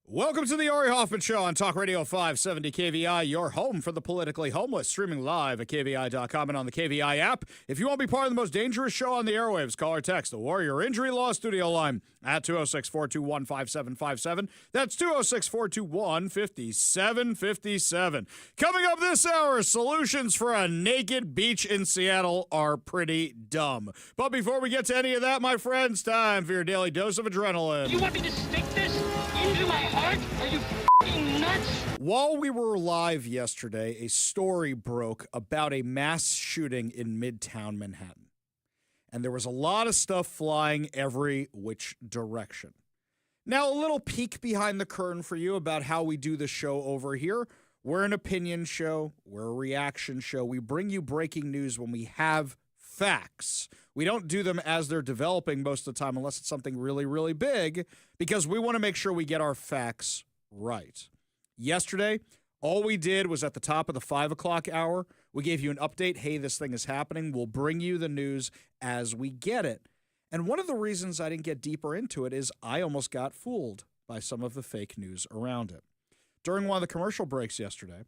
Welcome to the Ari Hoffman Show on Talk Radio 570 KVI, your home for the politically homeless, streaming live at KVI.com and on the KVI app. If you want to be part of the most dangerous show on the airwaves, call or text the Warrior Injury Law Studio line at 206-421-5757. That's 206-421-5757. Coming up this hour, solutions for a naked beach in Seattle are pretty dumb. But before we get to any of that, my friends, time for your daily dose of adrenaline. You want me to stick this into my heart? Are you f***ing nuts? While we were live yesterday, a story broke about a mass shooting in Midtown Manhattan. And there was a lot of stuff flying every which direction. Now, a little peek behind the curtain for you about how we do the show over here. We're an opinion show. We're a reaction show. We bring you breaking news when we have facts. We don't do them as they're developing most of the time unless it's something really, really big, because we want to make sure we get our facts right. Yesterday, all we did was at the top of the 5 o'clock hour, we gave you an update. Hey, this thing is happening. We'll bring you the news as we get it. And one of the reasons I didn't get deeper into it is I almost got fooled by some of the fake news around it. During one of the commercial breaks yesterday,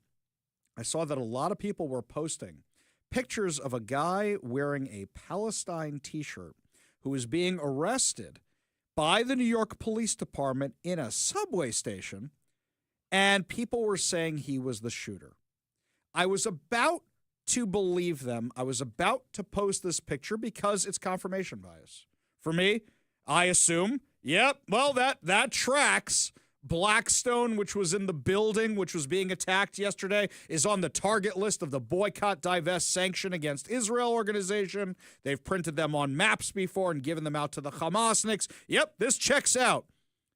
I saw that a lot of people were posting pictures of a guy wearing a Palestine t-shirt who is being arrested by the New York Police Department in a subway station, and people were saying he was the shooter. I was about to believe them. I was about to post this picture because it's confirmation bias. For me, I assume, yep, well, that tracks. Blackstone, which was in the building, which was being attacked yesterday, is on the target list of the boycott, divest, sanction against Israel organization. They've printed them on maps before and given them out to the Hamasniks. Yep, this checks out.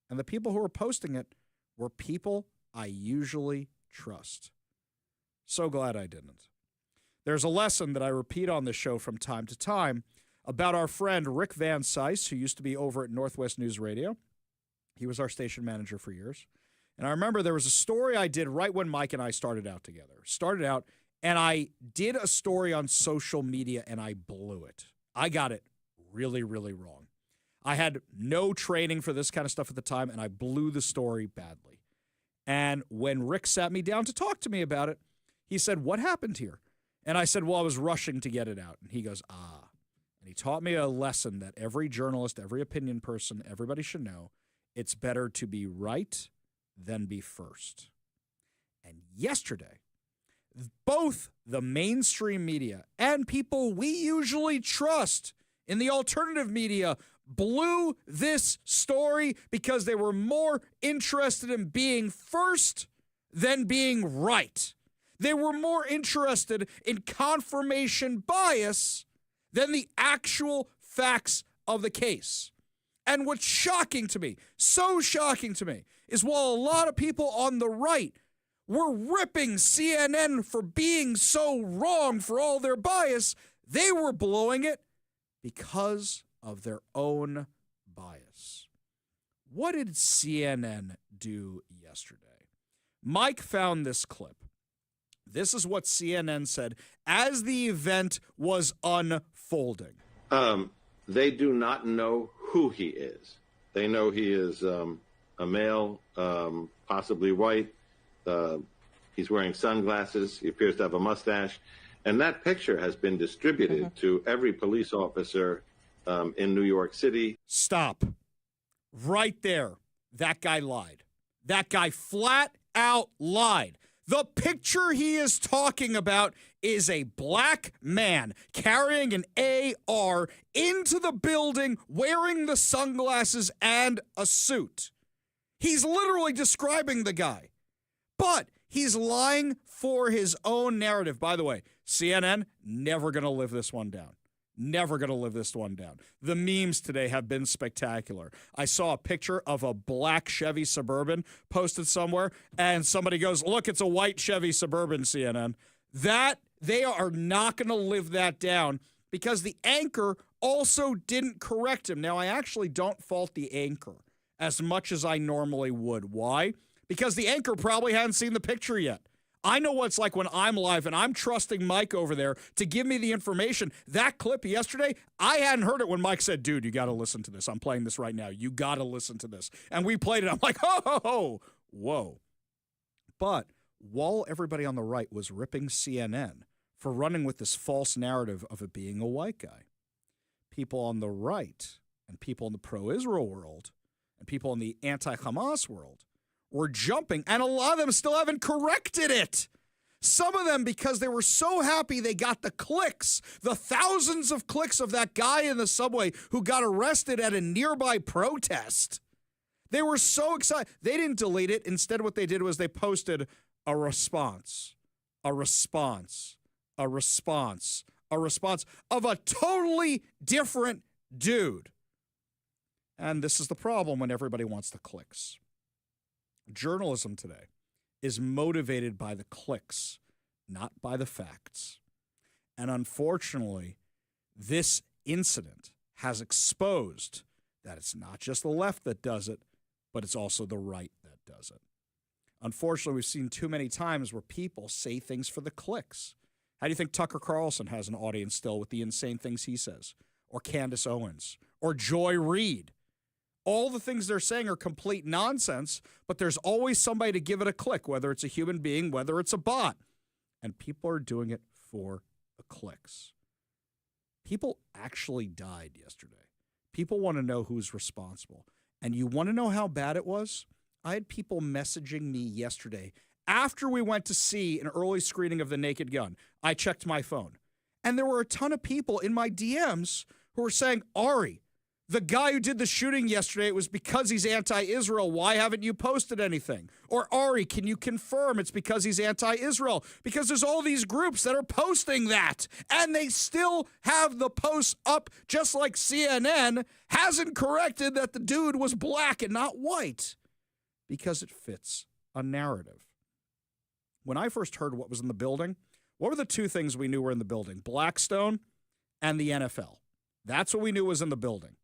And the people who were posting it were people I usually trust. So glad I didn't. There's a lesson that I repeat on this show from time to time about our friend Rick Van Cise, who used to be over at Northwest News Radio. He was our station manager for years. And I remember there was a story I did right when Mike and I started out together. And I did a story on social media, and I blew it. I got it really, really wrong. I had no training for this kind of stuff at the time, and I blew the story badly. And when Rick sat me down to talk to me about it, he said, "What happened here?" And I said, "Well, I was rushing to get it out." And he goes, "Ah." And he taught me a lesson that every journalist, every opinion person, everybody should know. It's better to be right than be first. And yesterday, both the mainstream media and people we usually trust in the alternative media blew this story because they were more interested in being first than being right. They were more interested in confirmation bias than the actual facts of the case. And what's shocking to me, so shocking to me, is while a lot of people on the right were ripping CNN for being so wrong for all their bias, they were blowing it because of their own bias. What did CNN do yesterday? Mike found this clip. This is what CNN said as the event was unfolding. They do not know who he is. They know he is a male, possibly white. He's wearing sunglasses. He appears to have a mustache. And that picture has been distributed to every police officer in New York City. Stop. Right there. That guy lied. That guy flat out lied. The picture he is talking about is a black man carrying an AR into the building wearing the sunglasses and a suit. He's literally describing the guy. But he's lying for his own narrative. By the way, CNN, never going to live this one down. Never going to live this one down. The memes today have been spectacular. I saw a picture of a black Chevy Suburban posted somewhere, and somebody goes, "Look, it's a white Chevy Suburban, CNN." They are not going to live that down because the anchor also didn't correct him. Now, I actually don't fault the anchor as much as I normally would. Why? Because the anchor probably hadn't seen the picture yet. I know what it's like when I'm live and I'm trusting Mike over there to give me the information. That clip yesterday, I hadn't heard it when Mike said, dude, you got to listen to this. I'm playing this right now. You got to listen to this. And we played it. I'm like, oh, whoa. But while everybody on the right was ripping CNN for running with this false narrative of it being a white guy, people on the right and people in the pro-Israel world and people in the anti-Hamas world were jumping, and a lot of them still haven't corrected it. Some of them because they were so happy they got the clicks, the thousands of clicks of that guy in the subway who got arrested at a nearby protest. They were so excited. They didn't delete it. Instead, what they did was they posted a response of a totally different dude. And this is the problem when everybody wants the clicks. Journalism today is motivated by the clicks, not by the facts. And unfortunately, this incident has exposed that it's not just the left that does it, but it's also the right that does it. Unfortunately, we've seen too many times where people say things for the clicks. How do you think Tucker Carlson has an audience still with the insane things he says? Or Candace Owens? Or Joy Reid? All the things they're saying are complete nonsense, but there's always somebody to give it a click, whether it's a human being, whether it's a bot. And people are doing it for the clicks. People actually died yesterday. People want to know who's responsible. And you want to know how bad it was? I had people messaging me yesterday after we went to see an early screening of The Naked Gun. I checked my phone. And there were a ton of people in my DMs who were saying, Ari, the guy who did the shooting yesterday, it was because he's anti-Israel. Why haven't you posted anything? Or Ari, can you confirm it's because he's anti-Israel? Because there's all these groups that are posting that. And they still have the posts up, just like CNN hasn't corrected that the dude was black and not white. Because it fits a narrative. When I first heard what was in the building, what were the two things we knew were in the building? Blackstone and the NFL. That's what we knew was in the building.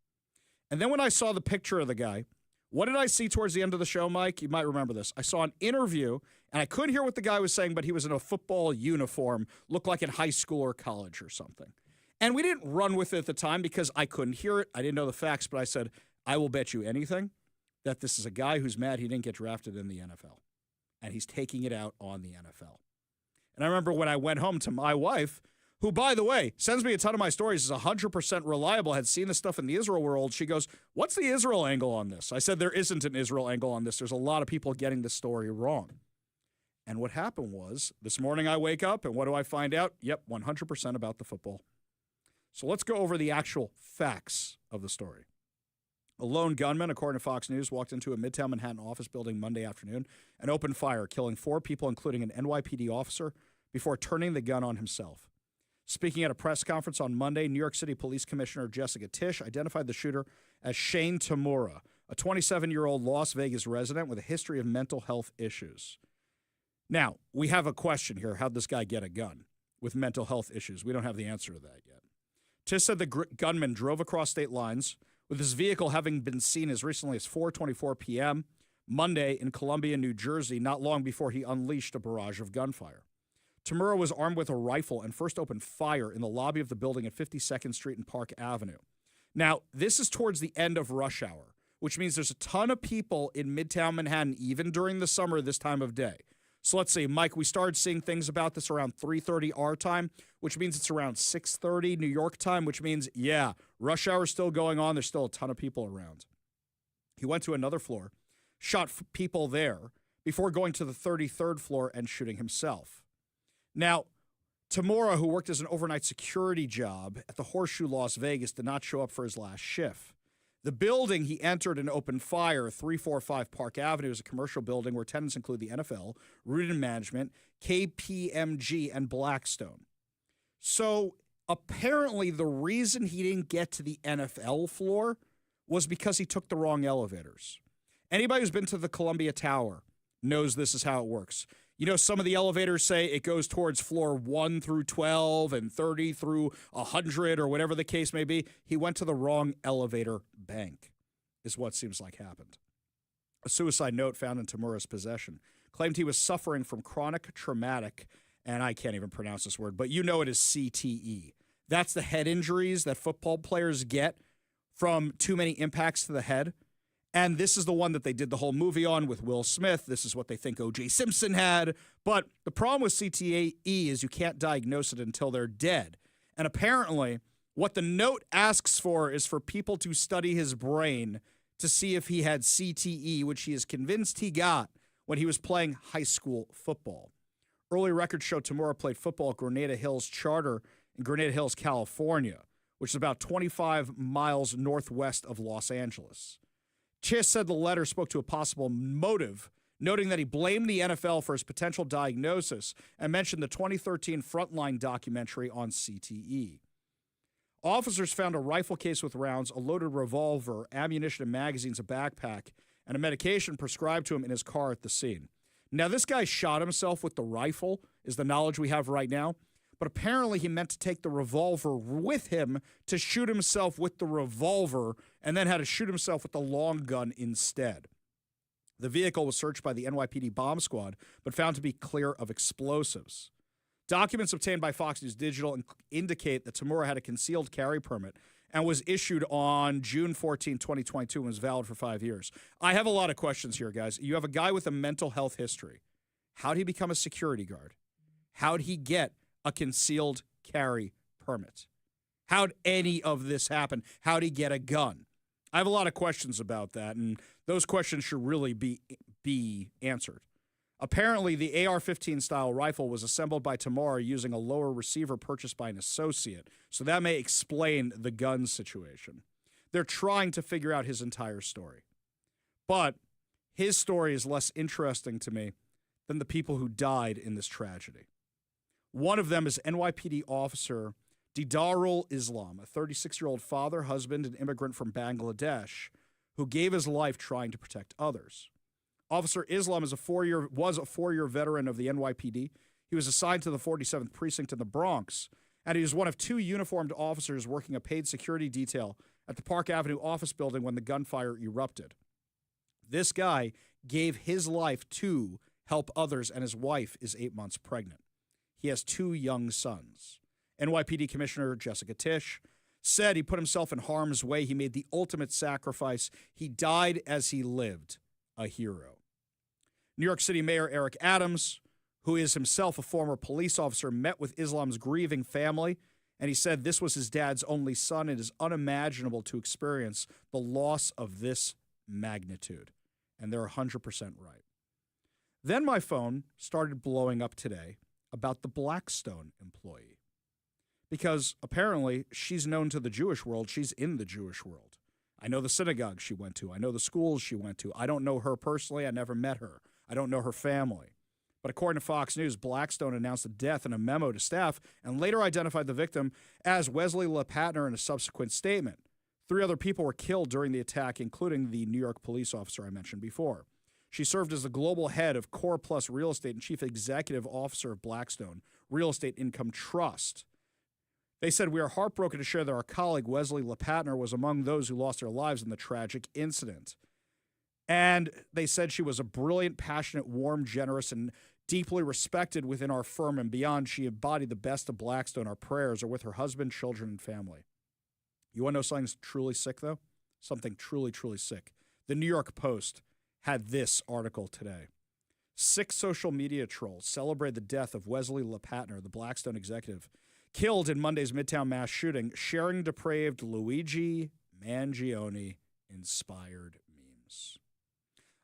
And then when I saw the picture of the guy, what did I see towards the end of the show, Mike? You might remember this. I saw an interview, and I couldn't hear what the guy was saying, but he was in a football uniform, looked like in high school or college or something. And we didn't run with it at the time because I couldn't hear it. I didn't know the facts, but I said, I will bet you anything that this is a guy who's mad he didn't get drafted in the NFL. And he's taking it out on the NFL. And I remember when I went home to my wife, who, by the way, sends me a ton of my stories, is 100% reliable, had seen this stuff in the Israel world. She goes, what's the Israel angle on this? I said, there isn't an Israel angle on this. There's a lot of people getting the story wrong. And what happened was, this morning I wake up, and what do I find out? Yep, 100% about the football. So let's go over the actual facts of the story. A lone gunman, according to Fox News, walked into a Midtown Manhattan office building Monday afternoon and opened fire, killing 4 people, including an NYPD officer, before turning the gun on himself. Speaking at a press conference on Monday, New York City Police Commissioner Jessica Tisch identified the shooter as Shane Tamura, a 27-year-old Las Vegas resident with a history of mental health issues. Now, we have a question here. How'd this guy get a gun with mental health issues? We don't have the answer to that yet. Tisch said the gunman drove across state lines, with his vehicle having been seen as recently as 4:24 p.m. Monday in Columbia, New Jersey, not long before he unleashed a barrage of gunfire. Tamura was armed with a rifle and first opened fire in the lobby of the building at 52nd Street and Park Avenue. Now, this is towards the end of rush hour, which means there's a ton of people in Midtown Manhattan, even during the summer this time of day. So let's see, Mike, we started seeing things about this around 3:30 our time, which means it's around 6:30 New York time, which means, yeah, rush hour is still going on. There's still a ton of people around. He went to another floor, shot people there before going to the 33rd floor and shooting himself. Now, Tamura, who worked as an overnight security job at the Horseshoe Las Vegas, did not show up for his last shift. The building he entered and opened fire, 345 Park Avenue, is a commercial building where tenants include the NFL, Rooted Management, KPMG, and Blackstone. So apparently the reason he didn't get to the NFL floor was because he took the wrong elevators. Anybody who's been to the Columbia Tower knows this is how it works. You know, some of the elevators say it goes towards floor 1 through 12 and 30 through 100 or whatever the case may be. He went to the wrong elevator bank, is what seems like happened. A suicide note found in Tamura's possession claimed he was suffering from chronic traumatic, and I can't even pronounce this word, but you know it as CTE. That's the head injuries that football players get from too many impacts to the head. And this is the one that they did the whole movie on with Will Smith. This is what they think O.J. Simpson had. But the problem with CTE is you can't diagnose it until they're dead. And apparently, what the note asks for is for people to study his brain to see if he had CTE, which he is convinced he got when he was playing high school football. Early records show Tamura played football at Grenada Hills Charter in Grenada Hills, California, which is about 25 miles northwest of Los Angeles. Chiss said the letter spoke to a possible motive, noting that he blamed the NFL for his potential diagnosis and mentioned the 2013 Frontline documentary on CTE. Officers found a rifle case with rounds, a loaded revolver, ammunition and magazines, a backpack, and a medication prescribed to him in his car at the scene. Now, this guy shot himself with the rifle, is the knowledge we have right now. But apparently he meant to take the revolver with him to shoot himself with the revolver and then had to shoot himself with the long gun instead. The vehicle was searched by the NYPD bomb squad, but found to be clear of explosives. Documents obtained by Fox News Digital indicate that Tamura had a concealed carry permit and was issued on June 14, 2022, and was valid for 5 years. I have a lot of questions here, guys. You have a guy with a mental health history. How did he become a security guard? How did he get a concealed carry permit? How'd any of this happen? How'd he get a gun? I have a lot of questions about that, and those questions should really be answered. Apparently, the AR-15 style rifle was assembled by Tamura using a lower receiver purchased by an associate, so that may explain the gun situation. They're trying to figure out his entire story. But his story is less interesting to me than the people who died in this tragedy. One of them is NYPD officer Didarul Islam, a 36-year-old father, husband, and immigrant from Bangladesh who gave his life trying to protect others. Officer Islam was a four-year veteran of the NYPD. He was assigned to the 47th Precinct in the Bronx, and he was one of 2 uniformed officers working a paid security detail at the Park Avenue office building when the gunfire erupted. This guy gave his life to help others, and his wife is 8 months pregnant. He has 2 young sons. NYPD Commissioner Jessica Tisch said he put himself in harm's way. He made the ultimate sacrifice. He died as he lived, a hero. New York City Mayor Eric Adams, who is himself a former police officer, met with Islam's grieving family, and he said this was his dad's only son. It is unimaginable to experience the loss of this magnitude. And they're 100% right. Then my phone started blowing up today about the Blackstone employee, because apparently she's known to the Jewish world. She's in the Jewish world. I know the synagogue she went to. I know the schools she went to. I don't know her personally. I never met her. I don't know her family. But according to Fox News, Blackstone announced the death in a memo to staff and later identified the victim as Wesley LePatner in a subsequent statement. 3 other people were killed during the attack, including the New York police officer I mentioned before. She served as the global head of Core Plus Real Estate and chief executive officer of Blackstone Real Estate Income Trust. They said, "We are heartbroken to share that our colleague Wesley LePatner was among those who lost their lives in the tragic incident." And they said she was a brilliant, passionate, warm, generous, and deeply respected within our firm and beyond. She embodied the best of Blackstone. Our prayers are with her husband, children, and family. You want to know something's truly sick, though? Something truly, truly sick. The New York Post had this article today. 6 social media trolls celebrate the death of Wesley LePatner, the Blackstone executive, killed in Monday's Midtown mass shooting, sharing depraved Luigi Mangione-inspired memes.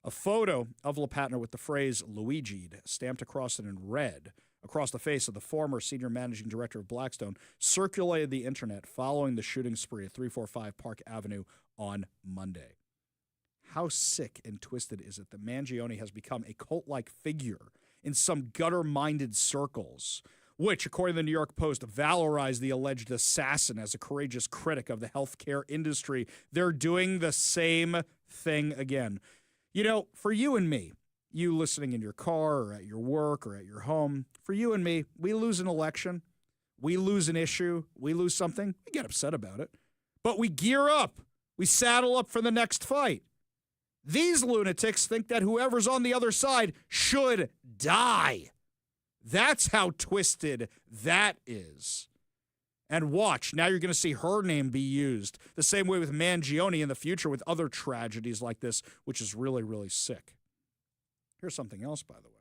A photo of LePatner with the phrase Luigi'd stamped across it in red across the face of the former senior managing director of Blackstone circulated the internet following the shooting spree at 345 Park Avenue on Monday. How sick and twisted is it that Mangione has become a cult-like figure in some gutter-minded circles, which, according to the New York Post, valorized the alleged assassin as a courageous critic of the healthcare industry. They're doing the same thing again. You know, for you and me, you listening in your car or at your work or at your home, for you and me, we lose an election, we lose an issue, we lose something, we get upset about it, but we gear up, we saddle up for the next fight. These lunatics think that whoever's on the other side should die. That's how twisted that is. And watch, now you're going to see her name be used the same way with Mangione in the future with other tragedies like this, which is really, really sick. Here's something else, by the way.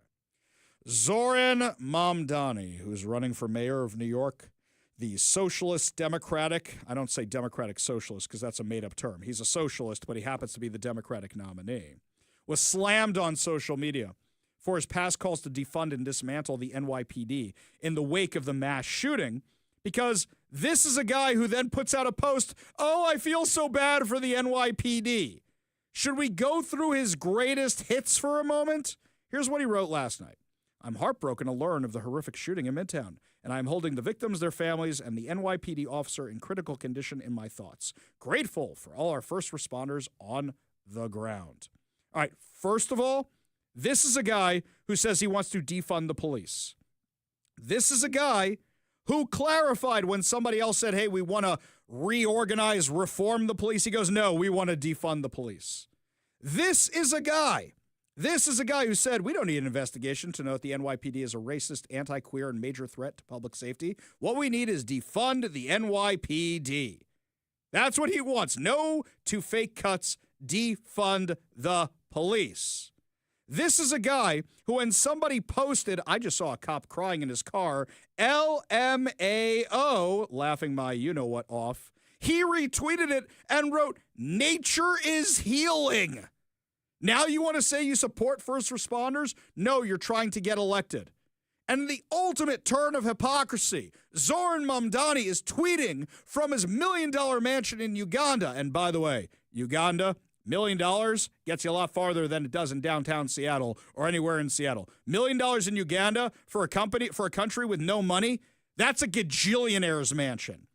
Zoran Mamdani, who's running for mayor of New York, the socialist democratic, I don't say democratic socialist because that's a made-up term. He's a socialist, but he happens to be the Democratic nominee, was slammed on social media for his past calls to defund and dismantle the NYPD in the wake of the mass shooting, because this is a guy who then puts out a post, "Oh, I feel so bad for the NYPD." Should we go through his greatest hits for a moment? Here's what he wrote last night. "I'm heartbroken to learn of the horrific shooting in Midtown, and I'm holding the victims, their families, and the NYPD officer in critical condition in my thoughts. Grateful for all our first responders on the ground." All right, first of all, this is a guy who says he wants to defund the police. This is a guy who clarified when somebody else said, "Hey, we want to reorganize, reform the police." He goes, "No, we want to defund the police." This is a guy who said, "We don't need an investigation to know that the NYPD is a racist, anti-queer, and major threat to public safety. What we need is defund the NYPD." That's what he wants. No to fake cuts, defund the police. This is a guy who, when somebody posted, "I just saw a cop crying in his car, LMAO, laughing my you-know-what off," he retweeted it and wrote, "Nature is healing." Now you want to say you support first responders? No, you're trying to get elected. And the ultimate turn of hypocrisy, Zoran Mamdani is tweeting from his $1 million mansion in Uganda. And by the way, Uganda, $1 million gets you a lot farther than it does in downtown Seattle or anywhere in Seattle. $1 million in Uganda for a country with no money, that's a gajillionaire's mansion.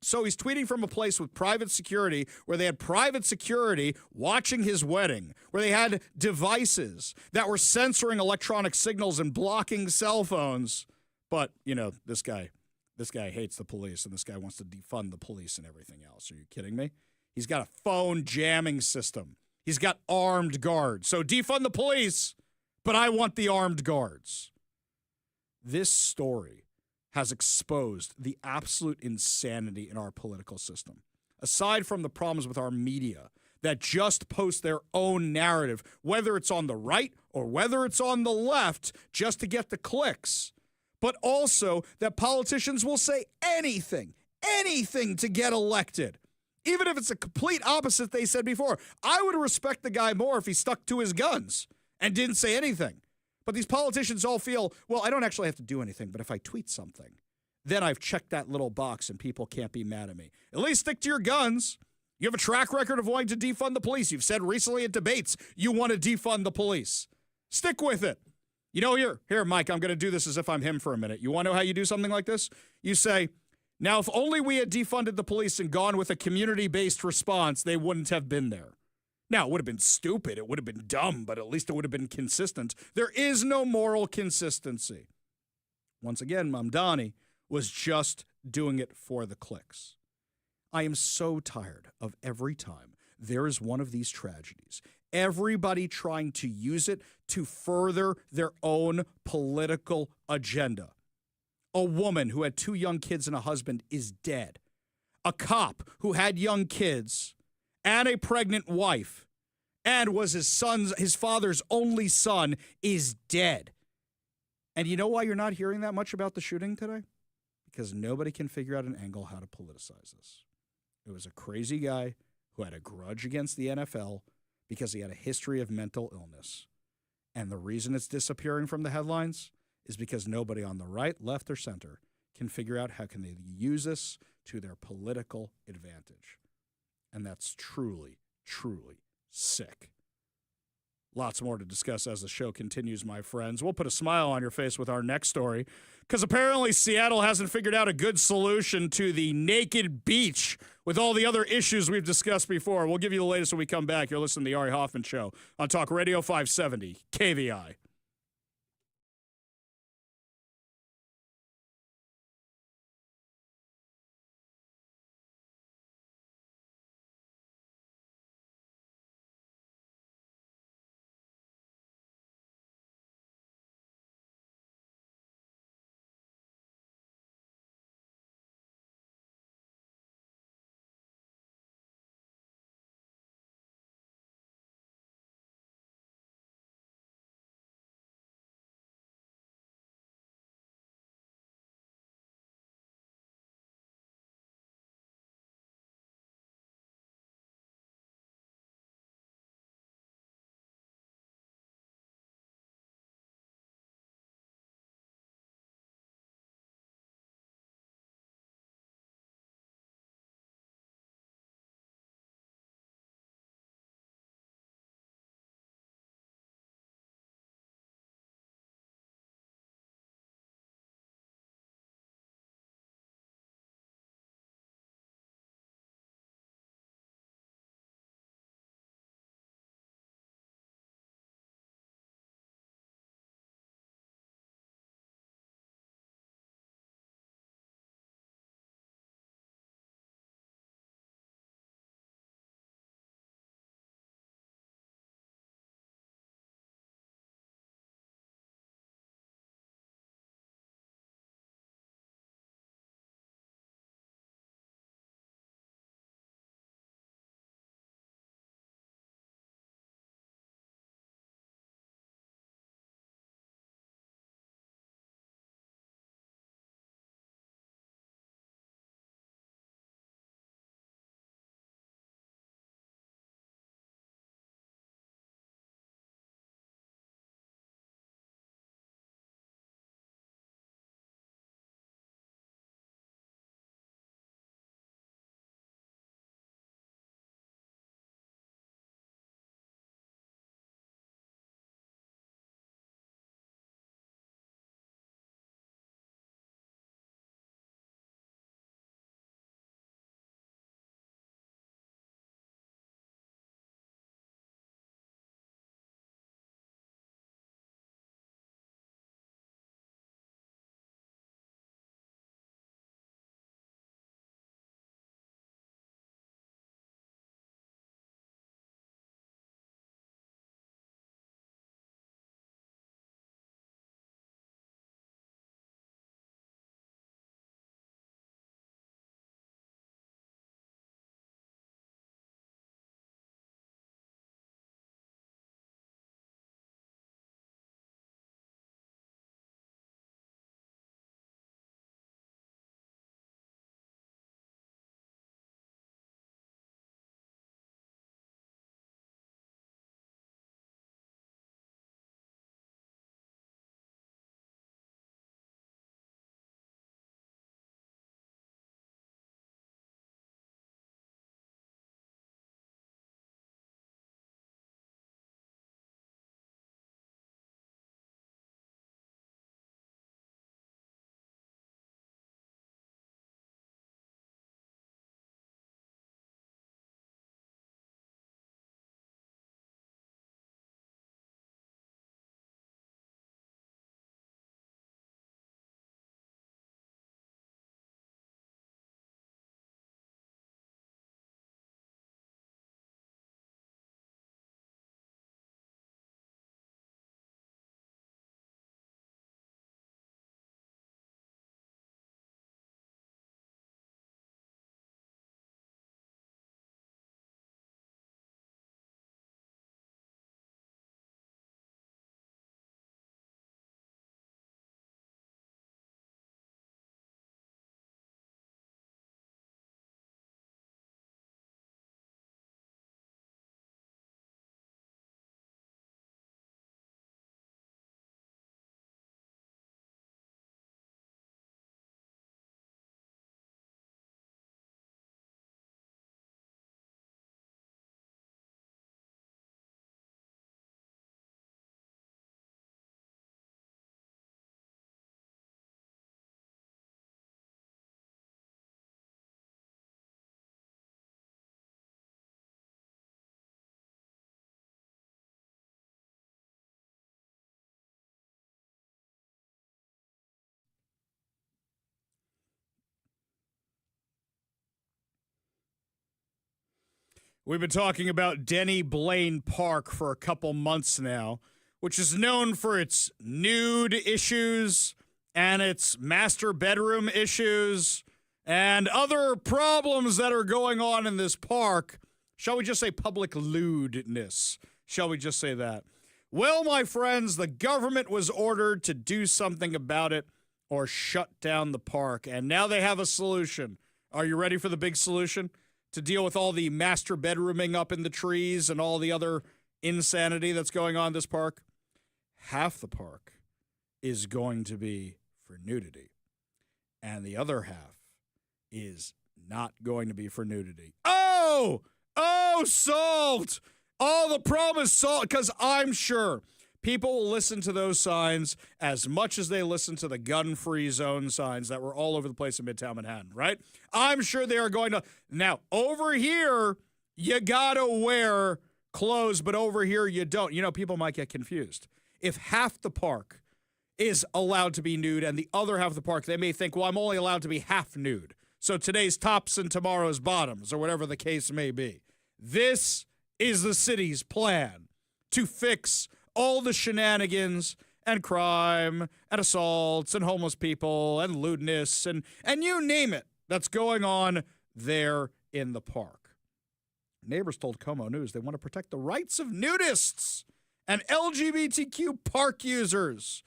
So he's tweeting from a place with private security, where they had private security watching his wedding, where they had devices that were censoring electronic signals and blocking cell phones. But, you know, this guy hates the police, and this guy wants to defund the police and everything else. Are you kidding me? He's got a phone jamming system. He's got armed guards. So defund the police, but I want the armed guards. This story has exposed the absolute insanity in our political system. Aside from the problems with our media that just post their own narrative, whether it's on the right or whether it's on the left, just to get the clicks, but also that politicians will say anything to get elected. Even if it's a complete opposite they said before. I would respect the guy more if he stuck to his guns and didn't say anything. But these politicians all feel, well, I don't actually have to do anything, but if I tweet something, then I've checked that little box and people can't be mad at me. At least stick to your guns. You have a track record of wanting to defund the police. You've said recently at debates you want to defund the police. Stick with it. You know, here, Mike, I'm going to do this as if I'm him for a minute. You want to know how you do something like this? You say, "Now, if only we had defunded the police and gone with a community-based response, they wouldn't have been there." Now, it would have been stupid, it would have been dumb, but at least it would have been consistent. There is no moral consistency. Once again, Mamdani was just doing it for the clicks. I am so tired of every time there is one of these tragedies, everybody trying to use it to further their own political agenda. A woman who had 2 young kids and a husband is dead. A cop who had young kids and a pregnant wife and was his father's only son is dead. And you know why you're not hearing that much about the shooting today? Because nobody can figure out an angle how to politicize this. It was a crazy guy who had a grudge against the NFL because he had a history of mental illness. And the reason it's disappearing from the headlines is because nobody on the right, left, or center can figure out how can they use this to their political advantage. And that's truly, truly sick. Lots more to discuss as the show continues, my friends. We'll put a smile on your face with our next story, because apparently Seattle hasn't figured out a good solution to the naked beach with all the other issues we've discussed before. We'll give you the latest when we come back. You're listening to the Ari Hoffman Show on Talk Radio 570 KVI. We've been talking about Denny Blaine Park for a couple months now, which is known for its nude issues and its master bedroom issues and other problems that are going on in this park. Shall we just say public lewdness? Shall we just say that? Well, my friends, the government was ordered to do something about it or shut down the park, and now they have a solution. Are you ready for the big solution? To deal with all the master bedrooming up in the trees and all the other insanity that's going on in this park? Half the park is going to be for nudity, and the other half is not going to be for nudity. Oh, solved! Oh, the problem is solved, because I'm sure people will listen to those signs as much as they listen to the gun-free zone signs that were all over the place in Midtown Manhattan, right? I'm sure they are going to. Now, over here, you gotta wear clothes, but over here you don't. You know, people might get confused. If half the park is allowed to be nude and the other half of the park, they may think, well, I'm only allowed to be half nude. So today's tops and tomorrow's bottoms, or whatever the case may be. This is the city's plan to fix all the shenanigans and crime and assaults and homeless people and lewdness and you name it that's going on there in the park. Neighbors told Como News they want to protect the rights of nudists and LGBTQ park users.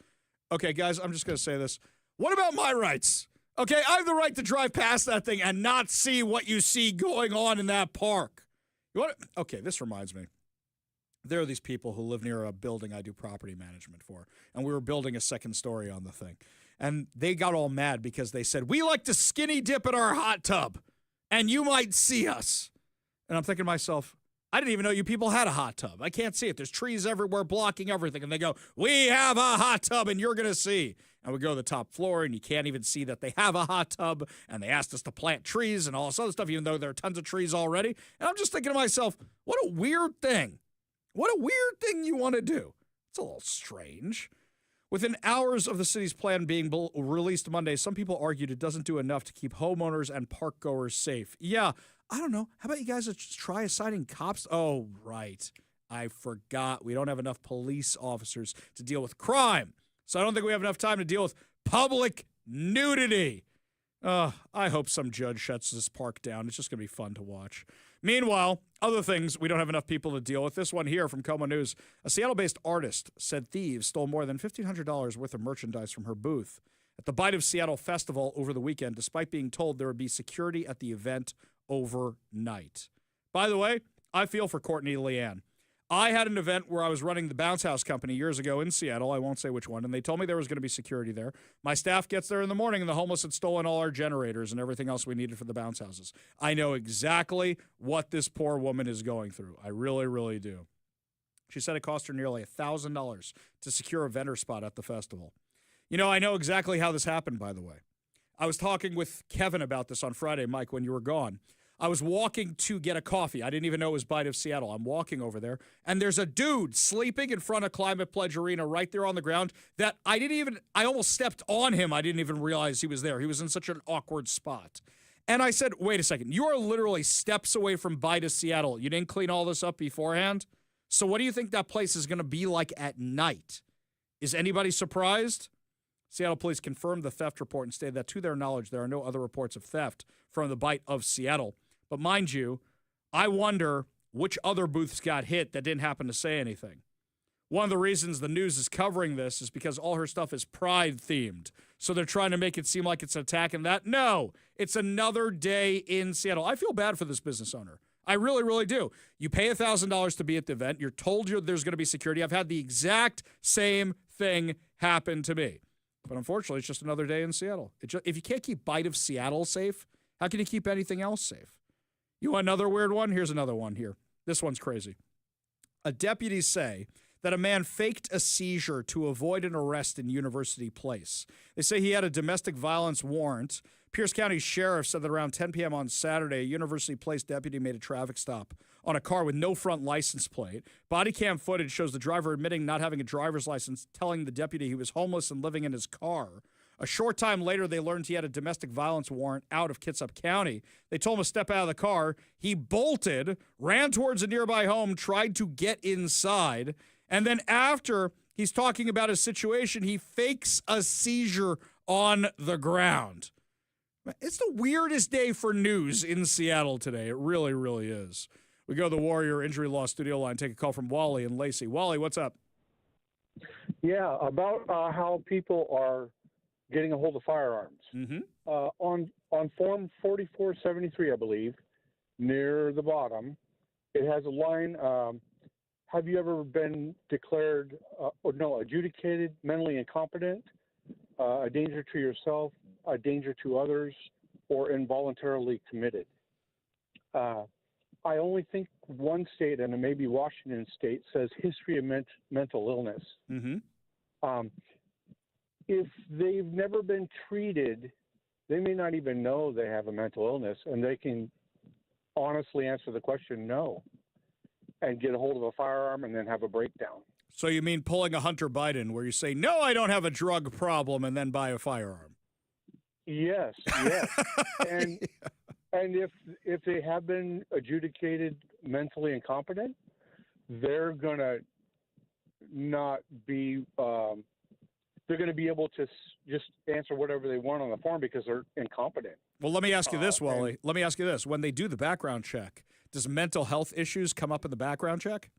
Okay, guys, I'm just going to say this. What about my rights? Okay, I have the right to drive past that thing and not see what you see going on in that park. Okay, this reminds me. There are these people who live near a building I do property management for, and we were building a second story on the thing. And they got all mad because they said, we like to skinny dip in our hot tub, and you might see us. And I'm thinking to myself, I didn't even know you people had a hot tub. I can't see it. There's trees everywhere blocking everything. And they go, we have a hot tub, and you're going to see. And we go to the top floor, and you can't even see that they have a hot tub. And they asked us to plant trees and all this other stuff, even though there are tons of trees already. And I'm just thinking to myself, what a weird thing. What a weird thing you want to do. It's a little strange. Within hours of the city's plan being released Monday, some people argued it doesn't do enough to keep homeowners and park goers safe. Yeah, I don't know. How about you guys just try assigning cops? Oh, right. I forgot. We don't have enough police officers to deal with crime. So I don't think we have enough time to deal with public nudity. I hope some judge shuts this park down. It's just going to be fun to watch. Meanwhile, other things we don't have enough people to deal with. This one here from Como News. A Seattle-based artist said thieves stole more than $1,500 worth of merchandise from her booth at the Bite of Seattle Festival over the weekend, despite being told there would be security at the event overnight. By the way, I feel for Courtney Leanne. I had an event where I was running the Bounce House Company years ago in Seattle. I won't say which one. And they told me there was going to be security there. My staff gets there in the morning, and the homeless had stolen all our generators and everything else we needed for the bounce houses. I know exactly what this poor woman is going through. I really, really do. She said it cost her nearly $1,000 to secure a vendor spot at the festival. You know, I know exactly how this happened, by the way. I was talking with Kevin about this on Friday, Mike, when you were gone. I was walking to get a coffee. I didn't even know it was Bite of Seattle. I'm walking over there, and there's a dude sleeping in front of Climate Pledge Arena right there on the ground that I almost stepped on him. I didn't even realize he was there. He was in such an awkward spot. And I said, wait a second. You are literally steps away from Bite of Seattle. You didn't clean all this up beforehand? So what do you think that place is going to be like at night? Is anybody surprised? Seattle police confirmed the theft report and stated that, to their knowledge, there are no other reports of theft from the Bite of Seattle. But mind you, I wonder which other booths got hit that didn't happen to say anything. One of the reasons the news is covering this is because all her stuff is Pride-themed. So they're trying to make it seem like it's an attack and that. No, it's another day in Seattle. I feel bad for this business owner. I really, really do. You pay $1,000 to be at the event. You're told there's going to be security. I've had the exact same thing happen to me. But unfortunately, it's just another day in Seattle. If you can't keep Bite of Seattle safe, how can you keep anything else safe? You want another weird one? Here's another one here. This one's crazy. A deputies say that a man faked a seizure to avoid an arrest in University Place. They say he had a domestic violence warrant. Pierce County Sheriff said that around 10 p.m. on Saturday, a University Place deputy made a traffic stop on a car with no front license plate. Body cam footage shows the driver admitting not having a driver's license, telling the deputy he was homeless and living in his car. A short time later, they learned he had a domestic violence warrant out of Kitsap County. They told him to step out of the car. He bolted, ran towards a nearby home, tried to get inside, and then after he's talking about his situation, he fakes a seizure on the ground. It's the weirdest day for news in Seattle today. It really, really is. We go to the Warrior Injury Law studio line, take a call from Wally and Lacey. Wally, what's up? Yeah, about how people are getting a hold of firearms. Mm-hmm. On Form 4473, I believe, near the bottom, it has a line, have you ever been declared, adjudicated mentally incompetent, a danger to yourself, a danger to others, or involuntarily committed? I only think one state, and it may be Washington State, says history of mental illness. Mm-hmm. If they've never been treated, they may not even know they have a mental illness, and they can honestly answer the question no and get a hold of a firearm and then have a breakdown. So you mean pulling a Hunter Biden where you say, no, I don't have a drug problem, and then buy a firearm? Yes. And if they have been adjudicated mentally incompetent, they're going to not be they're going to be able to just answer whatever they want on the form because they're incompetent. Well, let me ask you this, Wally. Let me ask you this. When they do the background check, does mental health issues come up in the background check?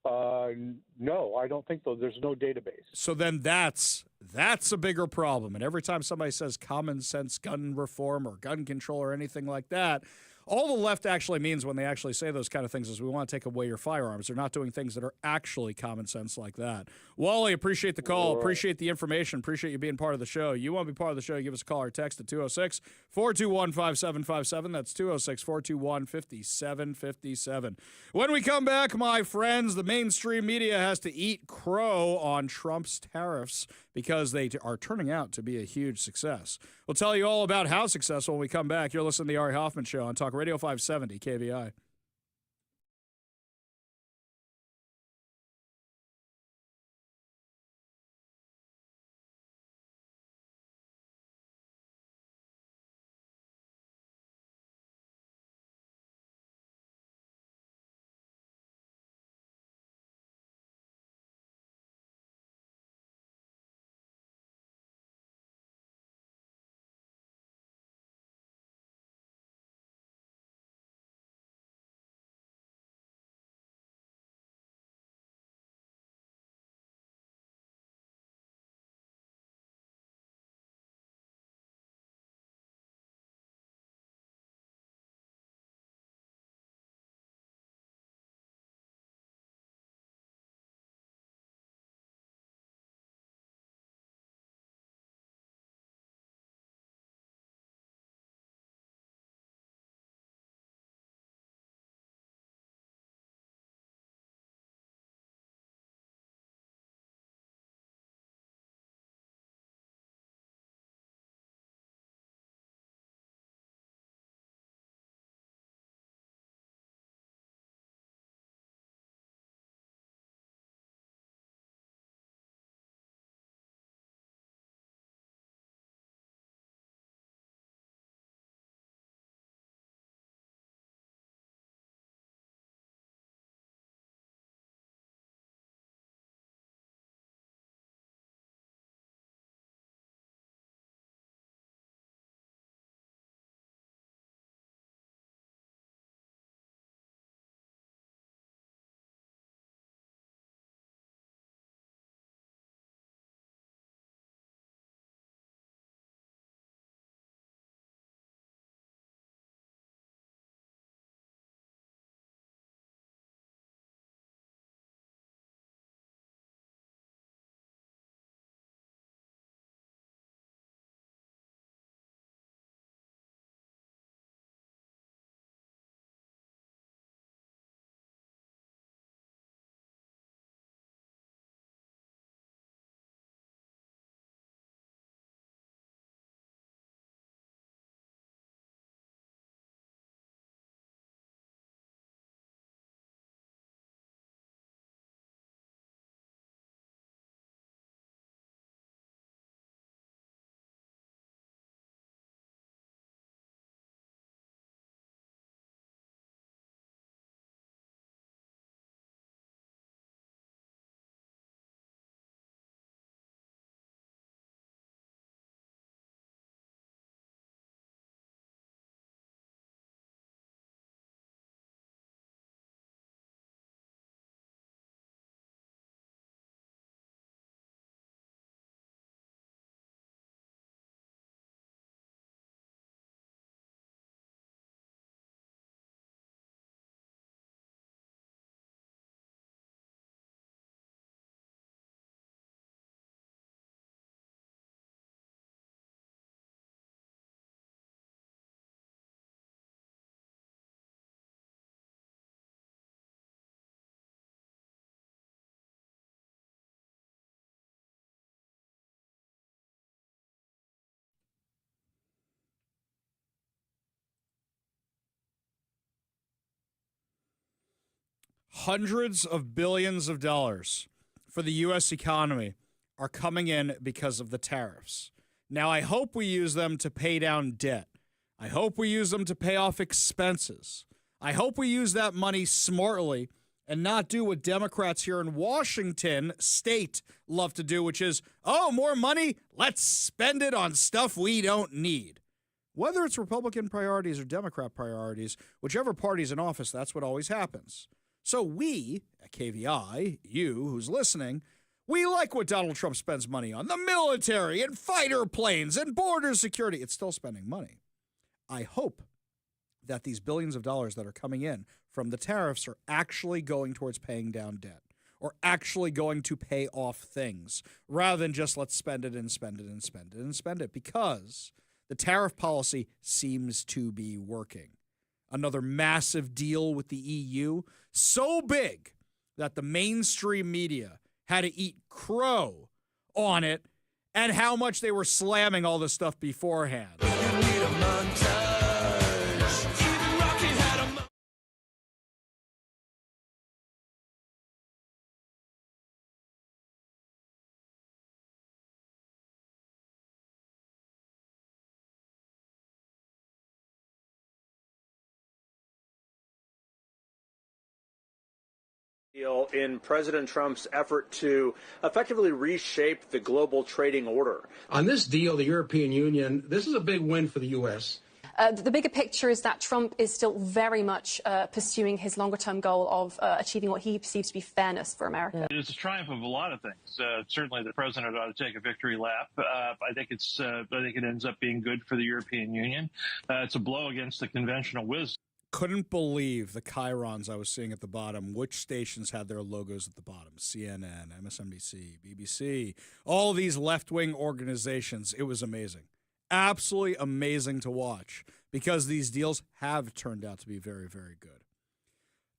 No, I don't think so. There's no database. So then that's a bigger problem. And every time somebody says common sense gun reform or gun control or anything like that, all the left actually means when they actually say those kind of things is we want to take away your firearms. They're not doing things that are actually common sense like that. Wally, appreciate the call. Right. Appreciate the information. Appreciate you being part of the show. You want to be part of the show, give us a call or text at 206-421-5757. That's 206-421-5757. When we come back, my friends, the mainstream media has to eat crow on Trump's tariffs because they are turning out to be a huge success. We'll tell you all about how successful when we come back. You're listening to the Ari Hoffman Show on Talk Radio 570 KVI. Hundreds of billions of dollars for the U.S. economy are coming in because of the tariffs. Now, I hope we use them to pay down debt. I hope we use them to pay off expenses. I hope we use that money smartly and not do what Democrats here in Washington state love to do, which is, oh, more money? Let's spend it on stuff we don't need. Whether it's Republican priorities or Democrat priorities, whichever party's in office, that's what always happens. So we, at KVI, you who's listening, we like what Donald Trump spends money on. The military and fighter planes and border security. It's still spending money. I hope that these billions of dollars that are coming in from the tariffs are actually going towards paying down debt or actually going to pay off things rather than just let's spend it and spend it and spend it and spend it, because the tariff policy seems to be working. Another massive deal with the EU, so big that the mainstream media had to eat crow on it and how much they were slamming all this stuff beforehand. In President Trump's effort to effectively reshape the global trading order. On this deal, the European Union, this is a big win for the U.S. The bigger picture is that Trump is still very much pursuing his longer-term goal of achieving what he perceives to be fairness for America. It's a triumph of a lot of things. Certainly, the president ought to take a victory lap. I think it ends up being good for the European Union. It's a blow against the conventional wisdom. Couldn't believe the chyrons I was seeing at the bottom, which stations had their logos at the bottom. CNN, MSNBC, BBC, all these left-wing organizations. It was amazing. Absolutely amazing to watch because these deals have turned out to be very, very good.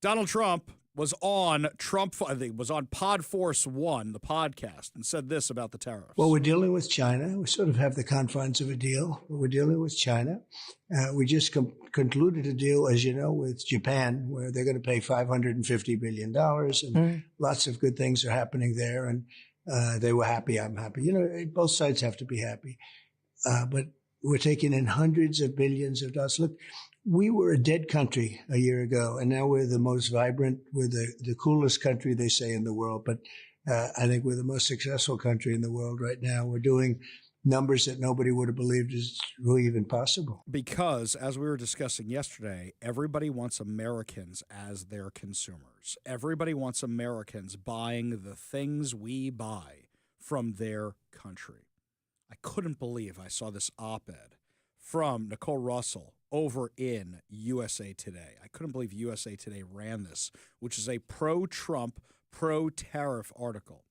Donald Trump was on Podforce 1, the podcast, and said this about the tariffs. Well, we're dealing with China. We sort of have the confines of a deal. We're dealing with China. We just concluded a deal, as you know, with Japan, where they're going to pay $550 billion, and lots of good things are happening there. And they were happy. I'm happy. You know, both sides have to be happy. But we're taking in hundreds of billions of dollars. Look, we were a dead country a year ago, and now we're the most vibrant. We're the coolest country, they say, in the world. But I think we're the most successful country in the world right now. We're doing numbers that nobody would have believed is really even possible. Because, as we were discussing yesterday, everybody wants Americans as their consumers. Everybody wants Americans buying the things we buy from their country. I couldn't believe I saw this op-ed from Nicole Russell over in USA Today. I couldn't believe USA Today ran this, which is a pro-Trump, pro-tariff article.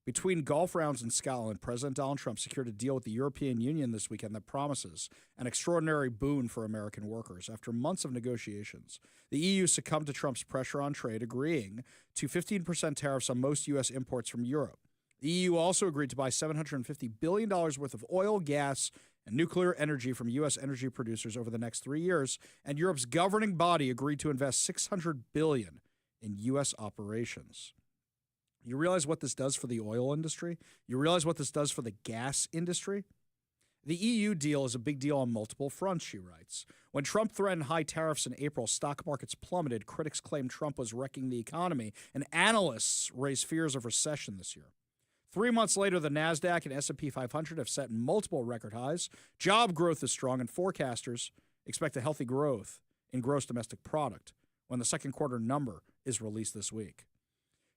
Between golf rounds in Scotland, President Donald Trump secured a deal with the European Union this weekend that promises an extraordinary boon for American workers. After months of negotiations, the EU succumbed to Trump's pressure on trade, agreeing to 15% tariffs on most U.S. imports from Europe. The EU also agreed to buy $750 billion worth of oil, gas, and nuclear energy from U.S. energy producers over the next 3 years, and Europe's governing body agreed to invest $600 billion in U.S. operations. You realize what this does for the oil industry? You realize what this does for the gas industry? The EU deal is a big deal on multiple fronts, she writes. When Trump threatened high tariffs in April, stock markets plummeted. Critics claimed Trump was wrecking the economy, and analysts raised fears of recession this year. 3 months later, the NASDAQ and S&P 500 have set multiple record highs. Job growth is strong, and forecasters expect a healthy growth in gross domestic product when the second quarter number is released this week.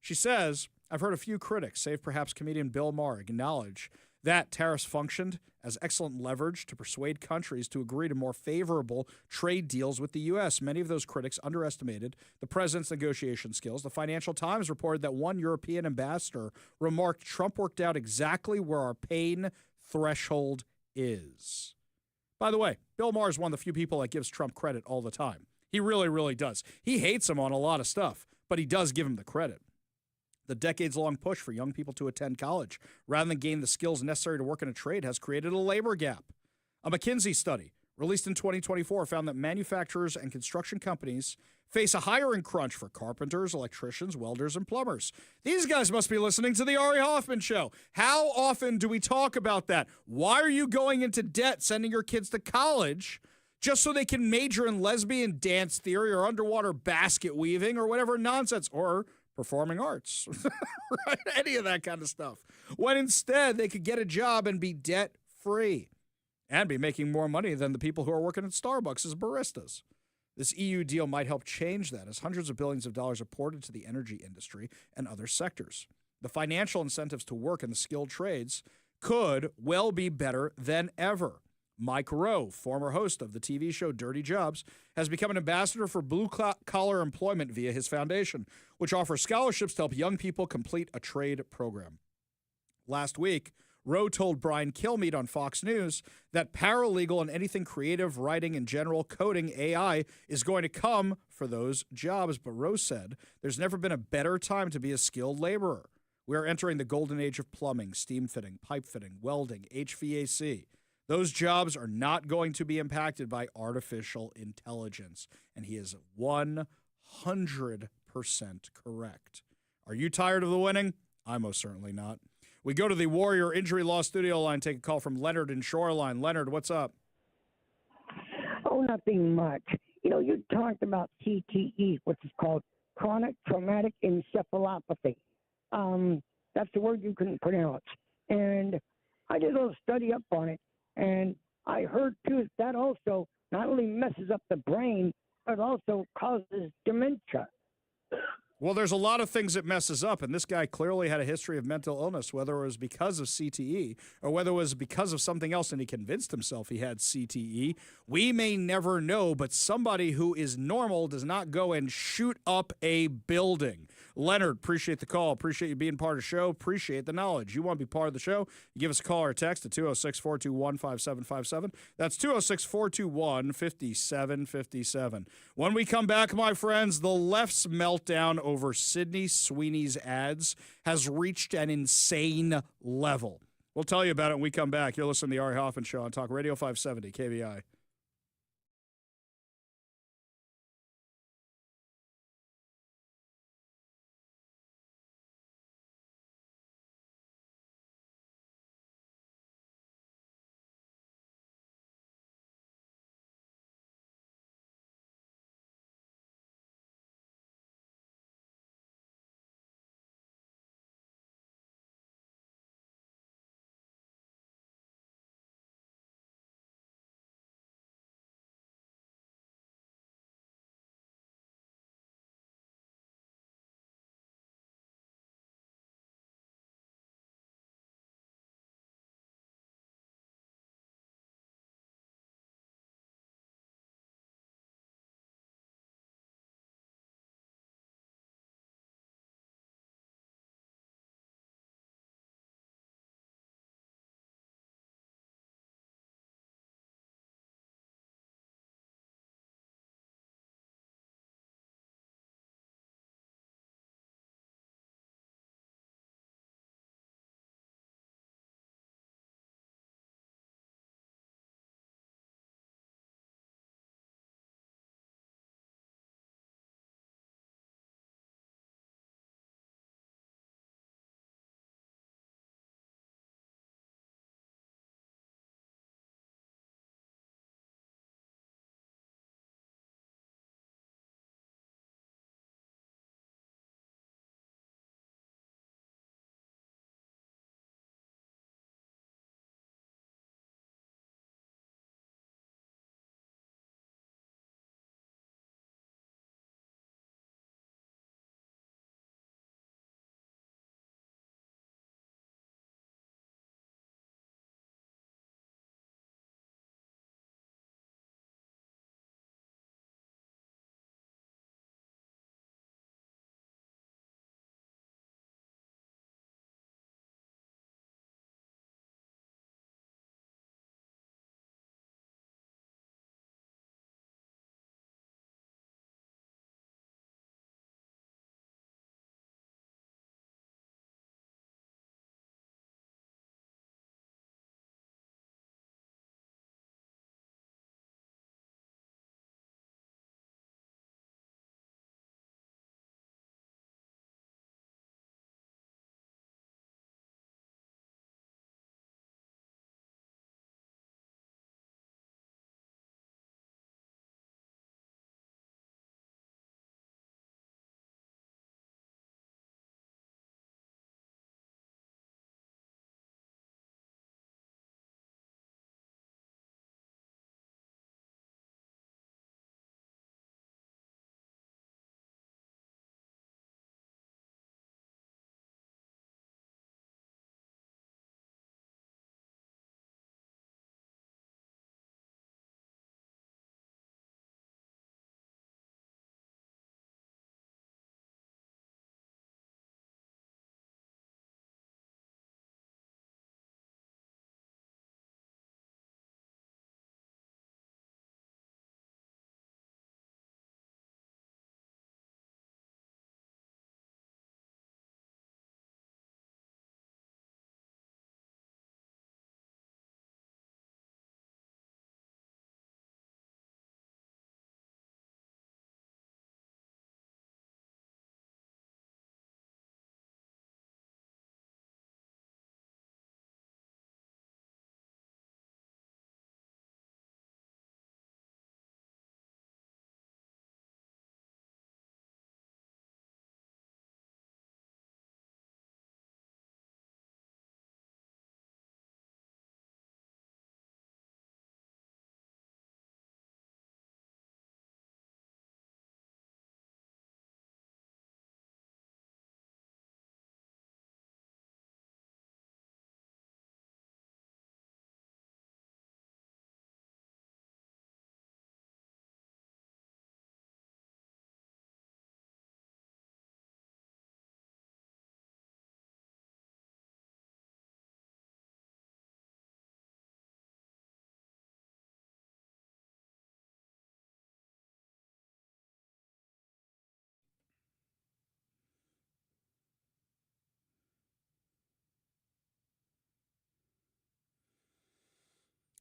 She says, I've heard a few critics, save perhaps comedian Bill Maher, acknowledge that tariffs functioned as excellent leverage to persuade countries to agree to more favorable trade deals with the U.S. Many of those critics underestimated the president's negotiation skills. The Financial Times reported that one European ambassador remarked Trump worked out exactly where our pain threshold is. By the way, Bill Maher is one of the few people that gives Trump credit all the time. He really, really does. He hates him on a lot of stuff, but he does give him the credit. The decades-long push for young people to attend college rather than gain the skills necessary to work in a trade has created a labor gap. A McKinsey study released in 2024, found that manufacturers and construction companies face a hiring crunch for carpenters, electricians, welders, and plumbers. These guys must be listening to the Ari Hoffman Show. How often do we talk about that? Why are you going into debt sending your kids to college just so they can major in lesbian dance theory or underwater basket weaving or whatever nonsense, or performing arts, right? Any of that kind of stuff. When instead they could get a job and be debt-free and be making more money than the people who are working at Starbucks as baristas. This EU deal might help change that, as hundreds of billions of dollars are poured into the energy industry and other sectors. The financial incentives to work in the skilled trades could well be better than ever. Mike Rowe, former host of the TV show Dirty Jobs, has become an ambassador for blue-collar employment via his foundation, which offers scholarships to help young people complete a trade program. Last week, Rowe told Brian Kilmeade on Fox News that paralegal and anything creative, writing, and general coding AI is going to come for those jobs. But Rowe said there's never been a better time to be a skilled laborer. We are entering the golden age of plumbing, steam fitting, pipe fitting, welding, HVAC. Those jobs are not going to be impacted by artificial intelligence. And he is 100% correct. Are you tired of the winning? I'm most certainly not. We go to the Warrior Injury Law studio line, take a call from Leonard in Shoreline. Leonard, what's up? Oh, nothing much. You know, you talked about CTE, which is called chronic traumatic encephalopathy. That's the word you couldn't pronounce. And I did a little study up on it, and I heard, too, that also not only messes up the brain, but also causes dementia. Well, there's a lot of things that messes up, and this guy clearly had a history of mental illness, whether it was because of CTE or whether it was because of something else and he convinced himself he had CTE. We may never know, but somebody who is normal does not go and shoot up a building. Leonard, appreciate the call. Appreciate you being part of the show. Appreciate the knowledge. You want to be part of the show? You give us a call or a text at 206-421-5757. That's 206-421-5757. When we come back, my friends, the left's meltdown over Sydney Sweeney's ads has reached an insane level. We'll tell you about it when we come back. You're listening to the Ari Hoffman Show on Talk Radio 570 KBI.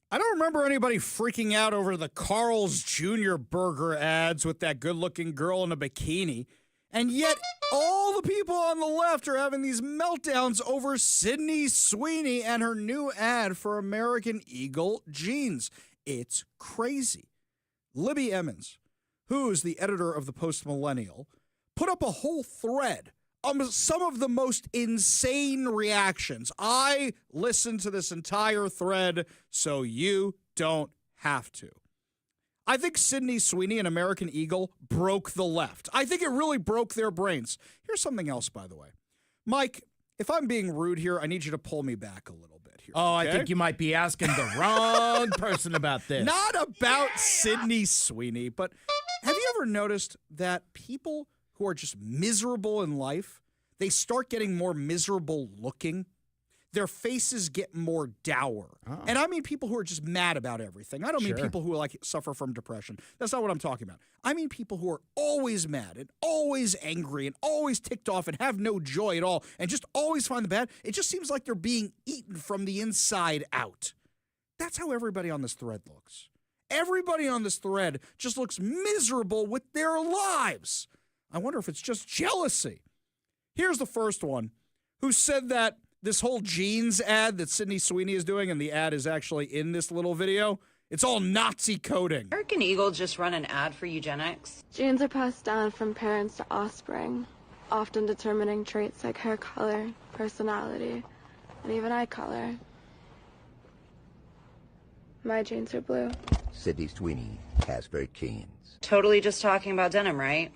I don't remember anybody freaking out over the Carl's Jr. burger ads with that good-looking girl in a bikini. And yet, all the people on the left are having these meltdowns over Sydney Sweeney and her new ad for American Eagle jeans. It's crazy. Libby Emmons, who's the editor of the Post Millennial, put up a whole thread on some of the most insane reactions. I listened to this entire thread so you don't have to. I think Sydney Sweeney and American Eagle broke the left. I think it really broke their brains. Here's something else, by the way. Mike, if I'm being rude here, I need you to pull me back a little bit here. Oh, okay? I think you might be asking the wrong person about this. Not about Sydney Sweeney, but have you ever noticed that people who are just miserable in life, they start getting more miserable looking? Their faces get more dour. Oh. And I mean people who are just mad about everything. I don't mean people who like suffer from depression. That's not what I'm talking about. I mean people who are always mad and always angry and always ticked off and have no joy at all and just always find the bad. It just seems like they're being eaten from the inside out. That's how everybody on this thread looks. Everybody on this thread just looks miserable with their lives. I wonder if it's just jealousy. Here's the first one, who said that this whole jeans ad that Sydney Sweeney is doing, and the ad is actually in this little video, it's all Nazi coding. American Eagle just run an ad for eugenics. Genes are passed down from parents to offspring, often determining traits like hair color, personality, and even eye color. My genes are blue. Sydney Sweeney, Casper Jeans. Totally just talking about denim, right?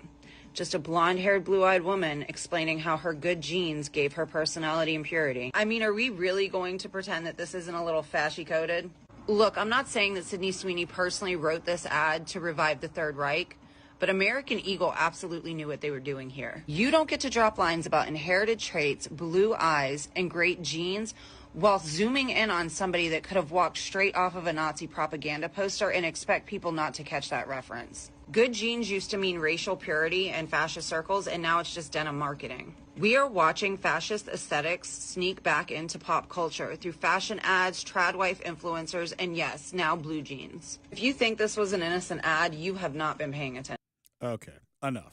Just a blonde-haired, blue-eyed woman explaining how her good genes gave her personality and purity. I mean, are we really going to pretend that this isn't a little fashy-coded? Look, I'm not saying that Sydney Sweeney personally wrote this ad to revive the Third Reich, but American Eagle absolutely knew what they were doing here. You don't get to drop lines about inherited traits, blue eyes, and great genes while zooming in on somebody that could have walked straight off of a Nazi propaganda poster and expect people not to catch that reference. Good genes used to mean racial purity in fascist circles, and now it's just denim marketing. We are watching fascist aesthetics sneak back into pop culture through fashion ads, trad wife influencers, and yes, now blue jeans. If you think this was an innocent ad, you have not been paying attention. Okay, enough.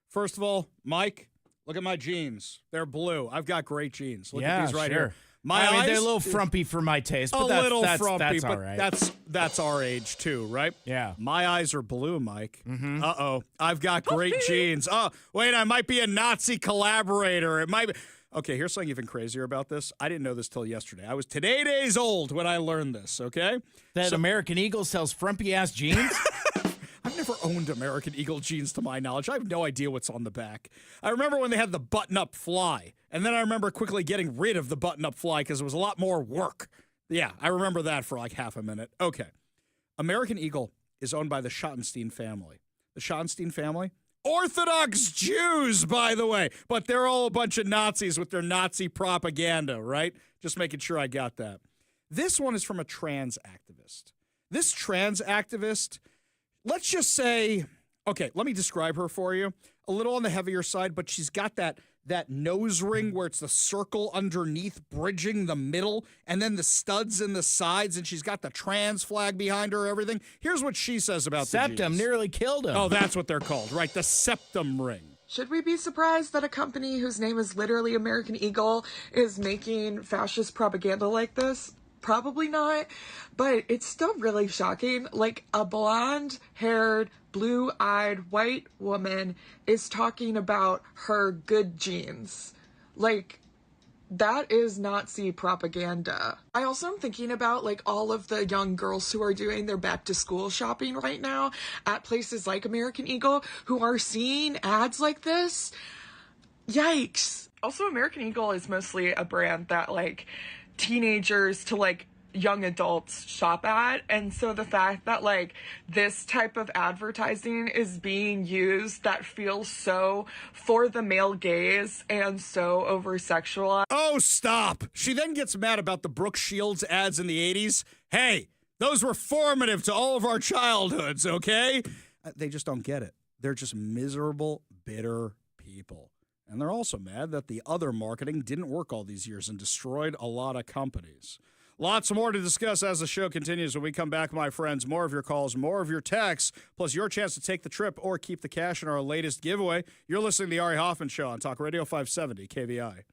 First of all, Mike, look at my jeans. They're blue. I've got great jeans. Look at these right here. I mean, they're a little frumpy for my taste, but that's frumpy, all but right. That's our age too, right? Yeah. My eyes are blue, Mike. Mm-hmm. Uh-oh. I've got great jeans. Oh, wait, I might be a Nazi collaborator. It might be. Okay, here's something even crazier about this. I didn't know this till yesterday. I was today days old when I learned this, okay? That American Eagle sells frumpy-ass jeans? I've never owned American Eagle jeans to my knowledge. I have no idea what's on the back. I remember when they had the button-up fly, and then I remember quickly getting rid of the button-up fly because it was a lot more work. Yeah, I remember that for like half a minute. Okay. American Eagle is owned by the Schottenstein family. The Schottenstein family? Orthodox Jews, by the way, but they're all a bunch of Nazis with their Nazi propaganda, right? Just making sure I got that. This one is from a trans activist. This trans activist, let's just say, okay, let me describe her for you. A little on the heavier side, but she's got that nose ring where it's the circle underneath bridging the middle and then the studs in the sides, and she's got the trans flag behind her, everything. Here's what she says about the Septum jeans. nearly killed him. Oh, that's what they're called, right? The septum ring. Should we be surprised that a company whose name is literally American Eagle is making fascist propaganda like this? Probably not, but it's still really shocking. Like, a blonde-haired, blue-eyed white woman is talking about her good genes. Like, that is Nazi propaganda. I also am thinking about, like, all of the young girls who are doing their back-to-school shopping right now at places like American Eagle who are seeing ads like this. Yikes. Also, American Eagle is mostly a brand that, like, teenagers to like young adults shop at, and so the fact that like this type of advertising is being used that feels so for the male gaze and so over sexualized. Oh, stop. She then gets mad about the Brooke Shields ads in the 80s. Hey, those were formative to all of our childhoods, okay? They just don't get it. They're just miserable, bitter people. And they're also mad that the other marketing didn't work all these years and destroyed a lot of companies. Lots more to discuss as the show continues. When we come back, my friends, more of your calls, more of your texts, plus your chance to take the trip or keep the cash in our latest giveaway. You're listening to the Ari Hoffman Show on Talk Radio 570 KVI.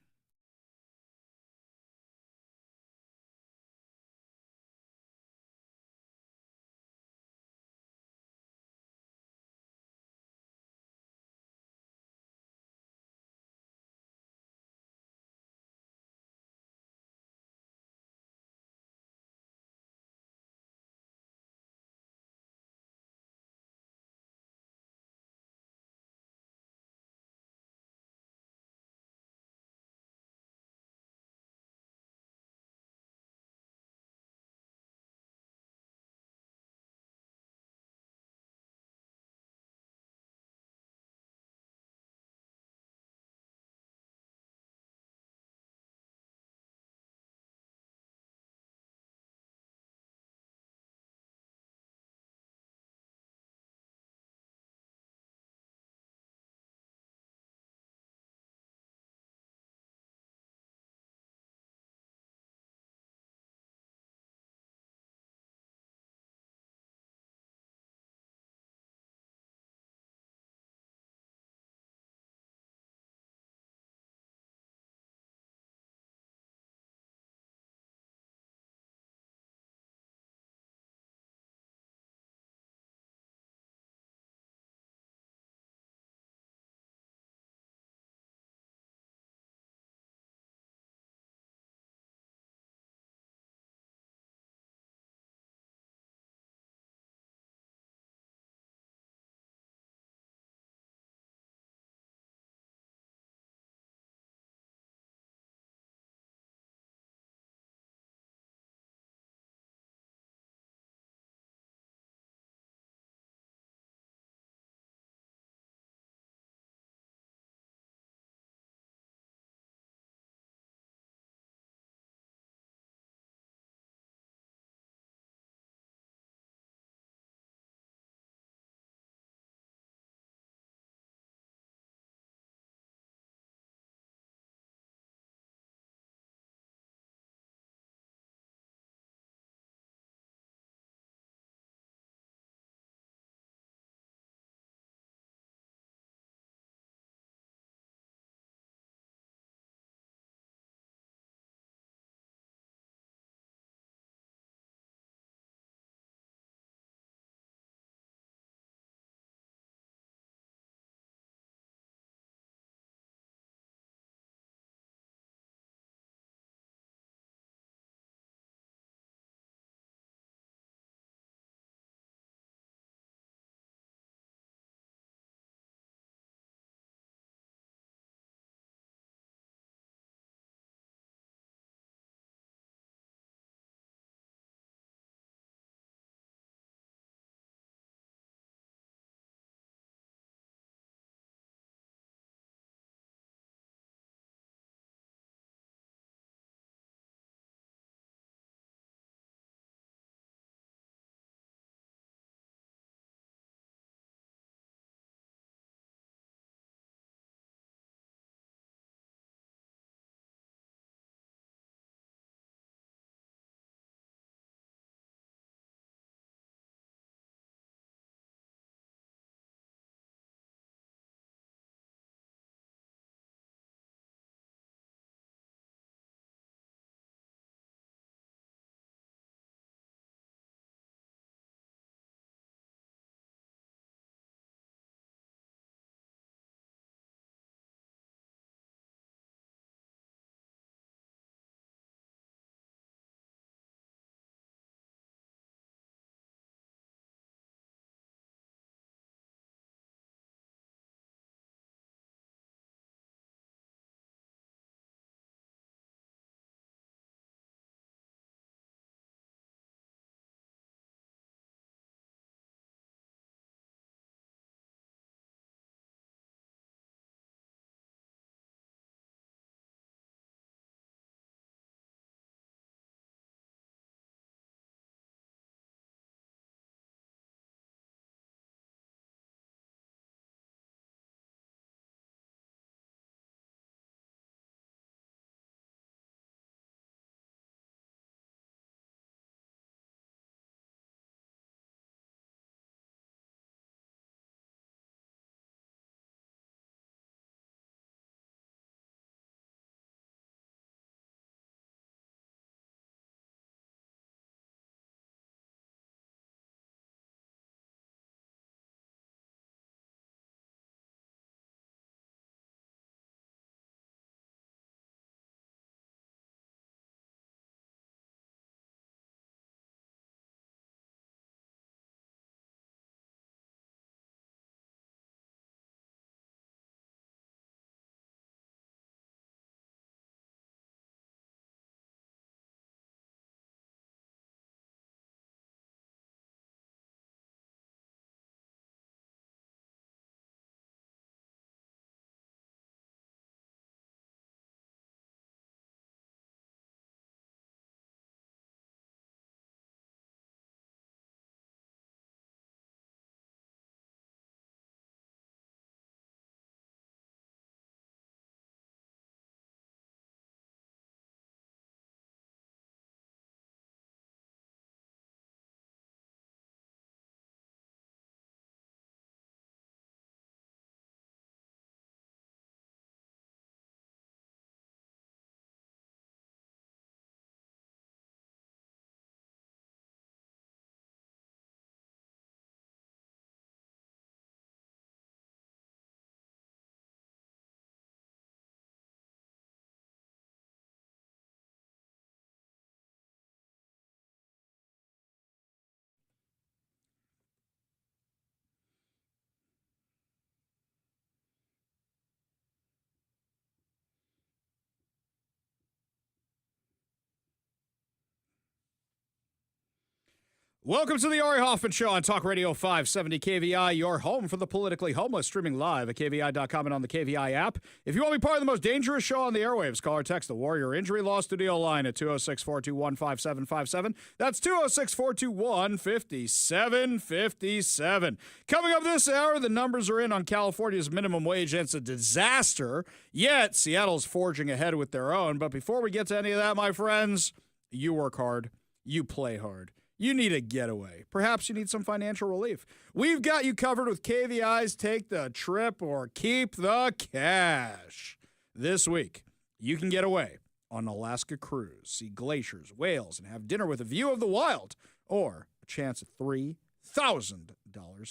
Welcome to the Ari Hoffman Show on Talk Radio 570 KVI, your home for the politically homeless, streaming live at KVI.com and on the KVI app. If you want to be part of the most dangerous show on the airwaves, call or text the Warrior Injury Law Studio line at 206-421-5757. That's 206-421-5757. Coming up this hour, the numbers are in on California's minimum wage, and it's a disaster. Yet, Seattle's forging ahead with their own. But before we get to any of that, my friends, you work hard, you play hard. You need a getaway. Perhaps you need some financial relief. We've got you covered with KVI's Take the Trip or Keep the Cash. This week, you can get away on an Alaska cruise, see glaciers, whales, and have dinner with a view of the wild, or a chance at $3,000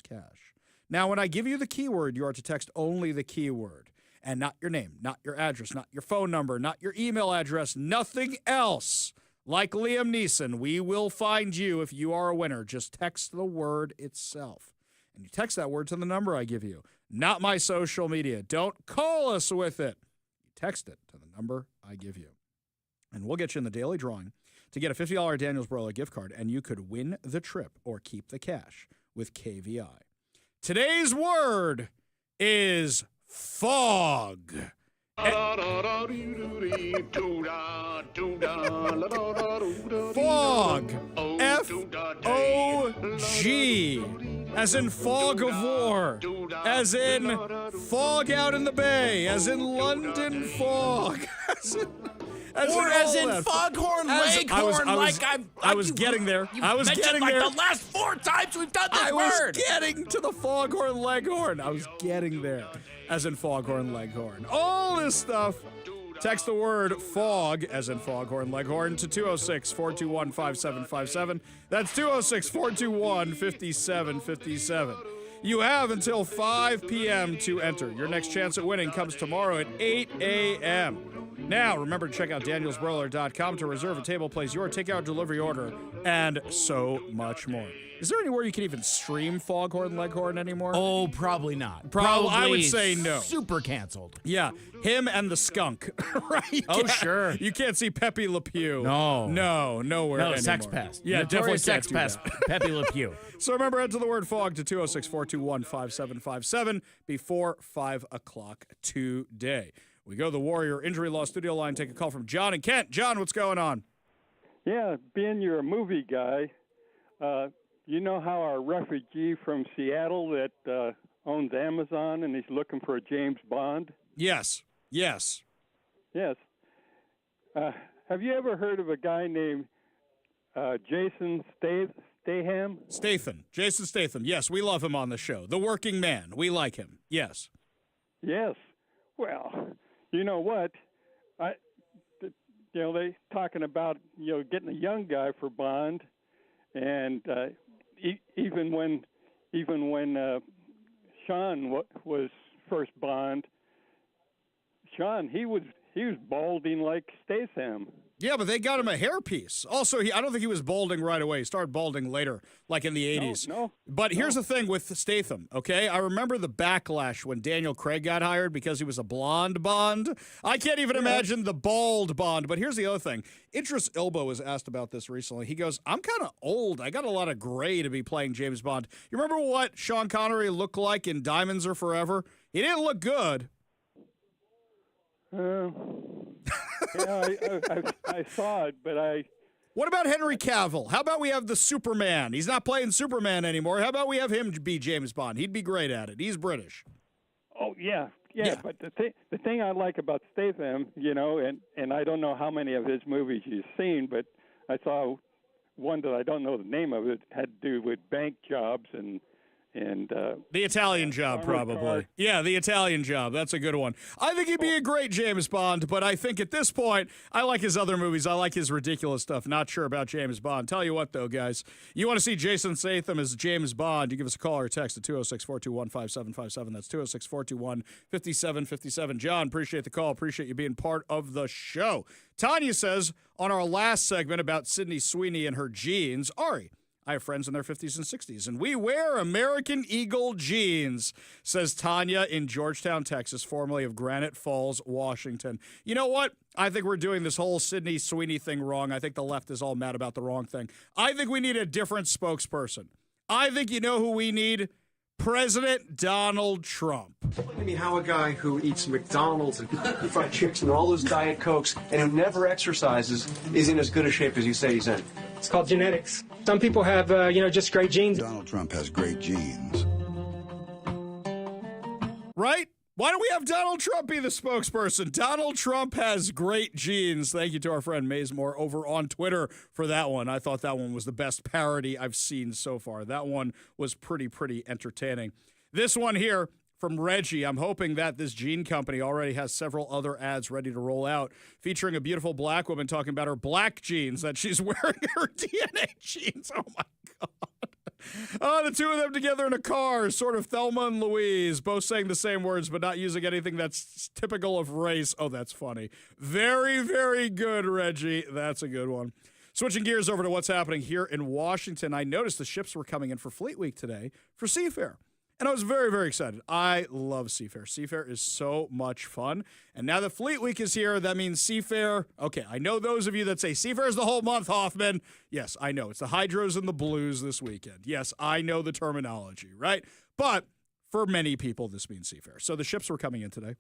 cash. Now, when I give you the keyword, you are to text only the keyword, and not your name, not your address, not your phone number, not your email address, nothing else. Like Liam Neeson, we will find you if you are a winner. Just text the word itself. And you text that word to the number I give you, not my social media. Don't call us with it. You text it to the number I give you. And we'll get you in the daily drawing to get a $50 Daniel's Broiler gift card, and you could win the trip or keep the cash with KVI. Today's word is fog. Fog. F-O-G. As in fog of war. As in fog out in the bay. As in London fog. As in foghorn leghorn. I was getting there. I was getting there. The last 4 times we've done this word. I was getting to the foghorn leghorn. I was getting there. As in foghorn leghorn. All this stuff. Text the word fog, as in foghorn leghorn, to 206-421-5757. That's 206-421-5757. You have until 5 p.m. to enter. Your next chance at winning comes tomorrow at 8 a.m. Now, remember to check out danielsbroiler.com to reserve a table, place your takeout delivery order, and so much more. Is there anywhere you can even stream Foghorn Leghorn anymore? Oh, probably not. Probably, I would say no. Super canceled. Yeah, him and the skunk, right? Oh, sure. You can't see Pepe Le Pew. No, nowhere anymore. Sex Pest. Yeah, definitely Sex Pest. Pepe Le Pew. So remember, enter the word fog to 206-421-5757 before 5 o'clock today. We go to the Warrior Injury Law Studio line, take a call from John and Kent. John, what's going on? Yeah, being you're a movie guy, you know how our refugee from Seattle that owns Amazon and he's looking for a James Bond? Yes. Have you ever heard of a guy named Jason Statham? Jason Statham. Yes, we love him on the show. The working man. We like him. Yes. Yes. Well, you know what? They talking about getting a young guy for Bond, and even when Sean was first Bond, Sean he was balding like Statham. Yeah, but they got him a hairpiece. Also, I don't think he was balding right away. He started balding later, like in the 80s. No. But here's the thing with Statham, okay? I remember the backlash when Daniel Craig got hired because he was a blonde Bond. I can't even imagine the bald Bond. But here's the other thing. Idris Elba was asked about this recently. He goes, I'm kind of old. I got a lot of gray to be playing James Bond. You remember what Sean Connery looked like in Diamonds Are Forever? He didn't look good. Yeah, I saw it, but What about Henry Cavill? How about we have the Superman? He's not playing Superman anymore. How about we have him be James Bond? He'd be great at it. He's British. Oh, yeah. But the thing I like about Statham, and I don't know how many of his movies you've seen, but I saw one that I don't know the name of. It had to do with bank jobs and The Italian Job, probably. Yeah, The Italian Job. That's a good one. I think he'd be a great James Bond, but I think at this point, I like his other movies. I like his ridiculous stuff. Not sure about James Bond. Tell you what, though, guys. You want to see Jason Statham as James Bond, you give us a call or text at 206-421-5757. That's 206-421-5757. John, appreciate the call. Appreciate you being part of the show. Tanya says, on our last segment about Sydney Sweeney and her jeans, Ari, I have friends in their 50s and 60s, and we wear American Eagle jeans, says Tanya in Georgetown, Texas, formerly of Granite Falls, Washington. You know what? I think we're doing this whole Sydney Sweeney thing wrong. I think the left is all mad about the wrong thing. I think we need a different spokesperson. I think you know who we need? President Donald Trump. I mean, how a guy who eats McDonald's and fried chicks and all those Diet Cokes and who never exercises is in as good a shape as you say he's in. It's called genetics. Some people have, just great genes. Donald Trump has great genes. Right? Why don't we have Donald Trump be the spokesperson? Donald Trump has great genes. Thank you to our friend Mazemore over on Twitter for that one. I thought that one was the best parody I've seen so far. That one was pretty entertaining. This one here from Reggie. I'm hoping that this gene company already has several other ads ready to roll out featuring a beautiful black woman talking about her black genes, that she's wearing her DNA genes. Oh, my God. Oh, the two of them together in a car, sort of Thelma and Louise, both saying the same words but not using anything that's typical of race. Oh, that's funny. Very good, Reggie. That's a good one. Switching gears over to what's happening here in Washington, I noticed the ships were coming in for Fleet Week today for Seafair. And I was very excited. I love Seafair. Seafair is so much fun. And now that Fleet Week is here, that means Seafair. Okay, I know those of you that say Seafair is the whole month, Hoffman. Yes, I know. It's the Hydros and the Blues this weekend. Yes, I know the terminology, right? But for many people, this means Seafair. So the ships were coming in today.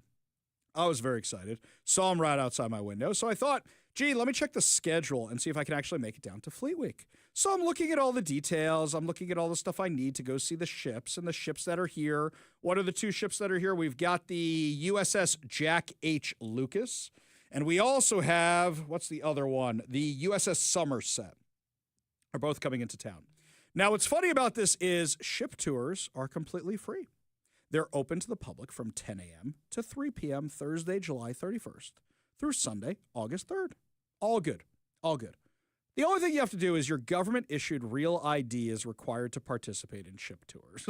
I was very excited. Saw them right outside my window. So I thought, gee, let me check the schedule and see if I can actually make it down to Fleet Week. So I'm looking at all the details. I'm looking at all the stuff I need to go see the ships and the ships that are here. What are the two ships that are here? We've got the USS Jack H. Lucas. And we also have, what's the other one? The USS Somerset are both coming into town. Now, what's funny about this is ship tours are completely free. They're open to the public from 10 a.m. to 3 p.m. Thursday, July 31st through Sunday, August 3rd. All good. All good. The only thing you have to do is your government-issued real ID is required to participate in ship tours.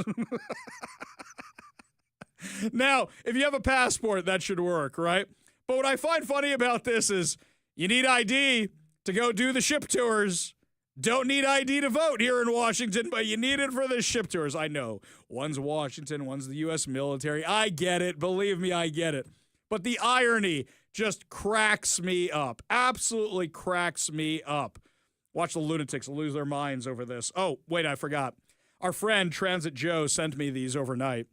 Now, if you have a passport, that should work, right? But what I find funny about this is you need ID to go do the ship tours. Don't need ID to vote here in Washington, but you need it for the ship tours. I know. One's Washington, one's the U.S. military. I get it. Believe me, I get it. But the irony just cracks me up. Absolutely cracks me up. Watch the lunatics lose their minds over this. Oh, wait, I forgot. Our friend Transit Joe sent me these overnight.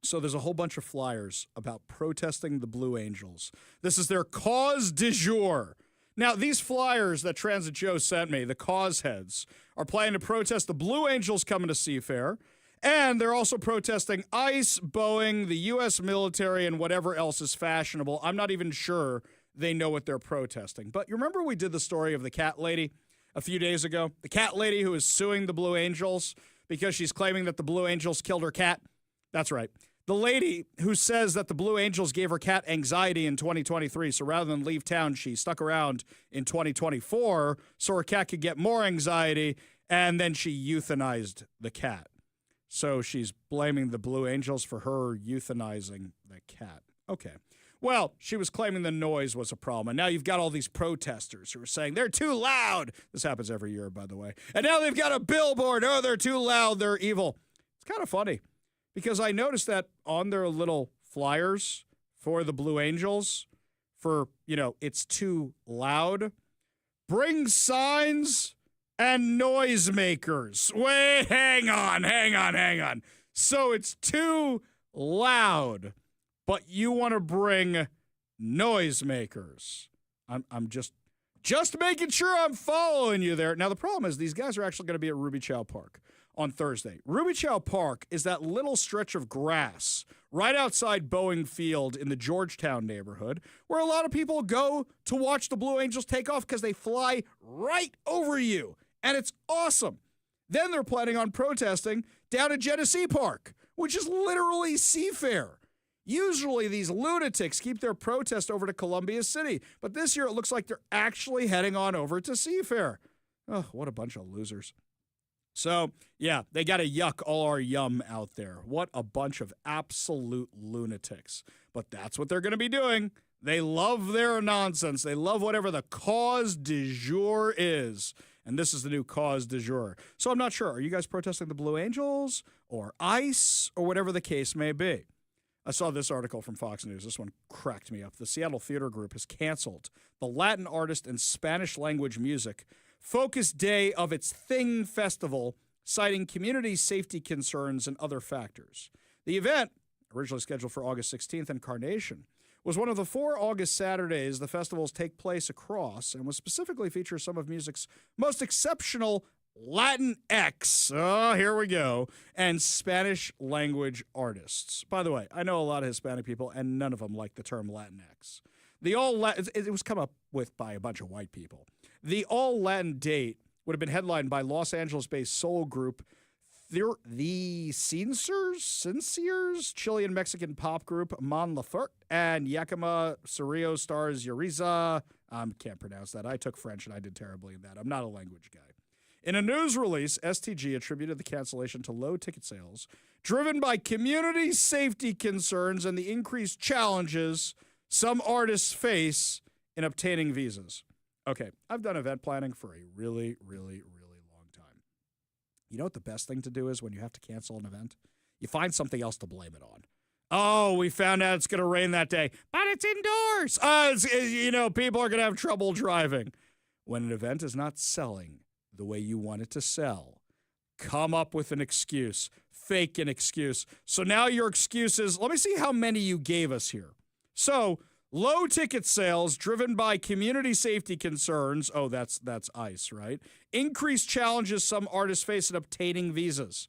So there's a whole bunch of flyers about protesting the Blue Angels. This is their cause du jour. Now, these flyers that Transit Joe sent me, the cause heads, are planning to protest the Blue Angels coming to Seafair, and they're also protesting ICE, Boeing, the U.S. military, and whatever else is fashionable. I'm not even sure they know what they're protesting. But you remember we did the story of the cat lady a few days ago? The cat lady who is suing the Blue Angels because she's claiming that the Blue Angels killed her cat? That's right. The lady who says that the Blue Angels gave her cat anxiety in 2023, so rather than leave town, she stuck around in 2024 so her cat could get more anxiety, and then she euthanized the cat. So she's blaming the Blue Angels for her euthanizing the cat. Okay. Well, she was claiming the noise was a problem, and now you've got all these protesters who are saying they're too loud. This happens every year, by the way. And now they've got a billboard. Oh, they're too loud. They're evil. It's kind of funny. Because I noticed that on their little flyers for the Blue Angels, for, it's too loud, bring signs and noisemakers. Wait, hang on. So it's too loud, but you want to bring noisemakers. I'm just making sure I'm following you there. Now, the problem is these guys are actually going to be at Ruby Chow Park on Thursday. Ruby Chow Park is that little stretch of grass right outside Boeing Field in the Georgetown neighborhood where a lot of people go to watch the Blue Angels take off because they fly right over you, and it's awesome. Then they're planning on protesting down at Genesee Park, which is literally Seafair. Usually these lunatics keep their protest over to Columbia City, but this year it looks like they're actually heading on over to Seafair. Oh, what a bunch of losers. So, yeah, they got to yuck all our yum out there. What a bunch of absolute lunatics. But that's what they're going to be doing. They love their nonsense. They love whatever the cause du jour is. And this is the new cause du jour. So I'm not sure. Are you guys protesting the Blue Angels or ICE or whatever the case may be? I saw this article from Fox News. This one cracked me up. The Seattle Theater Group has canceled the Latin artist and Spanish language music focus day of its Thing Festival, citing community safety concerns and other factors. The event, originally scheduled for August 16th in Carnation, was one of the 4 August Saturdays the festivals take place across and was specifically features some of music's most exceptional Latinx, here we go, and Spanish language artists. By the way, I know a lot of Hispanic people, and none of them like the term Latinx. It was come up with by a bunch of white people. The all-Latin date would have been headlined by Los Angeles-based soul group The Sincers, Chilean-Mexican pop group Mon Laferte, and Yakima Cerrillo stars Yuriza. Can't pronounce that. I took French, and I did terribly in that. I'm not a language guy. In a news release, STG attributed the cancellation to low ticket sales, driven by community safety concerns and the increased challenges some artists face in obtaining visas. Okay, I've done event planning for a really, really, really long time. You know what the best thing to do is when you have to cancel an event? You find something else to blame it on. Oh, we found out it's going to rain that day, but it's indoors. People are going to have trouble driving. When an event is not selling the way you want it to sell, come up with an excuse. Fake an excuse. So now your excuse is, let me see how many you gave us here. So, low ticket sales driven by community safety concerns. Oh, that's ICE, right? Increased challenges some artists face in obtaining visas.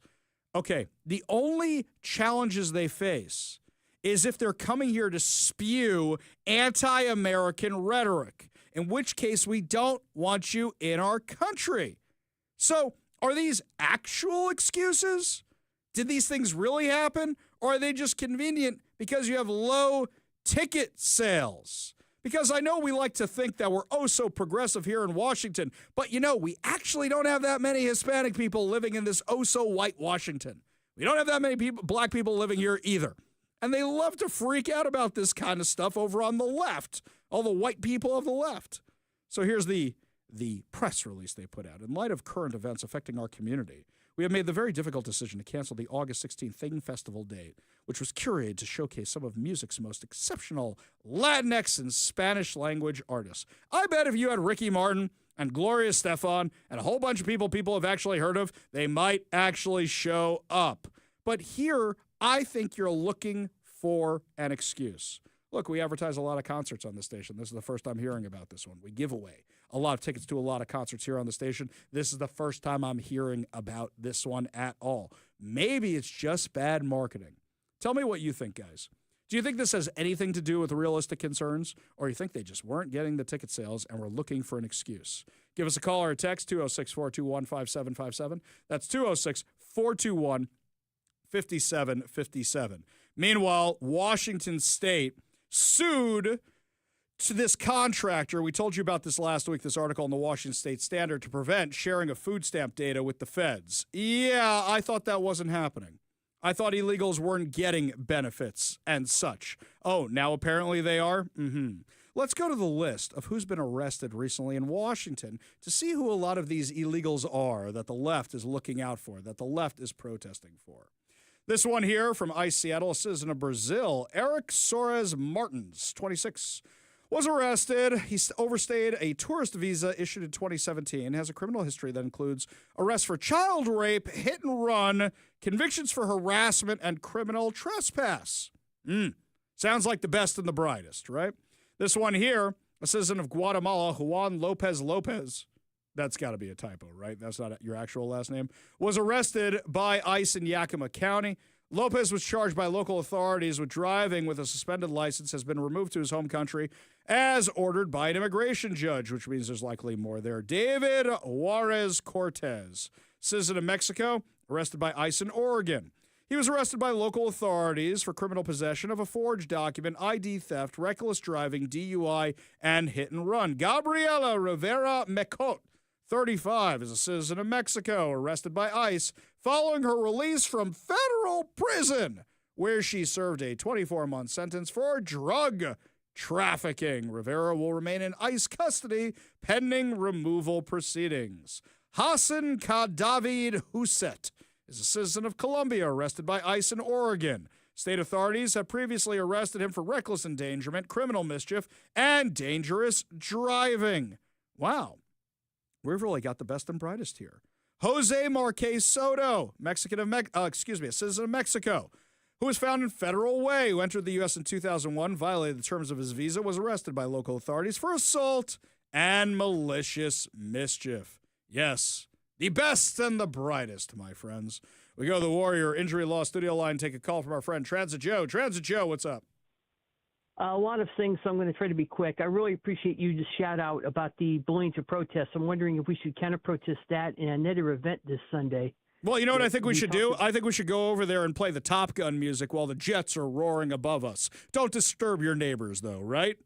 Okay, the only challenges they face is if they're coming here to spew anti-American rhetoric, in which case we don't want you in our country. So, are these actual excuses? Did these things really happen? Or are they just convenient because you have low ticket sales? Because I know we like to think that we're oh so progressive here in Washington, but we actually don't have that many Hispanic people living in this oh so white Washington. We don't have that many black people living here either. And they love to freak out about this kind of stuff over on the left, all the white people of the left. So here's the press release they put out. In light of current events affecting our community, we have made the very difficult decision to cancel the August 16th Thing Festival date, which was curated to showcase some of music's most exceptional Latinx and Spanish language artists. I bet if you had Ricky Martin and Gloria Estefan and a whole bunch of people have actually heard of, they might actually show up. But here, I think you're looking for an excuse. Look, we advertise a lot of concerts on the station. This is the first I'm hearing about this one. We give away a lot of tickets to a lot of concerts here on the station. This is the first time I'm hearing about this one at all. Maybe it's just bad marketing. Tell me what you think, guys. Do you think this has anything to do with realistic concerns, or you think they just weren't getting the ticket sales and were looking for an excuse? Give us a call or a text, 206-421-5757. That's 206-421-5757. Meanwhile, Washington State sued to this contractor. We told you about this last week, this article in the Washington State Standard, to prevent sharing of food stamp data with the feds. Yeah, I thought that wasn't happening. I thought illegals weren't getting benefits and such. Oh, now apparently they are? Let's go to the list of who's been arrested recently in Washington to see who a lot of these illegals are that the left is looking out for, that the left is protesting for. This one here from ICE Seattle, a citizen of Brazil, Eric Soares Martins, 26, was arrested. He overstayed a tourist visa issued in 2017, has a criminal history that includes arrests for child rape, hit and run, convictions for harassment, and criminal trespass. Sounds like the best and the brightest, right? This one here, a citizen of Guatemala, Juan Lopez, that's got to be a typo, right? That's not your actual last name, was arrested by ICE in Yakima County. Lopez was charged by local authorities with driving with a suspended license, has been removed to his home country as ordered by an immigration judge, which means there's likely more there. David Juarez Cortez, citizen of Mexico, arrested by ICE in Oregon. He was arrested by local authorities for criminal possession of a forged document, ID theft, reckless driving, DUI, and hit and run. Gabriela Rivera Mecot, 35, is a citizen of Mexico, arrested by ICE following her release from federal prison, where she served a 24-month sentence for drug trafficking. Rivera will remain in ICE custody pending removal proceedings. Hassan Khadavid Husset is a citizen of Colombia arrested by ICE in Oregon. State authorities have previously arrested him for reckless endangerment, criminal mischief, and dangerous driving. Wow. We've really got the best and brightest here. Jose Marquez Soto, a citizen of Mexico, who was found in Federal Way, who entered the U.S. in 2001, violated the terms of his visa, was arrested by local authorities for assault and malicious mischief. Yes, the best and the brightest, my friends. We go to the Warrior Injury Law Studio line, take a call from our friend Transit Joe. Transit Joe, what's up? A lot of things, so I'm going to try to be quick. I really appreciate you just shout out about the bullying to protest. I'm wondering if we should kind of protest that in another event this Sunday. Well, you know what I think we should do? I think we should go over there and play the Top Gun music while the jets are roaring above us. Don't disturb your neighbors, though, right?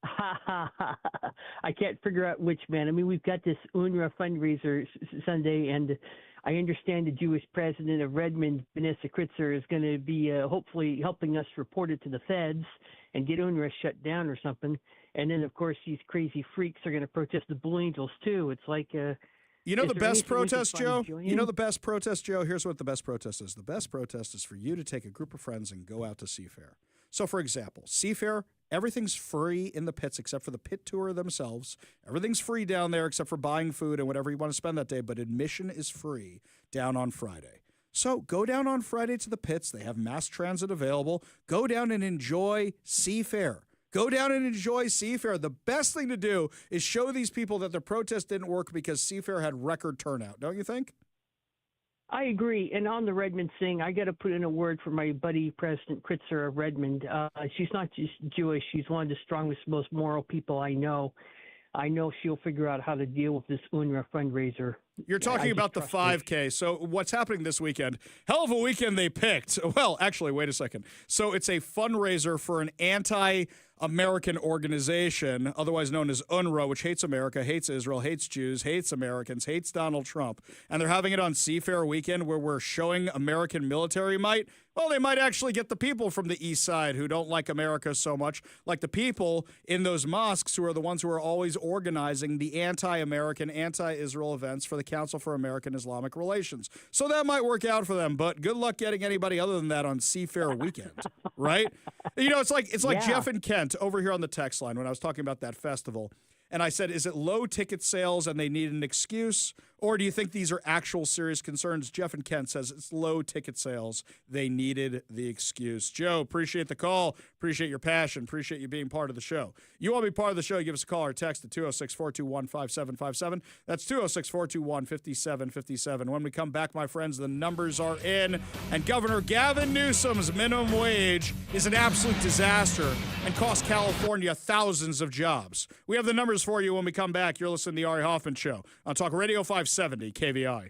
I can't figure out which, man. I mean, we've got this UNRWA fundraiser Sunday, and I understand the Jewish president of Redmond, Vanessa Kritzer, is going to be hopefully helping us report it to the feds and get UNRWA shut down or something. And then, of course, these crazy freaks are going to protest the Blue Angels, too. It's like... you know the best protest, Joe? You know the best protest, Joe? Here's what the best protest is. The best protest is for you to take a group of friends and go out to Seafair. So, for example, Seafair, everything's free in the pits except for the pit tour themselves. Everything's free down there except for buying food and whatever you want to spend that day, but admission is free down on Friday. So go down on Friday to the pits. They have mass transit available. Go down and enjoy Seafair. Go down and enjoy Seafair. The best thing to do is show these people that their protest didn't work because Seafair had record turnout, don't you think? I agree. And on the Redmond thing, I got to put in a word for my buddy, President Kritzer of Redmond. She's not just Jewish. She's one of the strongest, most moral people I know. I know she'll figure out how to deal with this UNRWA fundraiser. You're talking about the 5K. So what's happening this weekend? Hell of a weekend they picked. Well, actually, wait a second. So it's a fundraiser for an anti-American organization, otherwise known as UNRWA, which hates America, hates Israel, hates Jews, hates Americans, hates Donald Trump. And they're having it on Seafair weekend where we're showing American military might. Well, they might actually get the people from the east side who don't like America so much, like the people in those mosques who are the ones who are always organizing the anti-American, anti-Israel events for the Council for American Islamic Relations. So that might work out for them, but good luck getting anybody other than that on Seafair weekend, right? You know, it's like Jeff and Kent over here on the text line when I was talking about that festival. And I said, is it low ticket sales and they need an excuse? Or do you think these are actual serious concerns? Jeff and Kent says it's low ticket sales. They needed the excuse. Joe, appreciate the call. Appreciate your passion. Appreciate you being part of the show. You want to be part of the show, give us a call or text at 206-421-5757. That's 206-421-5757. When we come back, my friends, the numbers are in. And Governor Gavin Newsom's minimum wage is an absolute disaster and costs California thousands of jobs. We have the numbers for you when we come back. You're listening to the Ari Hoffman Show on Talk Radio 570 KVI.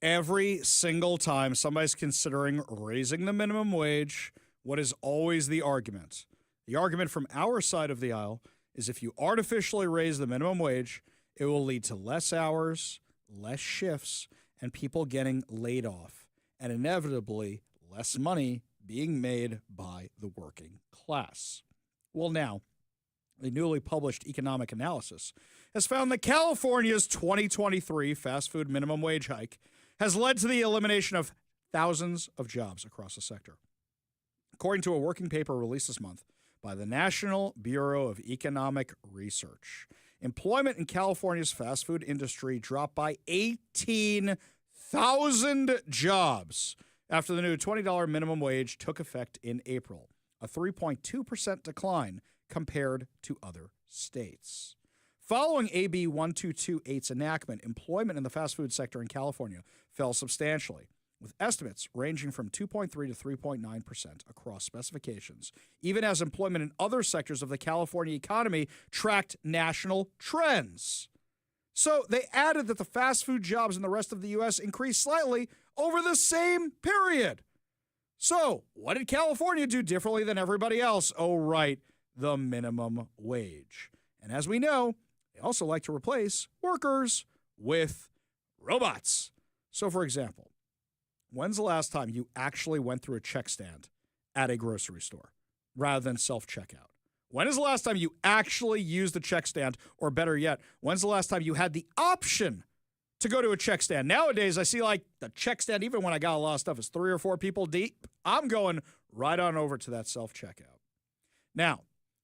Every single time somebody's considering raising the minimum wage, what is always the argument? The argument from our side of the aisle is if you artificially raise the minimum wage, it will lead to less hours, less shifts, and people getting laid off, and inevitably less money being made by the working class. Well, now, a newly published economic analysis has found that California's 2023 fast food minimum wage hike has led to the elimination of thousands of jobs across the sector. According to a working paper released this month by the National Bureau of Economic Research, employment in California's fast food industry dropped by 18,000 jobs after the new $20 minimum wage took effect in April, a 3.2% decline compared to other states. Following AB 1228's enactment, employment in the fast food sector in California fell substantially, with estimates ranging from 2.3 to 3.9% across specifications, even as employment in other sectors of the California economy tracked national trends. So they added that the fast food jobs in the rest of the U.S. increased slightly over the same period. So what did California do differently than everybody else? Oh, right, the minimum wage. And as we know, they also like to replace workers with robots. So, for example, when's the last time you actually went through a check stand at a grocery store rather than self-checkout? When is the last time you actually used the check stand? Or better yet, when's the last time you had the option to go to a check stand? Nowadays, I see like the check stand, even when I got a lot of stuff, is 3 or 4 people deep. I'm going right on over to that self-checkout. Now,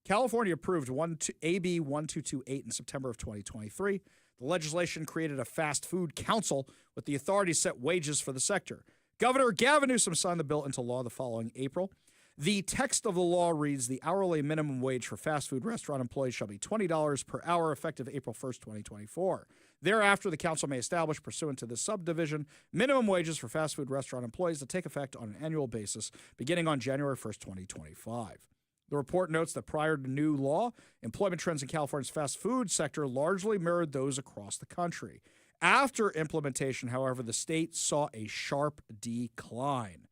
California approved AB 1228 in September of 2023. The legislation created a fast food council with the authority to set wages for the sector. Governor Gavin Newsom signed the bill into law the following April. The text of the law reads, the hourly minimum wage for fast food restaurant employees shall be $20 per hour effective April 1st, 2024. Thereafter, the council may establish, pursuant to this subdivision, minimum wages for fast food restaurant employees that take effect on an annual basis beginning on January 1st, 2025. The report notes that prior to new law, employment trends in California's fast food sector largely mirrored those across the country. After implementation, however, the state saw a sharp decline.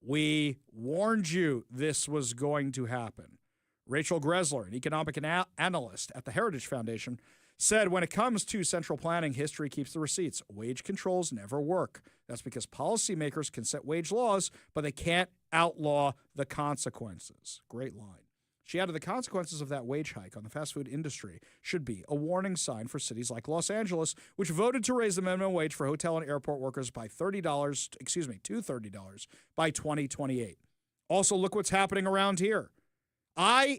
We warned you this was going to happen. Rachel Gressler, an economic analyst at the Heritage Foundation, said when it comes to central planning, history keeps the receipts. Wage controls never work. That's because policymakers can set wage laws, but they can't outlaw the consequences. Great line. She added the consequences of that wage hike on the fast food industry should be a warning sign for cities like Los Angeles, which voted to raise the minimum wage for hotel and airport workers by to $30 by 2028. Also, look what's happening around here.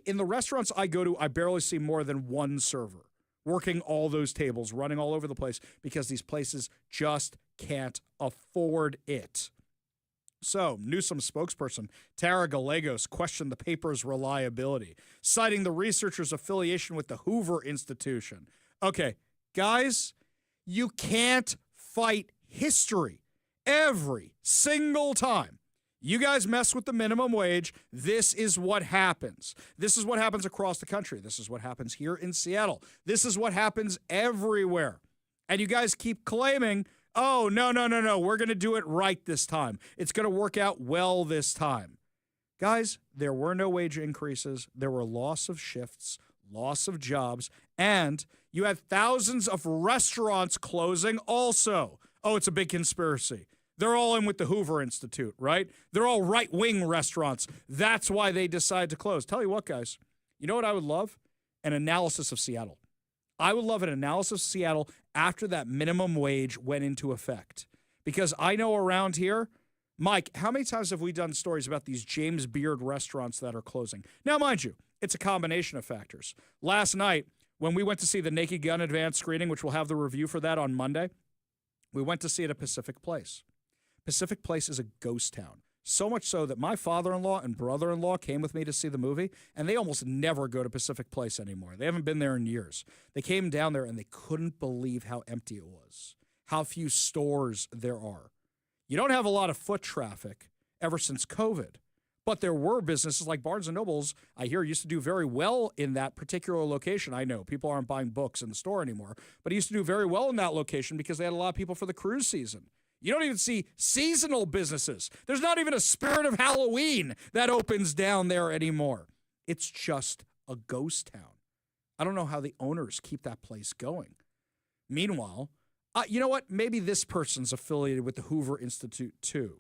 In the restaurants I go to, I barely see more than one server working all those tables, running all over the place because these places just can't afford it. So, Newsom's spokesperson, Tara Gallegos, questioned the paper's reliability, citing the researcher's affiliation with the Hoover Institution. Okay, guys, you can't fight history every single time. You guys mess with the minimum wage, this is what happens. This is what happens across the country. This is what happens here in Seattle. This is what happens everywhere. And you guys keep claiming, oh, no, we're going to do it right this time. It's going to work out well this time. Guys, there were no wage increases. There were loss of shifts, loss of jobs, and you had thousands of restaurants closing also. Oh, it's a big conspiracy. They're all in with the Hoover Institute, right? They're all right-wing restaurants. That's why they decided to close. Tell you what, guys, you know what I would love? An analysis of Seattle. I would love an analysis of Seattle after that minimum wage went into effect. Because I know around here, Mike, how many times have we done stories about these James Beard restaurants that are closing? Now, mind you, it's a combination of factors. Last night, when we went to see the Naked Gun advanced screening, which we'll have the review for that on Monday, we went to see it at Pacific Place. Pacific Place is a ghost town. So much so that my father-in-law and brother-in-law came with me to see the movie, and they almost never go to Pacific Place anymore. They haven't been there in years. They came down there, and they couldn't believe how empty it was, how few stores there are. You don't have a lot of foot traffic ever since COVID, but there were businesses like Barnes & Noble's, I hear, used to do very well in that particular location. I know people aren't buying books in the store anymore, but it used to do very well in that location because they had a lot of people for the cruise season. You don't even see seasonal businesses. There's not even a Spirit of Halloween that opens down there anymore. It's just a ghost town. I don't know how the owners keep that place going. Meanwhile, you know what? Maybe this person's affiliated with the Hoover Institute too.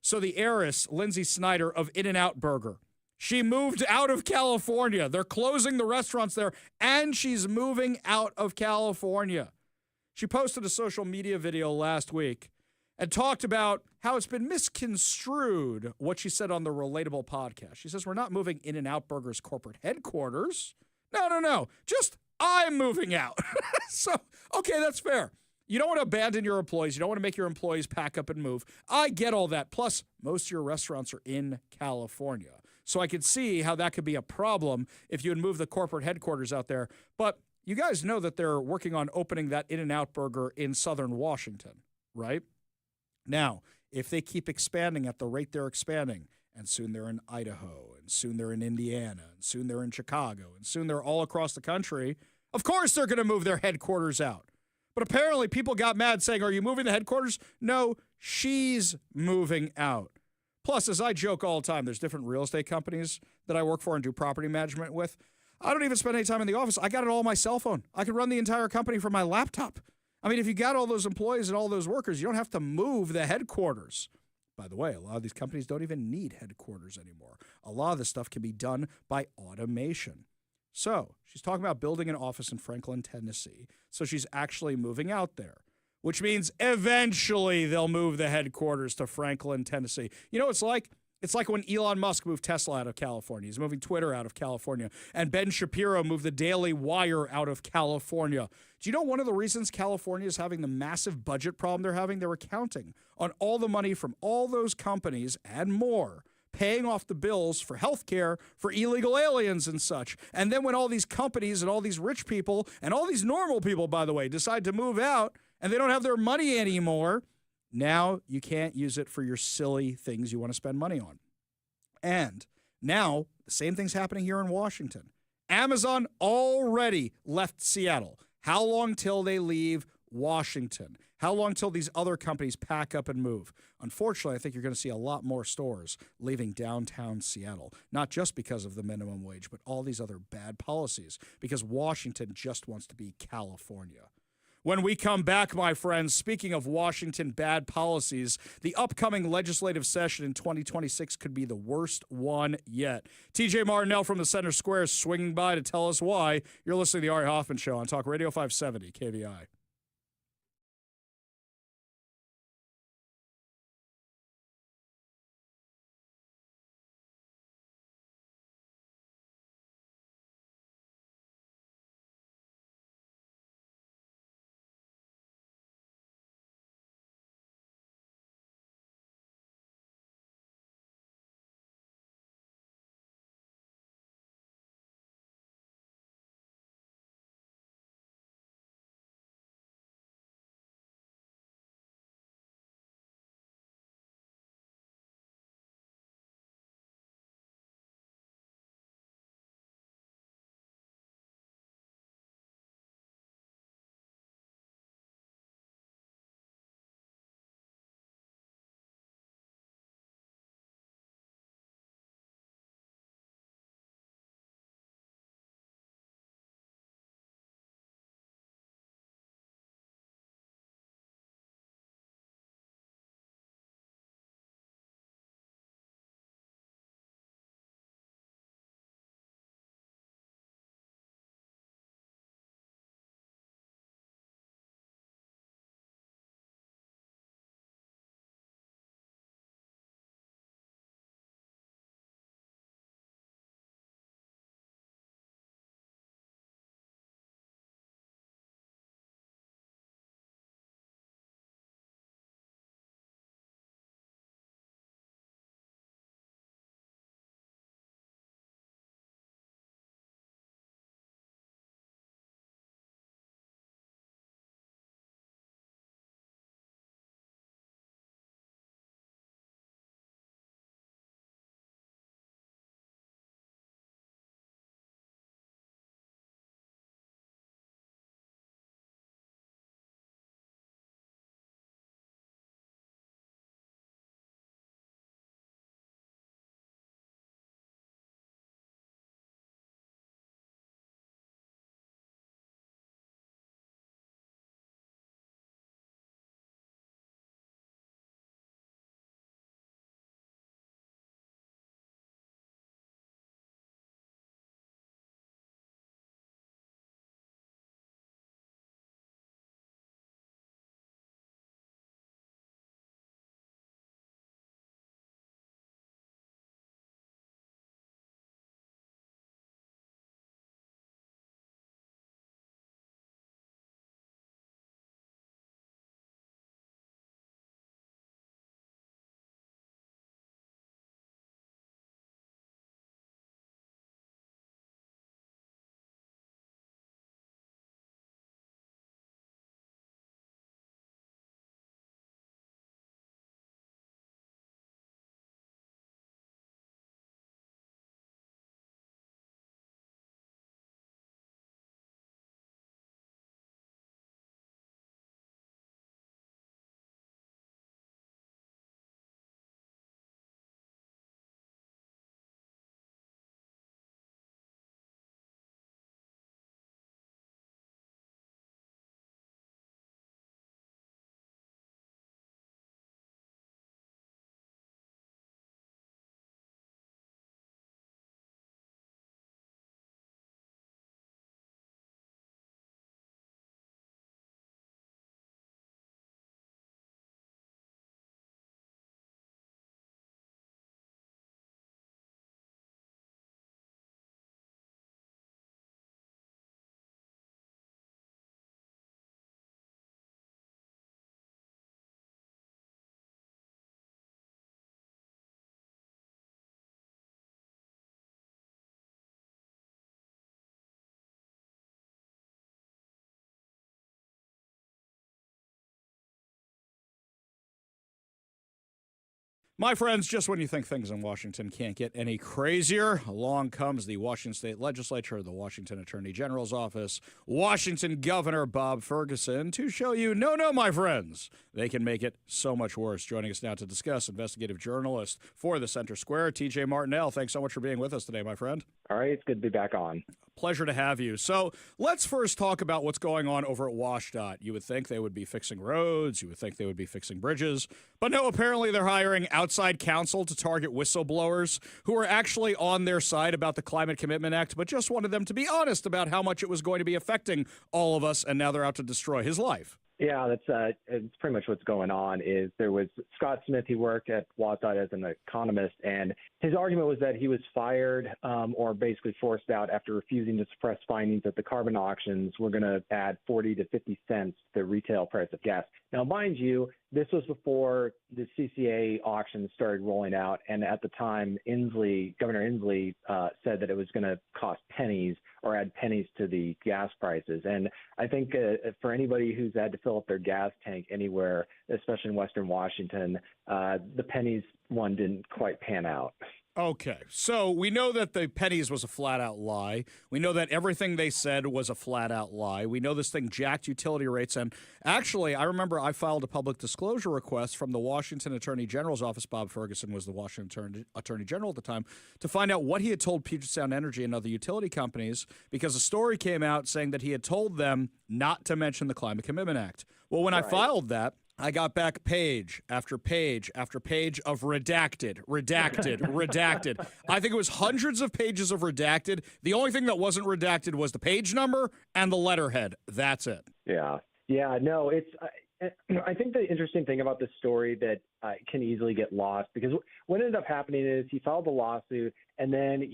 So the heiress, Lindsay Snyder of In-N-Out Burger, she moved out of California. They're closing the restaurants there, and she's moving out of California. She posted a social media video last week and talked about how it's been misconstrued, what she said on the Relatable podcast. She says, we're not moving In-N-Out Burger's corporate headquarters. No. Just I'm moving out. So, okay, that's fair. You don't want to abandon your employees. You don't want to make your employees pack up and move. I get all that. Plus, most of your restaurants are in California. So I could see how that could be a problem if you would move the corporate headquarters out there. But you guys know that they're working on opening that In-N-Out Burger in southern Washington, right? Now, if they keep expanding at the rate they're expanding, and soon they're in Idaho, and soon they're in Indiana, and soon they're in Chicago, and soon they're all across the country, of course they're going to move their headquarters out. But apparently people got mad saying, are you moving the headquarters? No, she's moving out. Plus, as I joke all the time, there's different real estate companies that I work for and do property management with. I don't even spend any time in the office. I got it all on my cell phone. I can run the entire company from my laptop. I mean, if you got all those employees and all those workers, you don't have to move the headquarters. By the way, a lot of these companies don't even need headquarters anymore. A lot of this stuff can be done by automation. So she's talking about building an office in Franklin, Tennessee. So she's actually moving out there, which means eventually they'll move the headquarters to Franklin, Tennessee. You know what it's like? It's like when Elon Musk moved Tesla out of California. He's moving Twitter out of California. And Ben Shapiro moved the Daily Wire out of California. Do you know one of the reasons California is having the massive budget problem they're having? They were counting on all the money from all those companies and more, paying off the bills for healthcare for illegal aliens and such. And then when all these companies and all these rich people and all these normal people, by the way, decide to move out and they don't have their money anymore, now you can't use it for your silly things you want to spend money on. And now the same thing's happening here in Washington. Amazon already left Seattle. How long till they leave Washington? How long till these other companies pack up and move? Unfortunately, I think you're going to see a lot more stores leaving downtown Seattle, not just because of the minimum wage, but all these other bad policies, because Washington just wants to be California. When we come back, my friends, speaking of Washington bad policies, the upcoming legislative session in 2026 could be the worst one yet. TJ Martinell from the Center Square is swinging by to tell us why. You're listening to the Ari Hoffman Show on Talk Radio 570 KVI. My friends, just when you think things in Washington can't get any crazier, along comes the Washington State Legislature, the Washington Attorney General's office, Washington Governor Bob Ferguson to show you, no, my friends, they can make it so much worse. Joining us now to discuss, investigative journalist for the Center Square, TJ Martinell. Thanks so much for being with us today, my friend. All right, it's good to be back on. Pleasure to have you. So let's first talk about what's going on over at WashDOT. You would think they would be fixing roads. You would think they would be fixing bridges. But no, apparently they're hiring outside counsel to target whistleblowers who are actually on their side about the Climate Commitment Act, but just wanted them to be honest about how much it was going to be affecting all of us, and now they're out to destroy his life. Yeah, that's it's pretty much what's going on. Is there was Scott Smith. He worked at WashDOT as an economist, and his argument was that he was fired or basically forced out after refusing to suppress findings that the carbon auctions were going to add 40 to 50 cents to the retail price of gas. Now, mind you, this was before the CCA auctions started rolling out, and at the time, Governor Inslee said that it was going to cost pennies or add pennies to the gas prices. And I think for anybody who's had to fill up their gas tank anywhere, especially in Western Washington, the pennies one didn't quite pan out. Okay, so we know that the pennies was a flat-out lie. We know that everything they said was a flat-out lie. We know this thing jacked utility rates. And actually, I remember I filed a public disclosure request from the Washington Attorney General's office. Bob Ferguson was the Washington Attorney General at the time, to find out what he had told Puget Sound Energy and other utility companies, because a story came out saying that he had told them not to mention the Climate Commitment Act. Well, when I filed that, I got back page after page after page of redacted. I think it was hundreds of pages of redacted. The only thing that wasn't redacted was the page number and the letterhead. That's it. Yeah. No, it's. I think the interesting thing about this story that can easily get lost, because what ended up happening is he filed the lawsuit, and then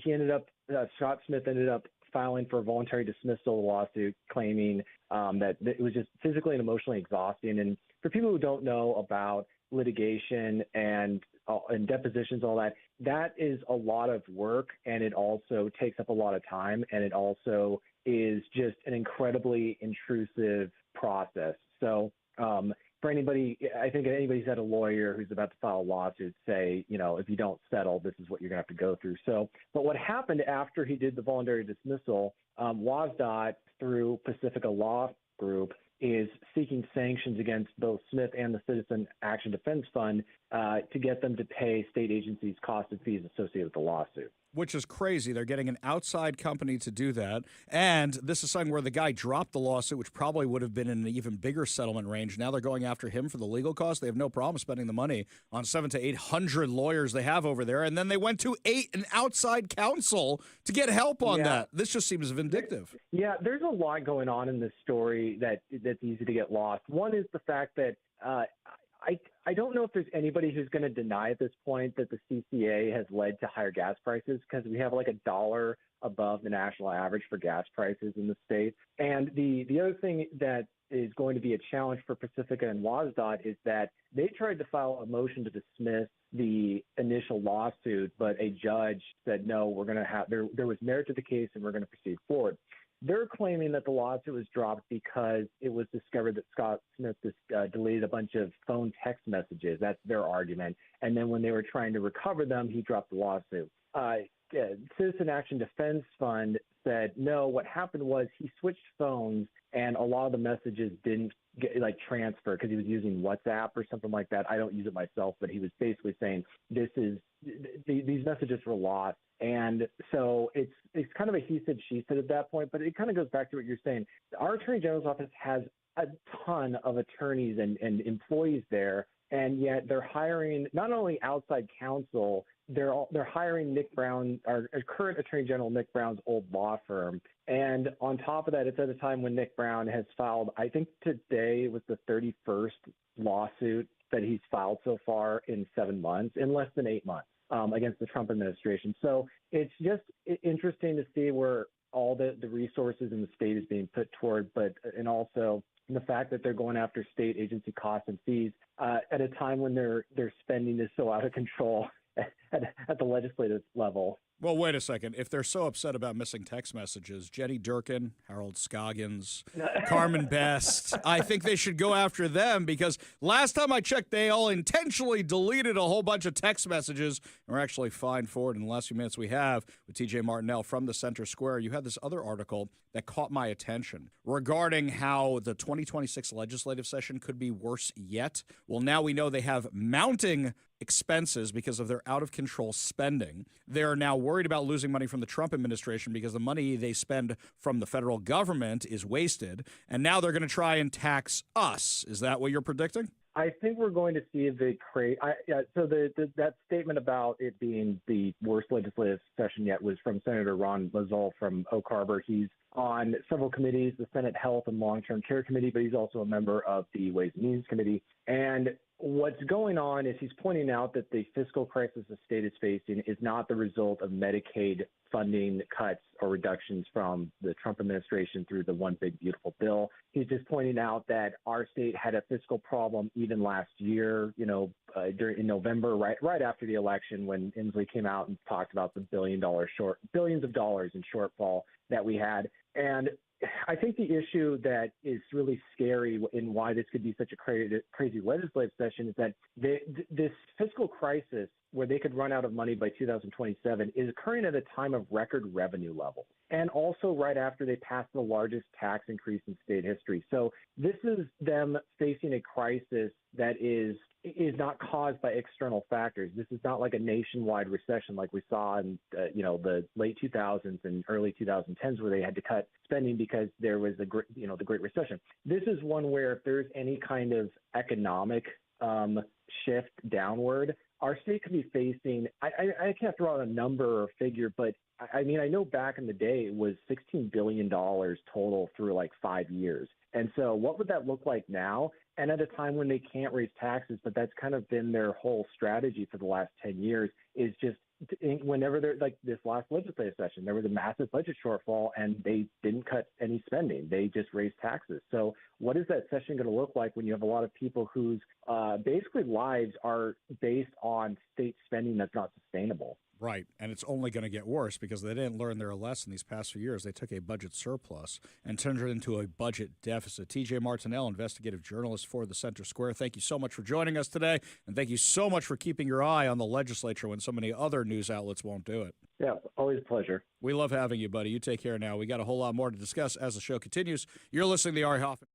Scott Smith ended up filing for a voluntary dismissal of the lawsuit, claiming that it was just physically and emotionally exhausting. And for people who don't know about litigation and depositions, all that, that is a lot of work, and it also takes up a lot of time, and it also is just an incredibly intrusive process. So for anybody, I think anybody who's had a lawyer who's about to file a lawsuit, say, if you don't settle, this is what you're going to have to go through. So, but what happened after he did the voluntary dismissal, WashDOT, through Pacifica Law Group, is seeking sanctions against both Smith and the Citizen Action Defense Fund to get them to pay state agencies costs and fees associated with the lawsuit. Which is crazy. They're getting an outside company to do that. And this is something where the guy dropped the lawsuit, which probably would have been in an even bigger settlement range. Now they're going after him for the legal costs. They have no problem spending the money on 700 to 800 lawyers they have over there. And then they went to an outside counsel to get help on that. This just seems vindictive. Yeah, there's a lot going on in this story that's easy to get lost. One is the fact that I don't know if there's anybody who's going to deny at this point that the CCA has led to higher gas prices, because we have like $1 above the national average for gas prices in the state. And the other thing that is going to be a challenge for Pacifica and WashDOT is that they tried to file a motion to dismiss the initial lawsuit, but a judge said, no, we're going to have there was merit to the case and we're going to proceed forward. They're claiming that the lawsuit was dropped because it was discovered that Scott Smith deleted a bunch of phone text messages. That's their argument. And then when they were trying to recover them, he dropped the lawsuit. Citizen Action Defense Fund said, no, what happened was he switched phones and a lot of the messages didn't get transfer because he was using WhatsApp or something like that. I don't use it myself, but he was basically saying these messages were lost. And so it's kind of a he said, she said at that point, but it kind of goes back to what you're saying. Our Attorney General's office has a ton of attorneys and employees there, and yet they're hiring not only outside counsel, they're hiring Nick Brown, our current Attorney General Nick Brown's old law firm. And on top of that, it's at a time when Nick Brown has filed, I think today was the 31st lawsuit that he's filed so far in 7 months, in less than 8 months. Against the Trump administration. So it's just interesting to see where all the resources in the state is being put toward, and also the fact that they're going after state agency costs and fees at a time when their spending is so out of control at the legislative level. Well, wait a second. If they're so upset about missing text messages, Jenny Durkin, Harold Scoggins, Carmen Best, I think they should go after them because last time I checked, they all intentionally deleted a whole bunch of text messages and were actually fined for it. In the last few minutes we have with TJ Martinell from the Center Square, you had this other article that caught my attention regarding how the 2026 legislative session could be worse yet. Well, now we know they have mounting expenses because of their out-of-control spending. They're now worried about losing money from the Trump administration because the money they spend from the federal government is wasted, and now they're going to try and tax us. Is that what you're predicting? I think we're going to see that statement about it being the worst legislative session yet was from Senator Ron Lazal from Oak Harbor. He's on several committees, the Senate Health and Long-Term Care Committee, but he's also a member of the Ways and Means Committee. And what's going on is he's pointing out that the fiscal crisis the state is facing is not the result of Medicaid funding cuts or reductions from the Trump administration through the One Big Beautiful Bill. He's just pointing out that our state had a fiscal problem even last year, in November, right after the election, when Inslee came out and talked about the billions of dollars in shortfall that we had. And I think the issue that is really scary in why this could be such a crazy legislative session is that this fiscal crisis where they could run out of money by 2027 is occurring at a time of record revenue levels, and also right after they passed the largest tax increase in state history. So this is them facing a crisis that is not caused by external factors. This is not like a nationwide recession like we saw in the late 2000s and early 2010s where they had to cut spending because there was the Great Recession. This is one where if there's any kind of economic shift downward, our state could be facing, I can't throw out a number or figure, but I know back in the day it was $16 billion total through like 5 years. And so what would that look like now? And at a time when they can't raise taxes, but that's kind of been their whole strategy for the last 10 years, is just whenever they're like this last legislative session, there was a massive budget shortfall and they didn't cut any spending. They just raised taxes. So what is that session going to look like when you have a lot of people whose basically lives are based on state spending that's not sustainable? Right, and it's only going to get worse because they didn't learn their lesson these past few years. They took a budget surplus and turned it into a budget deficit. TJ Martinell, investigative journalist for the Center Square, thank you so much for joining us today, and thank you so much for keeping your eye on the legislature when so many other news outlets won't do it. Yeah, always a pleasure. We love having you, buddy. You take care now. We got a whole lot more to discuss as the show continues. You're listening to the Ari Hoffman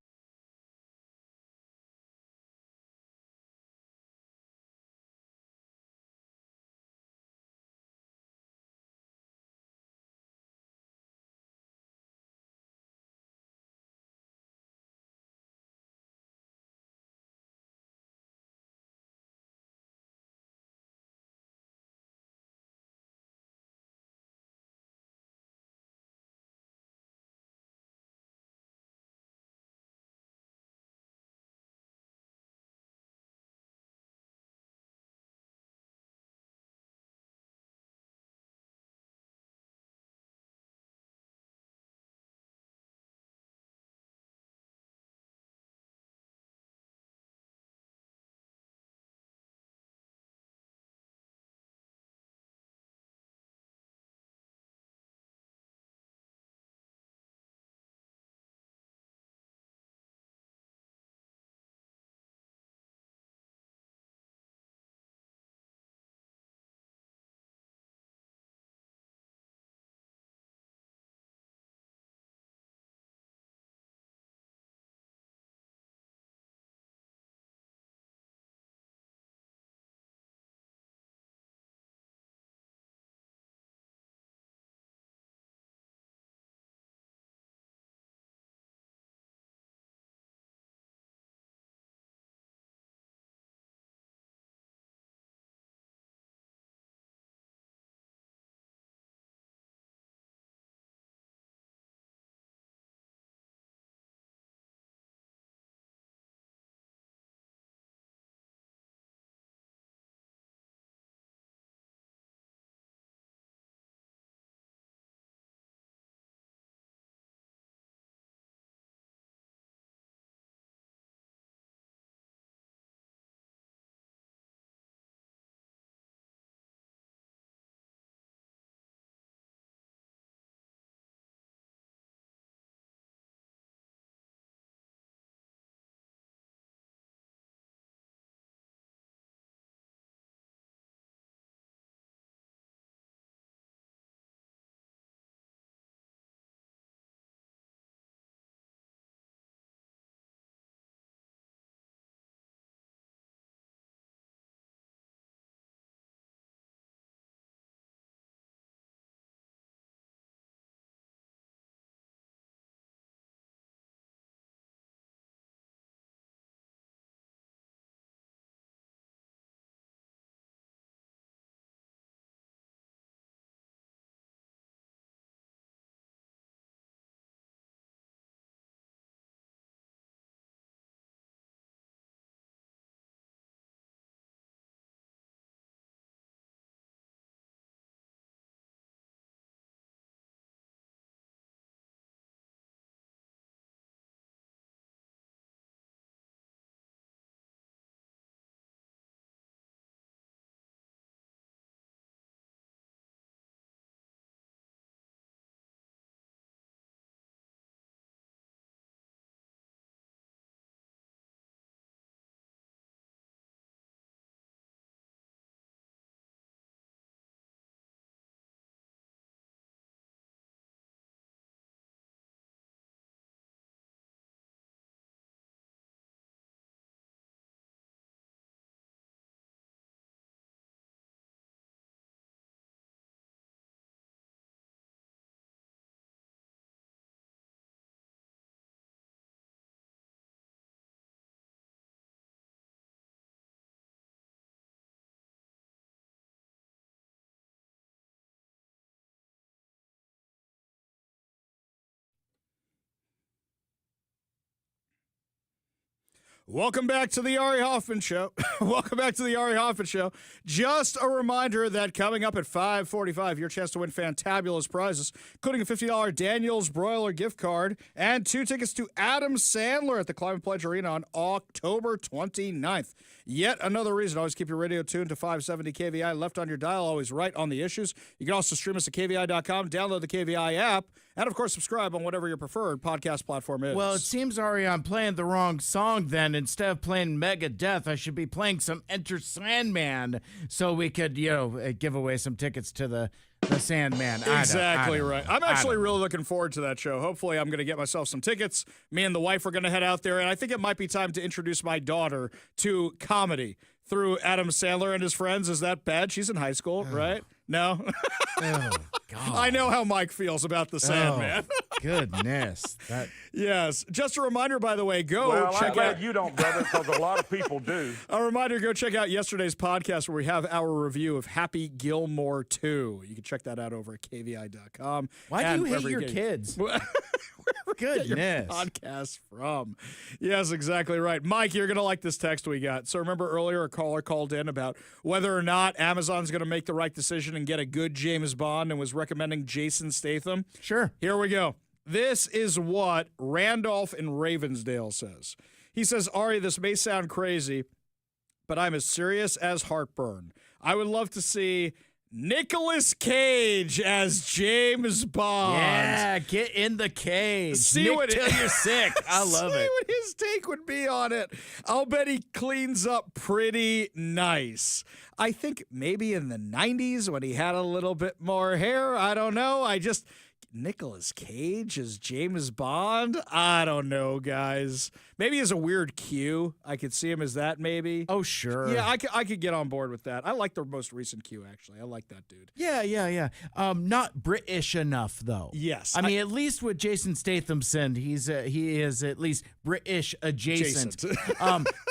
Welcome back to the Ari Hoffman Show. Welcome back to the Ari Hoffman Show. Just a reminder that coming up at 5:45, your chance to win fantabulous prizes, including a $50 Daniel's Broiler gift card and 2 tickets to Adam Sandler at the Climate Pledge Arena on October 29th. Yet another reason. Always keep your radio tuned to 570 KVI, left on your dial, always right on the issues. You can also stream us at KVI.com, download the KVI app, and, of course, subscribe on whatever your preferred podcast platform is. Well, it seems, Ari, I'm playing the wrong song then. Instead of playing Megadeth, I should be playing some Enter Sandman so we could, give away some tickets to the Sandman. Exactly right. I'm actually really looking forward to that show. Hopefully, I'm going to get myself some tickets. Me and the wife are going to head out there, and I think it might be time to introduce my daughter to comedy through Adam Sandler and his friends. Is that bad? She's in high school, right? No? Oh, God. I know how Mike feels about the Sandman. Goodness. Yes. Just a reminder, by the way, I'm check glad out. you don't, brother, because a lot of people do. A reminder, go check out yesterday's podcast where we have our review of Happy Gilmore 2. You can check that out over at KVI.com. Why do you hate your kids? Goodness. Podcast from. Yes, exactly right. Mike, you're going to like this text we got. So remember earlier a caller called in about whether or not Amazon's going to make the right decision and get a good James Bond and was recommending Jason Statham. Sure. Here we go. This is what Randolph in Ravensdale says. He says, Ari, this may sound crazy, but I'm as serious as heartburn. I would love to see Nicolas Cage as James Bond. Yeah, get in the cage. See Nick what till you're sick. I love it. See what his take would be on it. I'll bet he cleans up pretty nice. I think maybe in the 90s when he had a little bit more hair. I don't know. Nicolas Cage as James Bond? I don't know, guys. Maybe as a weird Q. I could see him as that, maybe. Oh, sure. Yeah, I could get on board with that. I like the most recent Q, actually. I like that dude. Yeah. Not British enough, though. Yes. I mean, at least with Jason Stathamson, he is at least British adjacent.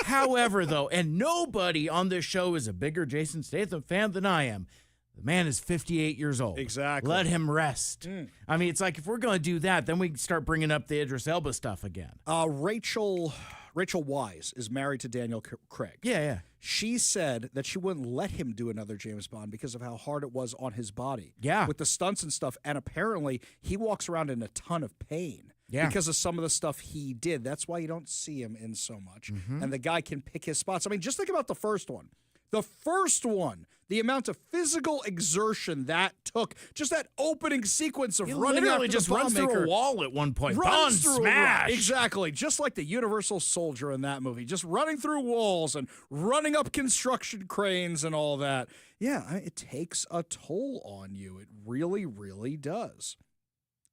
However, though, and nobody on this show is a bigger Jason Statham fan than I am. The man is 58 years old. Exactly. Let him rest. I mean, it's like if we're going to do that, then we start bringing up the Idris Elba stuff again. Rachel Wise is married to Daniel Craig. Yeah. She said that she wouldn't let him do another James Bond because of how hard it was on his body. Yeah. With the stunts and stuff. And apparently, he walks around in a ton of pain. Yeah. Because of some of the stuff he did. That's why you don't see him in so much. And the guy can pick his spots. I mean, just think about the first one. The first one, the amount of physical exertion that took, just that opening sequence of running after just the bomb runs maker. through a wall at one point. Runs through smash. Exactly. Just like the Universal Soldier in that movie. Just running through walls and running up construction cranes and all that. Yeah, it takes a toll on you. It really, really does.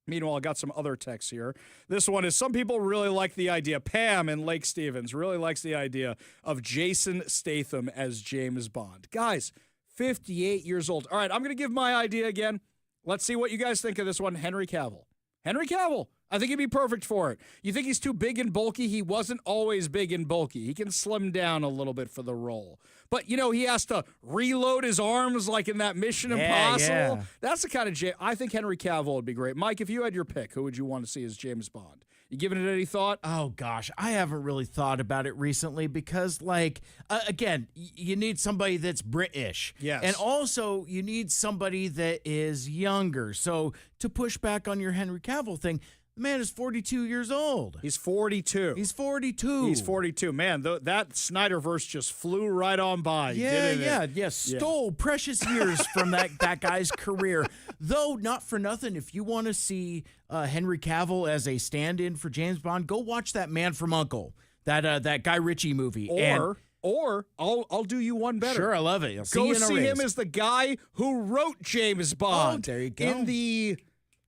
Meanwhile, I got some other texts here. This one is, some people really like the idea. Pam in Lake Stevens really likes the idea of Jason Statham as James Bond. Guys, 58 years old. All right, I'm going to give my idea again. Let's see what you guys think of this one. Henry Cavill. I think he'd be perfect for it. You think he's too big and bulky? He wasn't always big and bulky. He can slim down a little bit for the role. But, he has to reload his arms like in that Mission Impossible. Yeah. That's the kind of I think Henry Cavill would be great. Mike, if you had your pick, who would you want to see as James Bond? You giving it any thought? Oh, gosh. I haven't really thought about it recently because, again, you need somebody that's British. Yes. And also, you need somebody that is younger. So, to push back on your Henry Cavill thing, the man is 42 years old. He's 42. He's 42. Man, that Snyderverse just flew right on by. Yeah. Stole precious years from that guy's career. Though, not for nothing, if you want to see Henry Cavill as a stand-in for James Bond, go watch that Man from U.N.C.L.E., that Guy Ritchie movie. Or I'll do you one better. Sure, I love it. Go see him as the guy who wrote James Bond. Oh, there you go. In the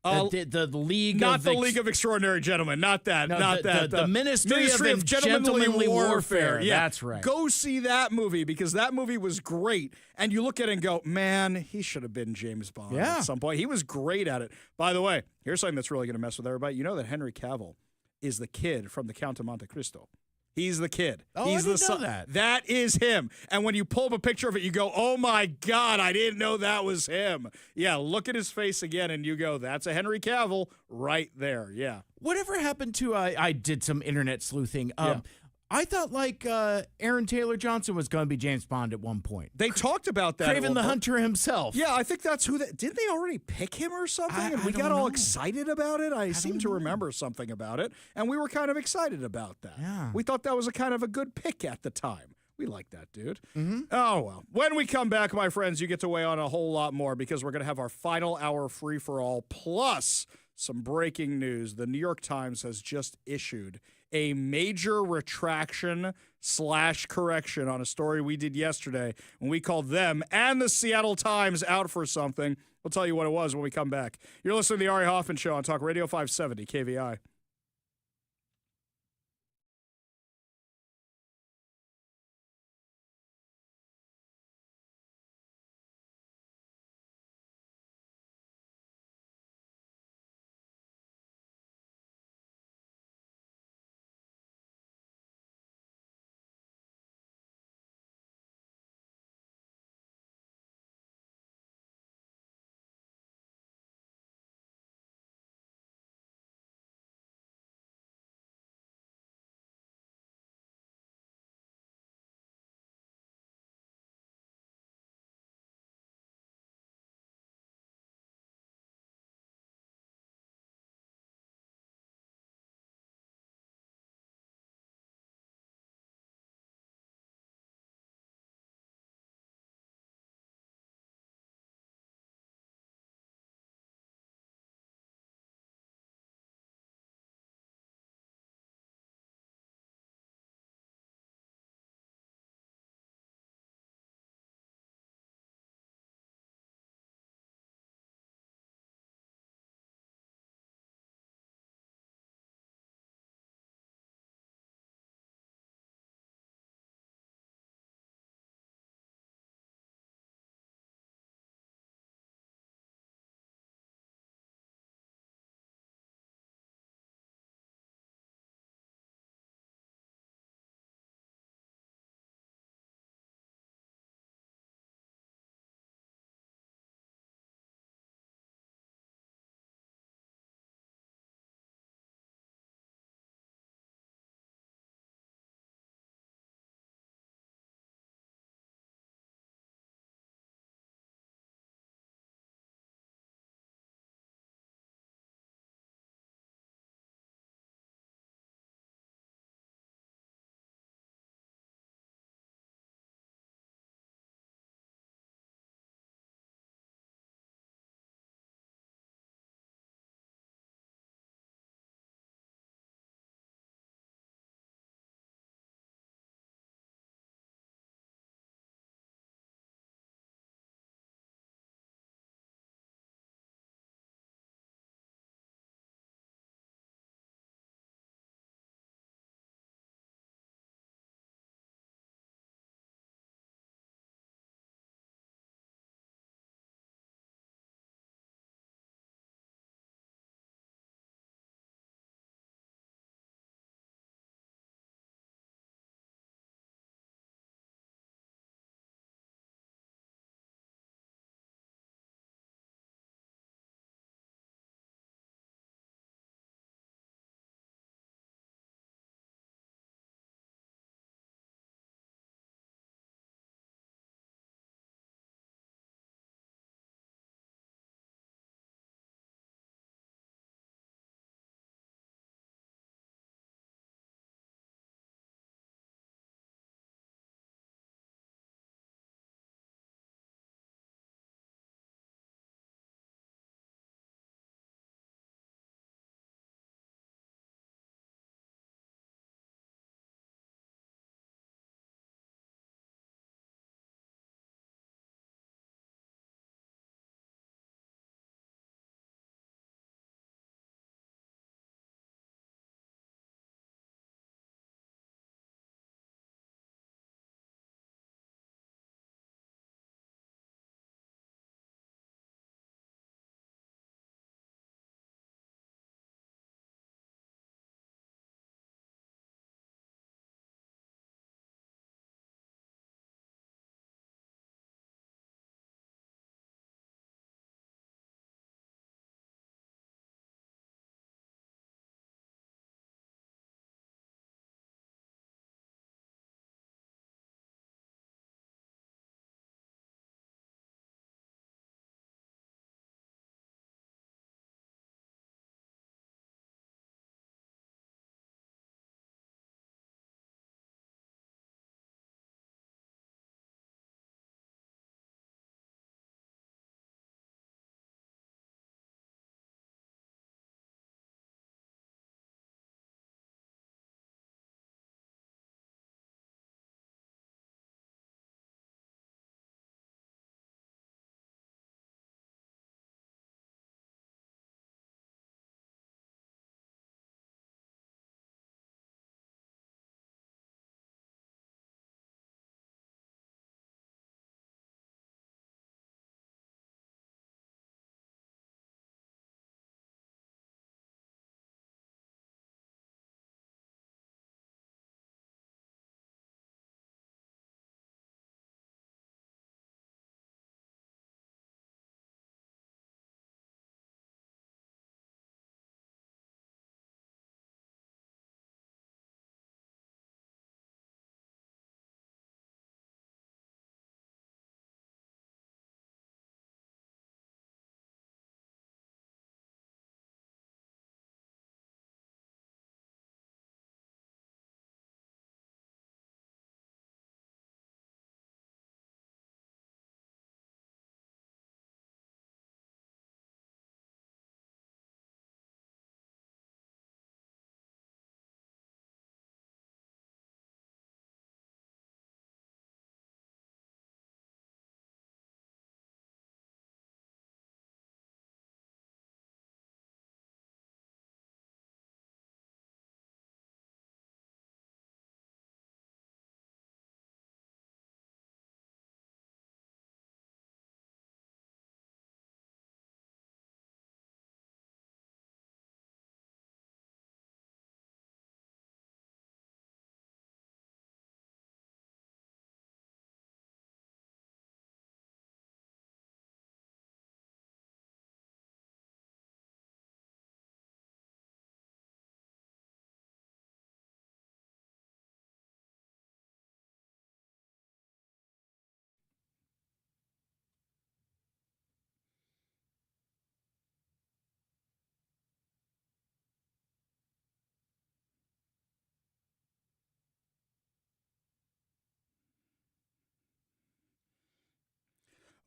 League not the League of Extraordinary Gentlemen, not that, the Ministry of Gentlemanly Warfare. Yeah, that's right. Go see that movie because that movie was great, and you look at it and go, man, he should have been James Bond at some point. He was great at it. By the way, here's something that's really going to mess with everybody. You know that Henry Cavill is the kid from The Count of Monte Cristo. He's the kid. Oh, He's I didn't the son. know that. That is him. And when you pull up a picture of it, you go, oh, my God, I didn't know that was him. Yeah, look at his face again, and you go, that's a Henry Cavill right there. Yeah. Whatever happened to, I did some internet sleuthing. I thought Aaron Taylor Johnson was going to be James Bond at one point. They talked about that. Craven the Hunter himself. Yeah, I think that's who. Didn't they already pick him or something? And we got all excited about it. I seem to remember something about it, and we were kind of excited about that. Yeah. We thought that was a kind of a good pick at the time. We like that, dude. Oh, well. When we come back, my friends, you get to weigh on a whole lot more because we're going to have our final hour free-for-all plus some breaking news. The New York Times has just issued a major retraction/correction on a story we did yesterday when we called them and the Seattle Times out for something. We'll tell you what it was when we come back. You're listening to the Ari Hoffman Show on Talk Radio 570 KVI.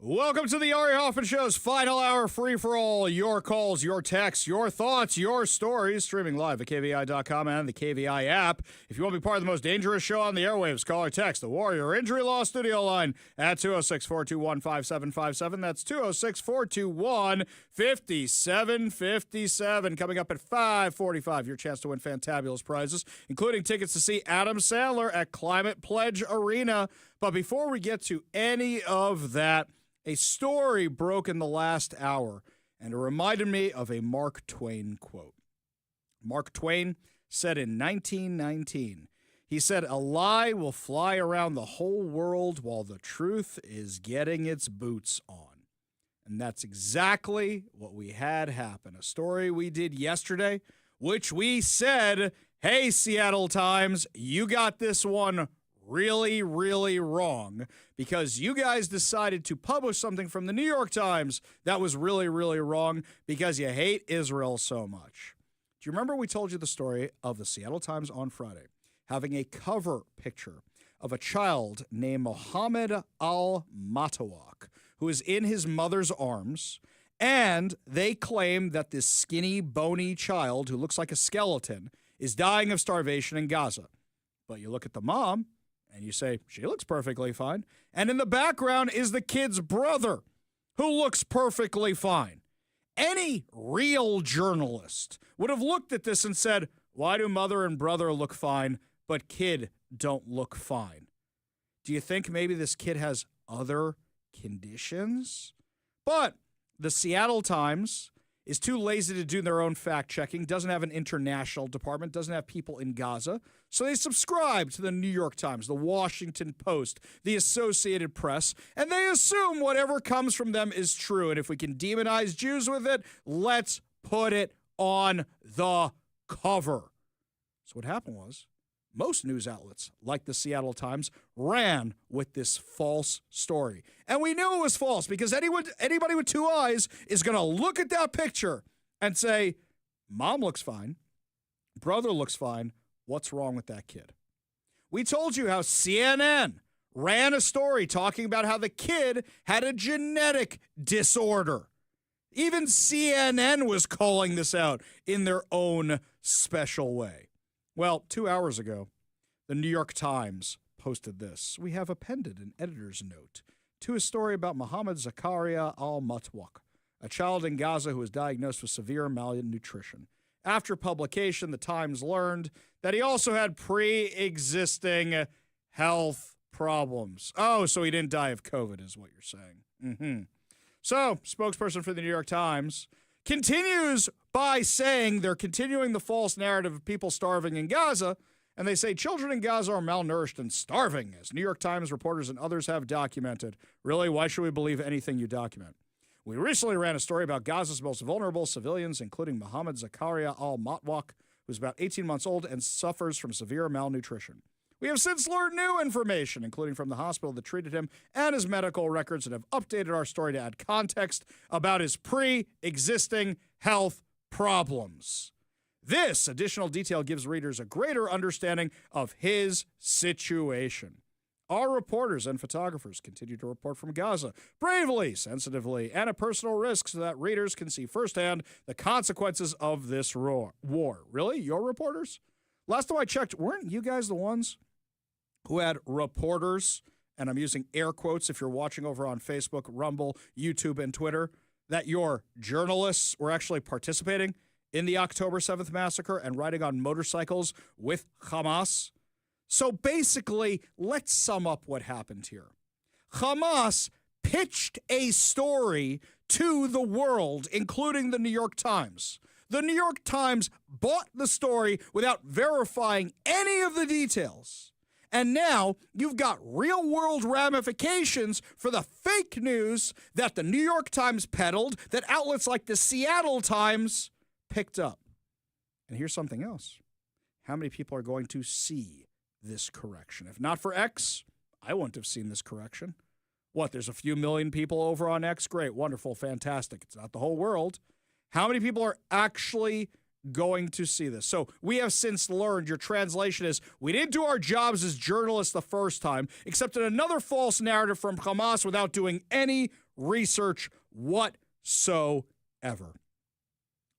Welcome to the Ari Hoffman Show's final hour free-for-all. Your calls, your texts, your thoughts, your stories. Streaming live at KVI.com and the KVI app. If you want to be part of the most dangerous show on the airwaves, call or text the Warrior Injury Law Studio line at 206-421-5757. That's 206-421-5757. Coming up at 5:45, your chance to win fantabulous prizes, including tickets to see Adam Sandler at Climate Pledge Arena. But before we get to any of that, a story broke in the last hour, and it reminded me of a Mark Twain quote. Mark Twain said in 1919, he said, "A lie will fly around the whole world while the truth is getting its boots on." And that's exactly what we had happen. A story we did yesterday, which we said, hey, Seattle Times, you got this one really, really wrong, because you guys decided to publish something from the New York Times that was really, really wrong because you hate Israel so much. Do you remember we told you the story of the Seattle Times on Friday having a cover picture of a child named Mohammed al-Matawak, who is in his mother's arms, and they claim that this skinny, bony child who looks like a skeleton is dying of starvation in Gaza. But you look at the mom, and you say, she looks perfectly fine. And in the background is the kid's brother, who looks perfectly fine. Any real journalist would have looked at this and said, why do mother and brother look fine, but kid don't look fine? Do you think maybe this kid has other conditions? But the Seattle Times is too lazy to do their own fact-checking, doesn't have an international department, doesn't have people in Gaza. So they subscribe to the New York Times, the Washington Post, the Associated Press, and they assume whatever comes from them is true. And if we can demonize Jews with it, let's put it on the cover. So what happened was, most news outlets, like the Seattle Times, ran with this false story. And we knew it was false because anybody with two eyes is going to look at that picture and say, mom looks fine, brother looks fine, what's wrong with that kid? We told you how CNN ran a story talking about how the kid had a genetic disorder. Even CNN was calling this out in their own special way. Well, 2 hours ago, the New York Times posted this. We have appended an editor's note to a story about Mohammed Zakaria al-Matwak, a child in Gaza who was diagnosed with severe malnutrition. After publication, the Times learned that he also had pre-existing health problems. Oh, so he didn't die of COVID is what you're saying. Mm-hmm. So, spokesperson for the New York Times continues by saying they're continuing the false narrative of people starving in Gaza, and they say children in Gaza are malnourished and starving, as New York Times reporters and others have documented. Really, why should we believe anything you document? We recently ran a story about Gaza's most vulnerable civilians, including Mohammed Zakaria al-Matwak, who's about 18 months old and suffers from severe malnutrition. We have since learned new information, including from the hospital that treated him and his medical records, and have updated our story to add context about his pre-existing health problems. This additional detail gives readers a greater understanding of his situation. Our reporters and photographers continue to report from Gaza, bravely, sensitively, and at personal risk so that readers can see firsthand the consequences of this war. Really? Your reporters? Last time I checked, weren't you guys the ones who had reporters, and I'm using air quotes if you're watching over on Facebook, Rumble, YouTube, and Twitter, that your journalists were actually participating in the October 7th massacre and riding on motorcycles with Hamas? So basically, let's sum up what happened here. Hamas pitched a story to the world, including the New York Times. The New York Times bought the story without verifying any of the details. And now you've got real-world ramifications for the fake news that the New York Times peddled, that outlets like the Seattle Times picked up. And here's something else. How many people are going to see this correction? If not for X, I wouldn't have seen this correction. What, there's a few million people over on X? Great, wonderful, fantastic. It's not the whole world. How many people are actually going to see this? So we have since learned your translation is, we didn't do our jobs as journalists the first time, accepted another false narrative from Hamas without doing any research whatsoever.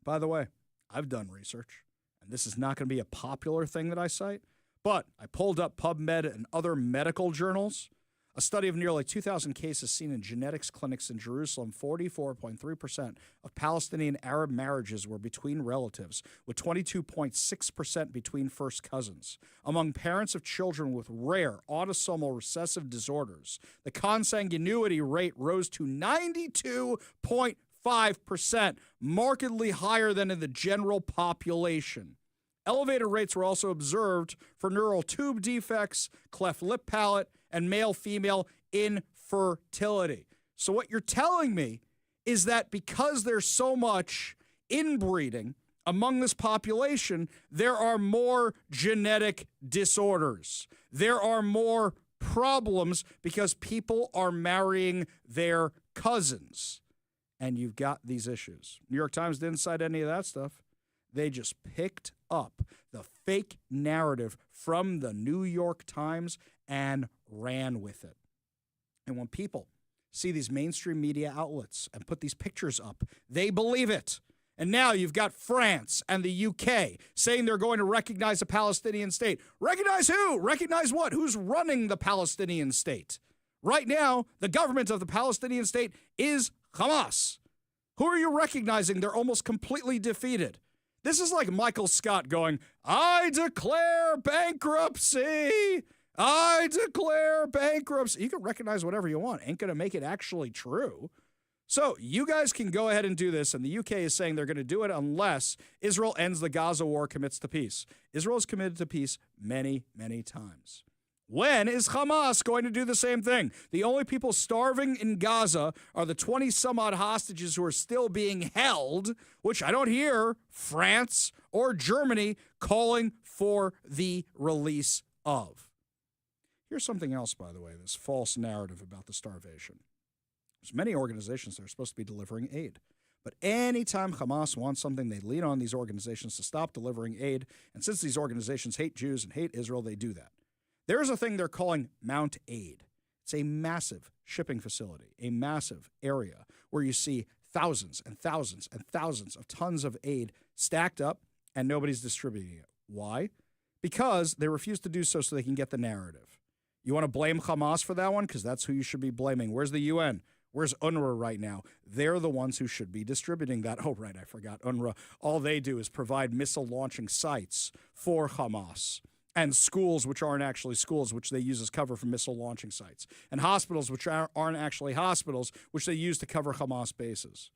By the way, I've done research, and this is not going to be a popular thing that I cite, but I pulled up PubMed and other medical journals. A study of nearly 2,000 cases seen in genetics clinics in Jerusalem, 44.3% of Palestinian Arab marriages were between relatives, with 22.6% between first cousins. Among parents of children with rare autosomal recessive disorders, the consanguinity rate rose to 92.5%, markedly higher than in the general population. Elevated rates were also observed for neural tube defects, cleft lip palate, and male-female infertility. So what you're telling me is that because there's so much inbreeding among this population, there are more genetic disorders. There are more problems because people are marrying their cousins. And you've got these issues. New York Times didn't cite any of that stuff. They just picked up the fake narrative from the New York Times and ran with it. And when people see these mainstream media outlets and put these pictures up, they believe it. And now you've got France and the UK saying they're going to recognize a Palestinian state. Recognize who? Recognize what? Who's running the Palestinian state? Right now, the government of the Palestinian state is Hamas. Who are you recognizing? They're almost completely defeated. This is like Michael Scott going, I declare bankruptcy. I declare bankruptcy. You can recognize whatever you want. Ain't going to make it actually true. So you guys can go ahead and do this, and the UK is saying they're going to do it unless Israel ends the Gaza war, commits to peace. Israel has committed to peace many, many times. When is Hamas going to do the same thing? The only people starving in Gaza are the 20-some-odd hostages who are still being held, which I don't hear France or Germany calling for the release of. Here's something else, by the way, this false narrative about the starvation. There's many organizations that are supposed to be delivering aid. But anytime Hamas wants something, they lean on these organizations to stop delivering aid. And since these organizations hate Jews and hate Israel, they do that. There's a thing they're calling Mount Aid. It's a massive shipping facility, a massive area where you see thousands and thousands and thousands of tons of aid stacked up and nobody's distributing it. Why? Because they refuse to do so they can get the narrative. You want to blame Hamas for that one? Because that's who you should be blaming. Where's the UN? Where's UNRWA right now? They're the ones who should be distributing that. Oh, right, I forgot. UNRWA, all they do is provide missile launching sites for Hamas. And schools, which aren't actually schools, which they use as cover for missile launching sites. And hospitals, which aren't actually hospitals, which they use to cover Hamas bases.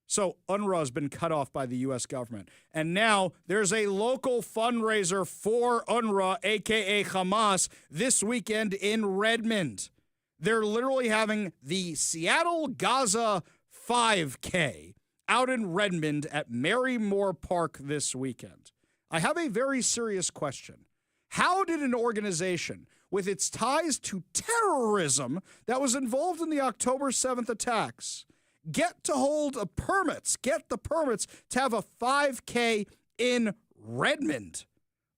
So UNRWA has been cut off by the U.S. government. And now there's a local fundraiser for UNRWA, a.k.a. Hamas, this weekend in Redmond. They're literally having the Seattle Gaza 5K out in Redmond at Mary Moore Park this weekend. I have a very serious question. How did an organization with its ties to terrorism that was involved in the October 7th attacks get the permits to have a 5K in Redmond?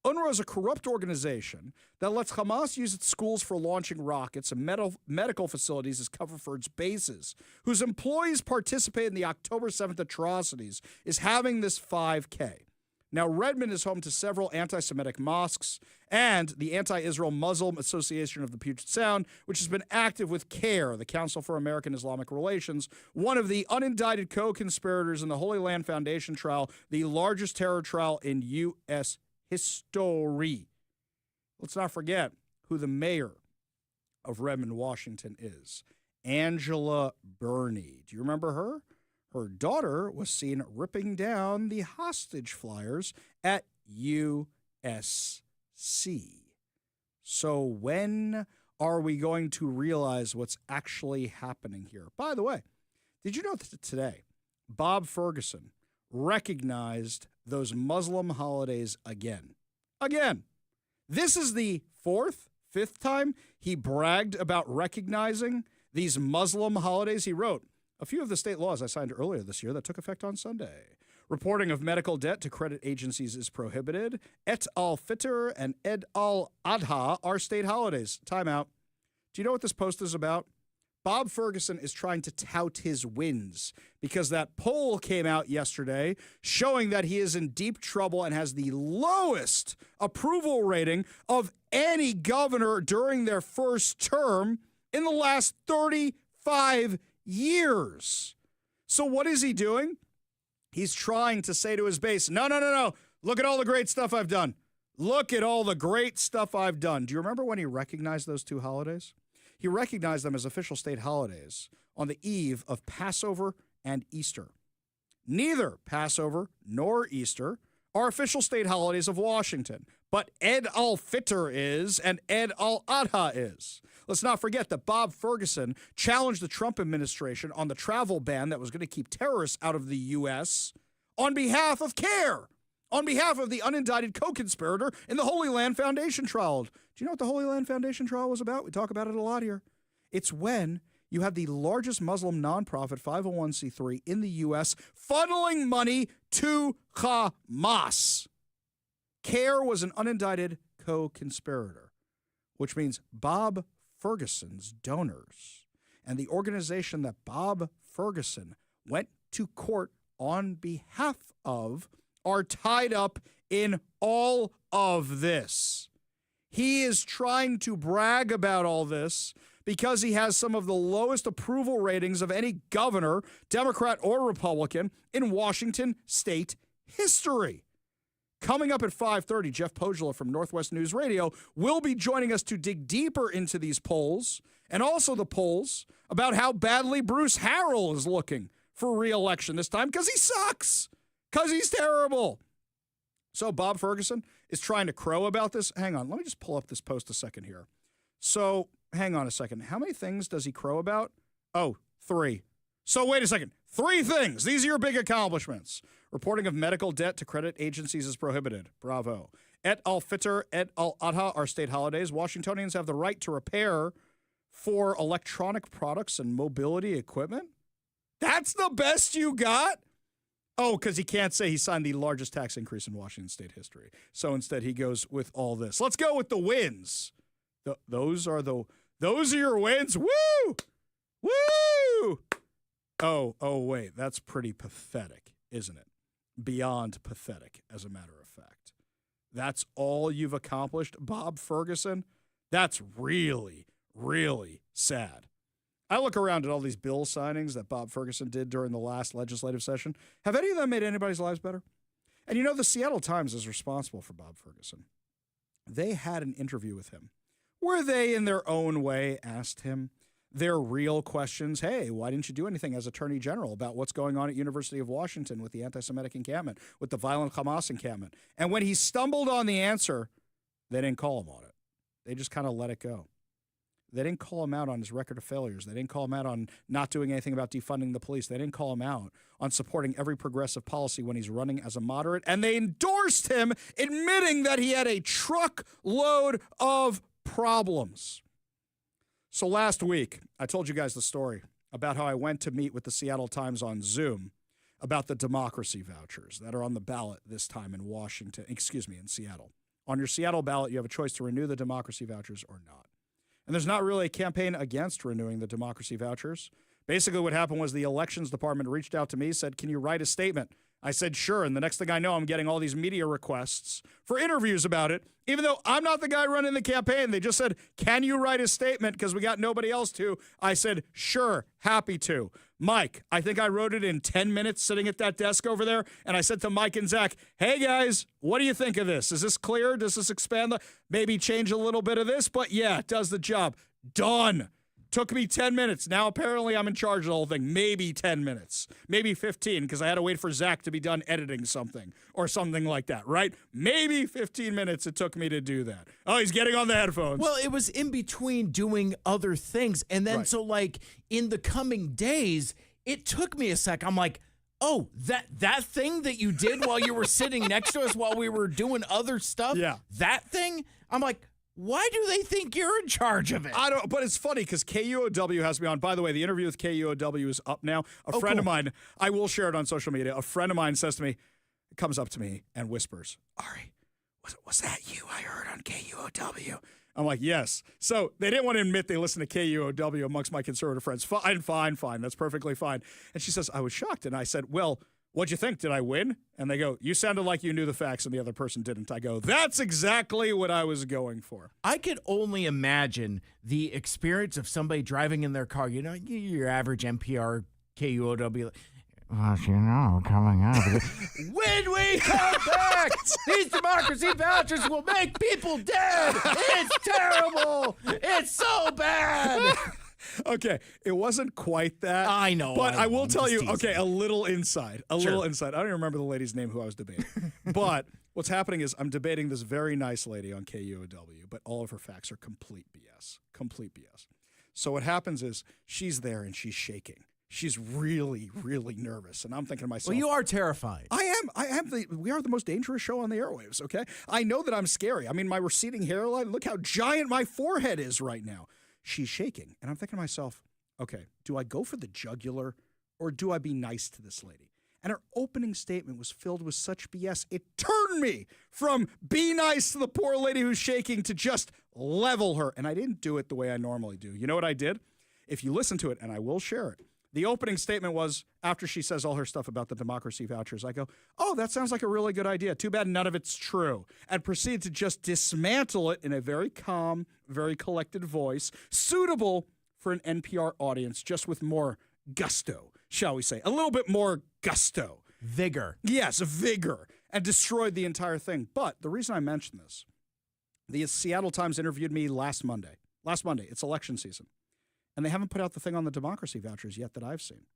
UNRWA is a corrupt organization that lets Hamas use its schools for launching rockets and medical facilities as cover for its bases, whose employees participate in the October 7th atrocities, is having this 5K. Now, Redmond is home to several anti-Semitic mosques and the Anti-Israel Muslim Association of the Puget Sound, which has been active with CARE, the Council for American Islamic Relations, one of the unindicted co-conspirators in the Holy Land Foundation trial, the largest terror trial in U.S. history. Let's not forget who the mayor of Redmond, Washington is. Angela Burney. Do you remember her? Her daughter was seen ripping down the hostage flyers at USC. So when are we going to realize what's actually happening here? By the way, did you know that today Bob Ferguson recognized those Muslim holidays again? Again. This is the fifth time he bragged about recognizing these Muslim holidays. He wrote, a few of the state laws I signed earlier this year that took effect on Sunday. Reporting of medical debt to credit agencies is prohibited. Et al-Fitr and Ed al-Adha are state holidays. Time out. Do you know what this post is about? Bob Ferguson is trying to tout his wins because that poll came out yesterday showing that he is in deep trouble and has the lowest approval rating of any governor during their first term in the last 35 years. So what is he doing? He's trying to say to his base, no. Look at all the great stuff I've done. Look at all the great stuff I've done. Do you remember when he recognized those two holidays? He recognized them as official state holidays on the eve of Passover and Easter. Neither Passover nor Easter are official state holidays of Washington, but Eid al-Fitr is and Eid al-Adha is. Let's not forget that Bob Ferguson challenged the Trump administration on the travel ban that was going to keep terrorists out of the U.S. on behalf of CARE, on behalf of the unindicted co-conspirator in the Holy Land Foundation trial. Do you know what the Holy Land Foundation trial was about? We talk about it a lot here. It's when you have the largest Muslim nonprofit 501c3 in the U.S. funneling money to Hamas. CARE was an unindicted co-conspirator, which means Bob Ferguson's donors and the organization that Bob Ferguson went to court on behalf of are tied up in all of this. He is trying to brag about all this because he has some of the lowest approval ratings of any governor, Democrat or Republican, in Washington state history. Coming up at 5:30, Jeff Pogela from Northwest News Radio will be joining us to dig deeper into these polls and also the polls about how badly Bruce Harrell is looking for re-election this time because he sucks, because he's terrible. So Bob Ferguson is trying to crow about this. Hang on, let me just pull up this post a second here. So hang on a second. How many things does he crow about? Oh, 3. So wait a second. 3 things. These are your big accomplishments. Reporting of medical debt to credit agencies is prohibited. Bravo. Eid al-Fitr, Eid al-Adha are state holidays. Washingtonians have the right to repair for electronic products and mobility equipment. That's the best you got? Oh, because he can't say he signed the largest tax increase in Washington state history. So instead he goes with all this. Let's go with the wins. Those are your wins. Woo! Woo! Oh, wait, that's pretty pathetic, isn't it? Beyond pathetic, as a matter of fact. That's all you've accomplished, Bob Ferguson? That's really, really sad. I look around at all these bill signings that Bob Ferguson did during the last legislative session. Have any of them made anybody's lives better? And you know, the Seattle Times is responsible for Bob Ferguson. They had an interview with him where they, in their own way, asked him their real questions. Hey, why didn't you do anything as Attorney General about what's going on at University of Washington with the anti-Semitic encampment, with the violent Hamas encampment? And when he stumbled on the answer, they didn't call him on it. They just kind of let it go. They didn't call him out on his record of failures. They didn't call him out on not doing anything about defunding the police. They didn't call him out on supporting every progressive policy when he's running as a moderate. And they endorsed him, admitting that he had a truckload of problems. So last week, I told you guys the story about how I went to meet with the Seattle Times on Zoom about the democracy vouchers that are on the ballot this time in in Seattle. On your Seattle ballot, you have a choice to renew the democracy vouchers or not. And there's not really a campaign against renewing the democracy vouchers. Basically, what happened was the elections department reached out to me, said, can you write a statement? I said, sure. And the next thing I know, I'm getting all these media requests for interviews about it, even though I'm not the guy running the campaign. They just said, can you write a statement? Because we got nobody else to. I said, sure, happy to. Mike, I think I wrote it in 10 minutes sitting at that desk over there. And I said to Mike and Zach, hey, guys, what do you think of this? Is this clear? Does this expand? Maybe change a little bit of this? But yeah, it does the job. Done. Took me 10 minutes. Now, apparently, I'm in charge of the whole thing. Maybe 10 minutes. Maybe 15, because I had to wait for Zach to be done editing something or something like that, right? Maybe 15 minutes it took me to do that. Oh, he's getting on the headphones. Well, it was in between doing other things. And then, So, like, in the coming days, it took me a sec. I'm like, oh, that thing that you did while you were sitting next to us while we were doing other stuff? Yeah. That thing? I'm like, why do they think you're in charge of it? I don't, but it's funny because KUOW has me on. By the way, the interview with KUOW is up now. A friend of mine, I will share it on social media. A friend of mine says to me, comes up to me and whispers, Ari, was that you I heard on KUOW? I'm like, yes. So they didn't want to admit they listened to KUOW amongst my conservative friends. Fine. That's perfectly fine. And she says, I was shocked. And I said, well, what'd you think? Did I win? And they go, you sounded like you knew the facts and the other person didn't. I go, that's exactly what I was going for. I could only imagine the experience of somebody driving in their car. You know, your average NPR, KUOW. Well, coming up. When we come back, these democracy vouchers will make people dead. It's terrible. It's so bad. Okay, it wasn't quite that. I know. But I will I'm tell just you, teasing. okay, a little insight. I don't even remember the lady's name who I was debating. But what's happening is I'm debating this very nice lady on KUOW, but all of her facts are complete BS. Complete BS. So what happens is she's there and she's shaking. She's really, really nervous. And I'm thinking to myself, Well, you are terrified. I am. We are the most dangerous show on the airwaves, okay? I know that I'm scary. I mean, my receding hairline, look how giant my forehead is right now. She's shaking. And I'm thinking to myself, okay, do I go for the jugular or do I be nice to this lady? And her opening statement was filled with such BS, it turned me from be nice to the poor lady who's shaking to just level her. And I didn't do it the way I normally do. You know what I did? If you listen to it, and I will share it, the opening statement was, after she says all her stuff about the democracy vouchers, I go, oh, that sounds like a really good idea. Too bad none of it's true. And proceed to just dismantle it in a very calm, very collected voice, suitable for an NPR audience, just with more gusto, shall we say. A little bit more gusto. Vigor. Yes, vigor. And destroyed the entire thing. But the reason I mention this, the Seattle Times interviewed me last Monday. It's election season. And they haven't put out the thing on the democracy vouchers yet that I've seen.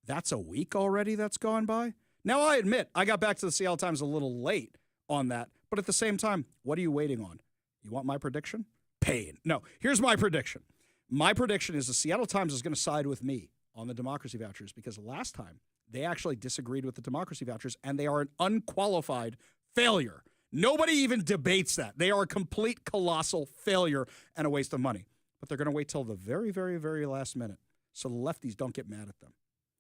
That's a week already that's gone by. Now, I admit, I got back to the Seattle Times a little late on that. But at the same time, what are you waiting on? You want my prediction? Pain. No, here's my prediction. My prediction is the Seattle Times is going to side with me on the democracy vouchers because last time they actually disagreed with the democracy vouchers and they are an unqualified failure. Nobody even debates that. They are a complete colossal failure and a waste of money. But they're going to wait till the very, very, very last minute so the lefties don't get mad at them.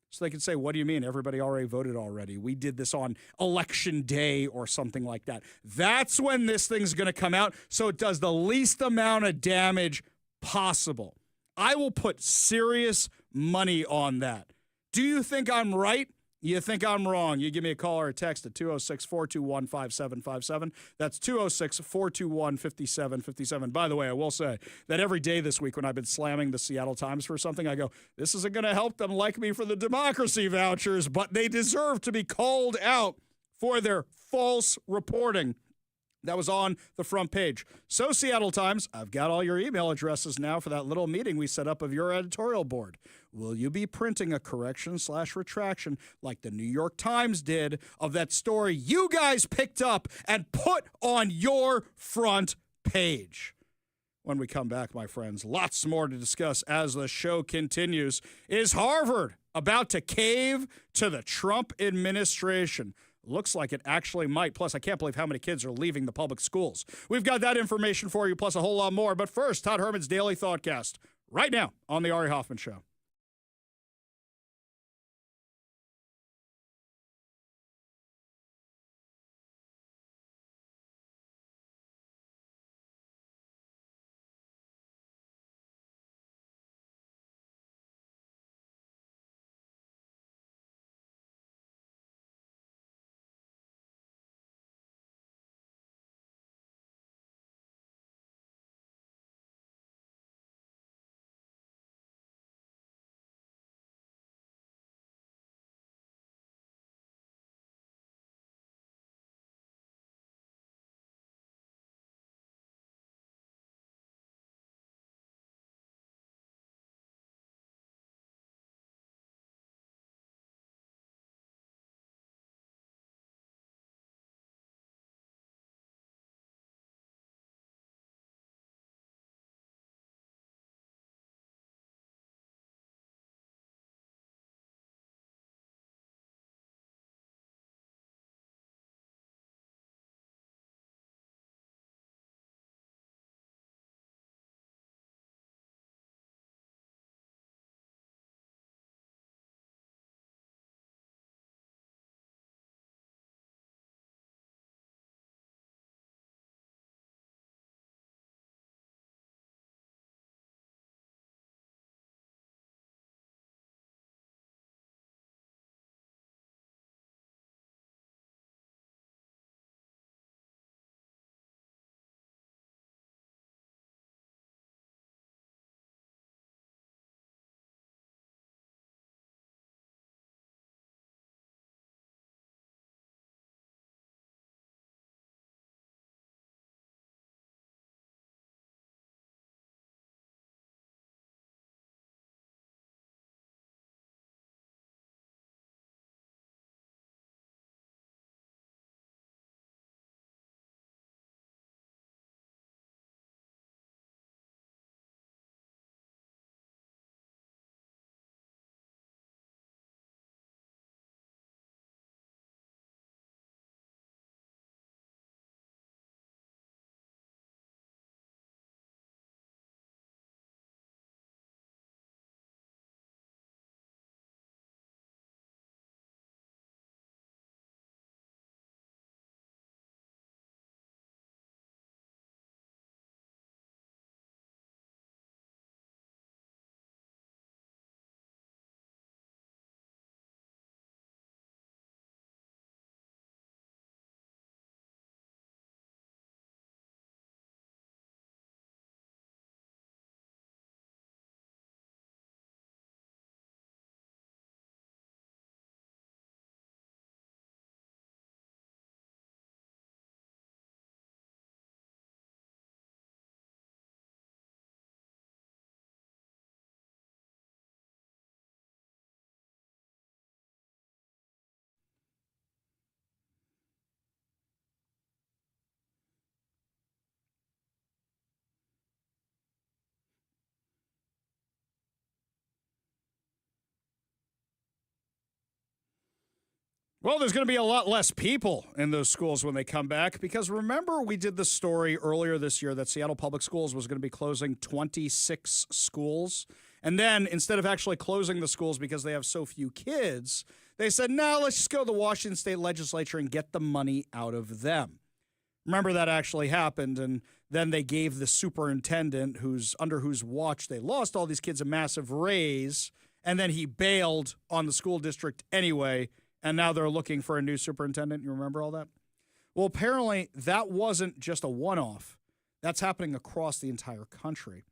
So they can say, what do you mean? Everybody already voted already. We did this on election day or something like that. That's when this thing's going to come out so it does the least amount of damage possible. I will put serious money on that. Do you think I'm right? You think I'm wrong? You give me a call or a text at 206-421-5757. That's 206-421-5757. By the way, I will say that every day this week when I've been slamming the Seattle Times for something, I go, this isn't going to help them like me for the democracy vouchers, but they deserve to be called out for their false reporting. That was on the front page. So, Seattle Times, I've got all your email addresses now for that little meeting we set up of your editorial board. Will you be printing a correction/retraction like the New York Times did of that story you guys picked up and put on your front page? When we come back, my friends, lots more to discuss as the show continues. Is Harvard about to cave to the Trump administration? Looks like it actually might. Plus, I can't believe how many kids are leaving the public schools. We've got that information for you, plus a whole lot more. But first, Todd Herman's Daily Thoughtcast, right now on the Ari Hoffman Show. Well, there's going to be a lot less people in those schools when they come back because remember we did the story earlier this year that Seattle Public Schools was going to be closing 26 schools. And then instead of actually closing the schools because they have so few kids, they said, no, let's just go to the Washington State Legislature and get the money out of them. Remember that actually happened, and then they gave the superintendent under whose watch they lost all these kids a massive raise, and then he bailed on the school district anyway. And now they're looking for a new superintendent. You remember all that? Well, apparently that wasn't just a one-off. That's happening across the entire country.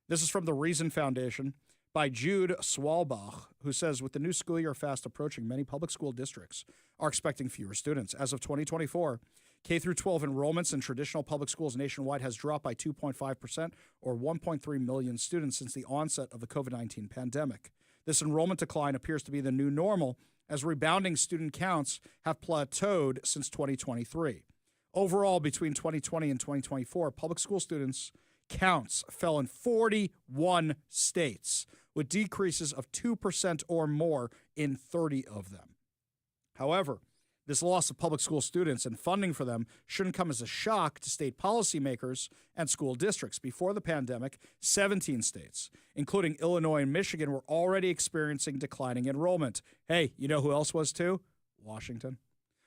This is from the Reason Foundation by Jude Swalbach, who says, with the new school year fast approaching, many public school districts are expecting fewer students. As of 2024, K-12 enrollments in traditional public schools nationwide has dropped by 2.5%, or 1.3 million students since the onset of the COVID-19 pandemic. This enrollment decline appears to be the new normal, as rebounding student counts have plateaued since 2023. Overall, between 2020 and 2024, public school students counts fell in 41 states, with decreases of 2% or more in 30 of them. However, this loss of public school students and funding for them shouldn't come as a shock to state policymakers and school districts. Before the pandemic, 17 states, including Illinois and Michigan, were already experiencing declining enrollment. Hey, you know who else was too? Washington.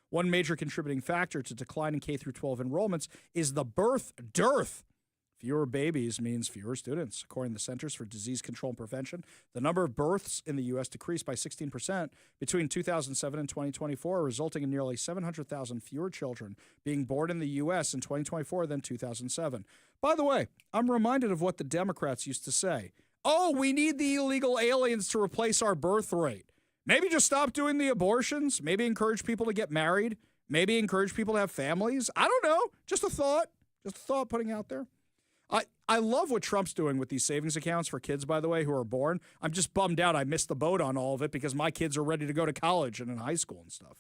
One major contributing factor to declining K-12 enrollments is the birth dearth. Fewer babies means fewer students. According to the Centers for Disease Control and Prevention, the number of births in the U.S. decreased by 16% between 2007 and 2024, resulting in nearly 700,000 fewer children being born in the U.S. in 2024 than 2007. By the way, I'm reminded of what the Democrats used to say. Oh, we need the illegal aliens to replace our birth rate. Maybe just stop doing the abortions. Maybe encourage people to get married. Maybe encourage people to have families. I don't know. Just a thought. Just a thought putting out there. I love what Trump's doing with these savings accounts for kids, by the way, who are born. I'm just bummed out I missed the boat on all of it because my kids are ready to go to college and in high school and stuff.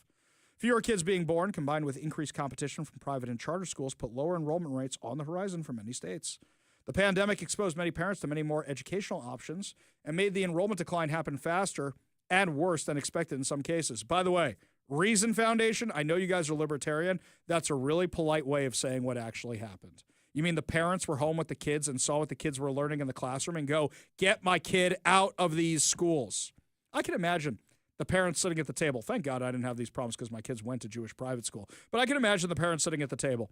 Fewer kids being born, combined with increased competition from private and charter schools, put lower enrollment rates on the horizon for many states. The pandemic exposed many parents to many more educational options and made the enrollment decline happen faster and worse than expected in some cases. By the way, Reason Foundation, I know you guys are libertarian. That's a really polite way of saying what actually happened. You mean the parents were home with the kids and saw what the kids were learning in the classroom and go, get my kid out of these schools? I can imagine the parents sitting at the table. Thank God I didn't have these problems because my kids went to Jewish private school. But I can imagine the parents sitting at the table.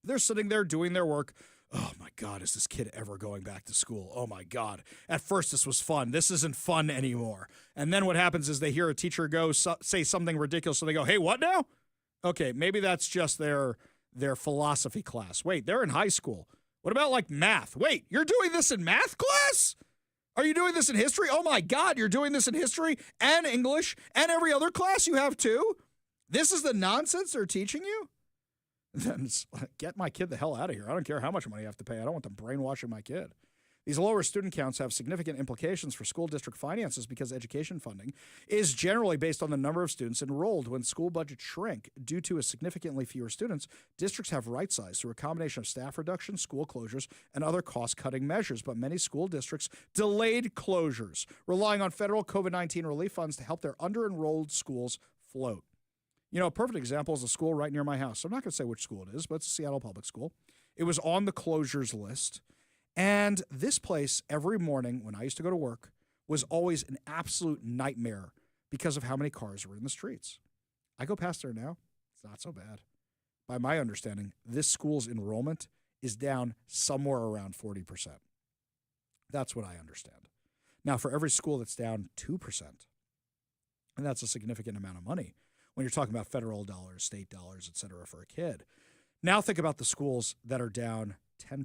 They're sitting there doing their work. Oh, my God, is this kid ever going back to school? Oh, my God. At first, this was fun. This isn't fun anymore. And then what happens is they hear a teacher go say something ridiculous, so they go, hey, what now? Okay, maybe that's just their philosophy class. Wait, they're in high school. What about like math? Wait, you're doing this in math class? Are you doing this in history? Oh my God, you're doing this in history and English and every other class you have too? This is the nonsense they're teaching you? Then it's like, get my kid the hell out of here. I don't care how much money I have to pay. I don't want them brainwashing my kid. These lower student counts have significant implications for school district finances because education funding is generally based on the number of students enrolled. When school budgets shrink due to significantly fewer students, districts have right-sized through a combination of staff reduction, school closures, and other cost-cutting measures. But many school districts delayed closures, relying on federal COVID-19 relief funds to help their under-enrolled schools float. You know, a perfect example is a school right near my house. I'm not going to say which school it is, but it's a Seattle Public School. It was on the closures list. And this place, every morning when I used to go to work, was always an absolute nightmare because of how many cars were in the streets. I go past there now. It's not so bad. By my understanding, this school's enrollment is down somewhere around 40%. That's what I understand. Now, for every school that's down 2%, and that's a significant amount of money when you're talking about federal dollars, state dollars, et cetera, for a kid. Now think about the schools that are down 10%.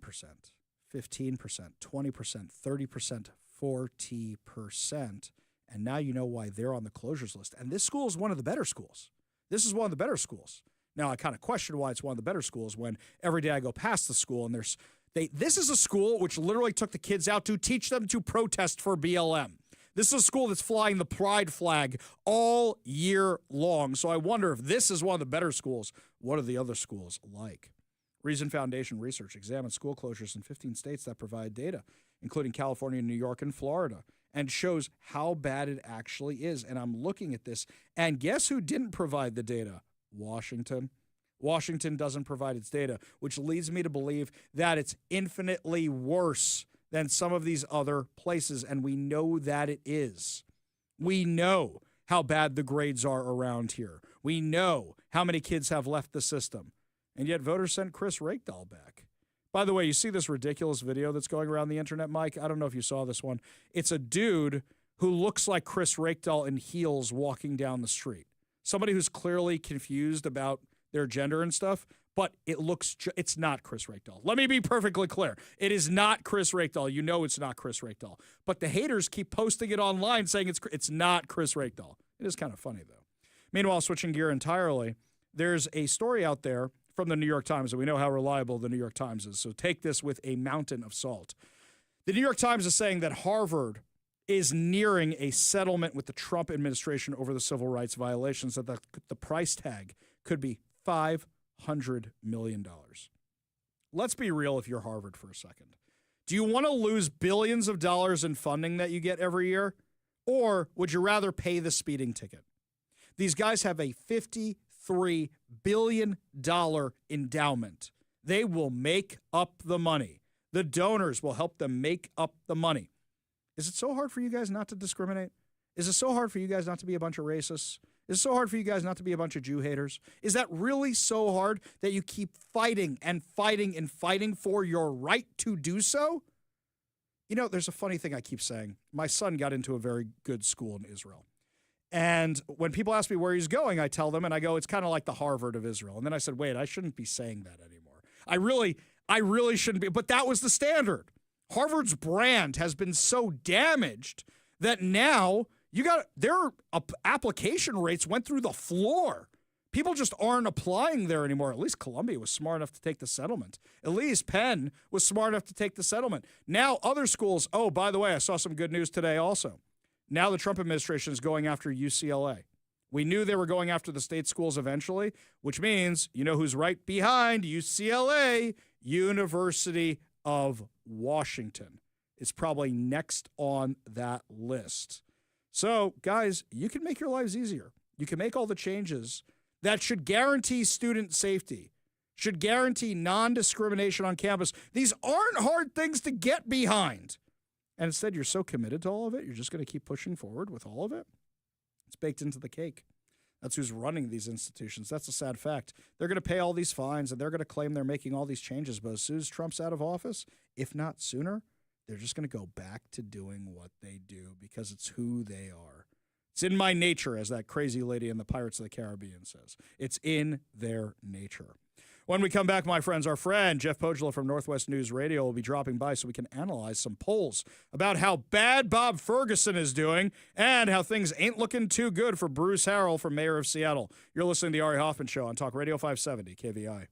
15%, 20%, 30%, 40%. And now you know why they're on the closures list. And this school is one of the better schools. This is one of the better schools. Now, I kind of question why it's one of the better schools when every day I go past the school and this is a school which literally took the kids out to teach them to protest for BLM. This is a school that's flying the pride flag all year long. So I wonder if this is one of the better schools, what are the other schools like? Reason Foundation research examined school closures in 15 states that provide data, including California, New York, and Florida. and shows how bad it actually is. And I'm looking at this, and guess who didn't provide the data? Washington. Washington doesn't provide its data, which leads me to believe that it's infinitely worse than some of these other places, and we know that it is. We know how bad the grades are around here. We know how many kids have left the system, and yet voters sent Chris Rakedall back. By the way, you see this ridiculous video that's going around the internet, Mike? I don't know if you saw this one. It's a dude who looks like Chris Rakedall in heels walking down the street. Somebody who's clearly confused about their gender and stuff, but it's not Chris Rakedall. Let me be perfectly clear. It is not Chris Rakedall. You know it's not Chris Rakedall. But the haters keep posting it online saying it's not Chris Rakedall. It is kind of funny, though. Meanwhile, switching gear entirely, there's a story out there from the New York Times, and we know how reliable the New York Times is, so take this with a mountain of salt. The New York Times is saying that Harvard is nearing a settlement with the Trump administration over the civil rights violations, that the price tag could be $500 million. Let's be real if you're Harvard for a second. Do you want to lose billions of dollars in funding that you get every year? Or would you rather pay the speeding ticket? These guys have a $53 billion endowment. They will make up the money. The donors will help them make up the money. Is it so hard for you guys not to discriminate? Is it so hard for you guys not to be a bunch of racists? Is it so hard for you guys not to be a bunch of Jew haters? Is that really so hard that you keep fighting and fighting and fighting for your right to do so? You know, there's a funny thing I keep saying. My son got into a very good school in Israel. And when people ask me where he's going, I tell them, and I go, it's kind of like the Harvard of Israel. And then I said, wait, I shouldn't be saying that anymore. I really shouldn't be. But that was the standard. Harvard's brand has been so damaged that now their application rates went through the floor. People just aren't applying there anymore. At least Columbia was smart enough to take the settlement. At least Penn was smart enough to take the settlement. Now other schools, oh, by the way, I saw some good news today also. Now the Trump administration is going after UCLA. We knew they were going after the state schools eventually, which means, you know who's right behind UCLA? University of Washington. It's probably next on that list. So, guys, you can make your lives easier. You can make all the changes that should guarantee student safety, should guarantee non-discrimination on campus. These aren't hard things to get behind. And instead, you're so committed to all of it, you're just going to keep pushing forward with all of it. It's baked into the cake. That's who's running these institutions. That's a sad fact. They're going to pay all these fines, and they're going to claim they're making all these changes. But as soon as Trump's out of office, if not sooner, they're just going to go back to doing what they do because it's who they are. It's in my nature, as that crazy lady in the Pirates of the Caribbean says. It's in their nature. When we come back, my friends, our friend Jeff Pogela from Northwest News Radio will be dropping by so we can analyze some polls about how bad Bob Ferguson is doing and how things ain't looking too good for Bruce Harrell for mayor of Seattle. You're listening to the Ari Hoffman Show on Talk Radio 570 KVI.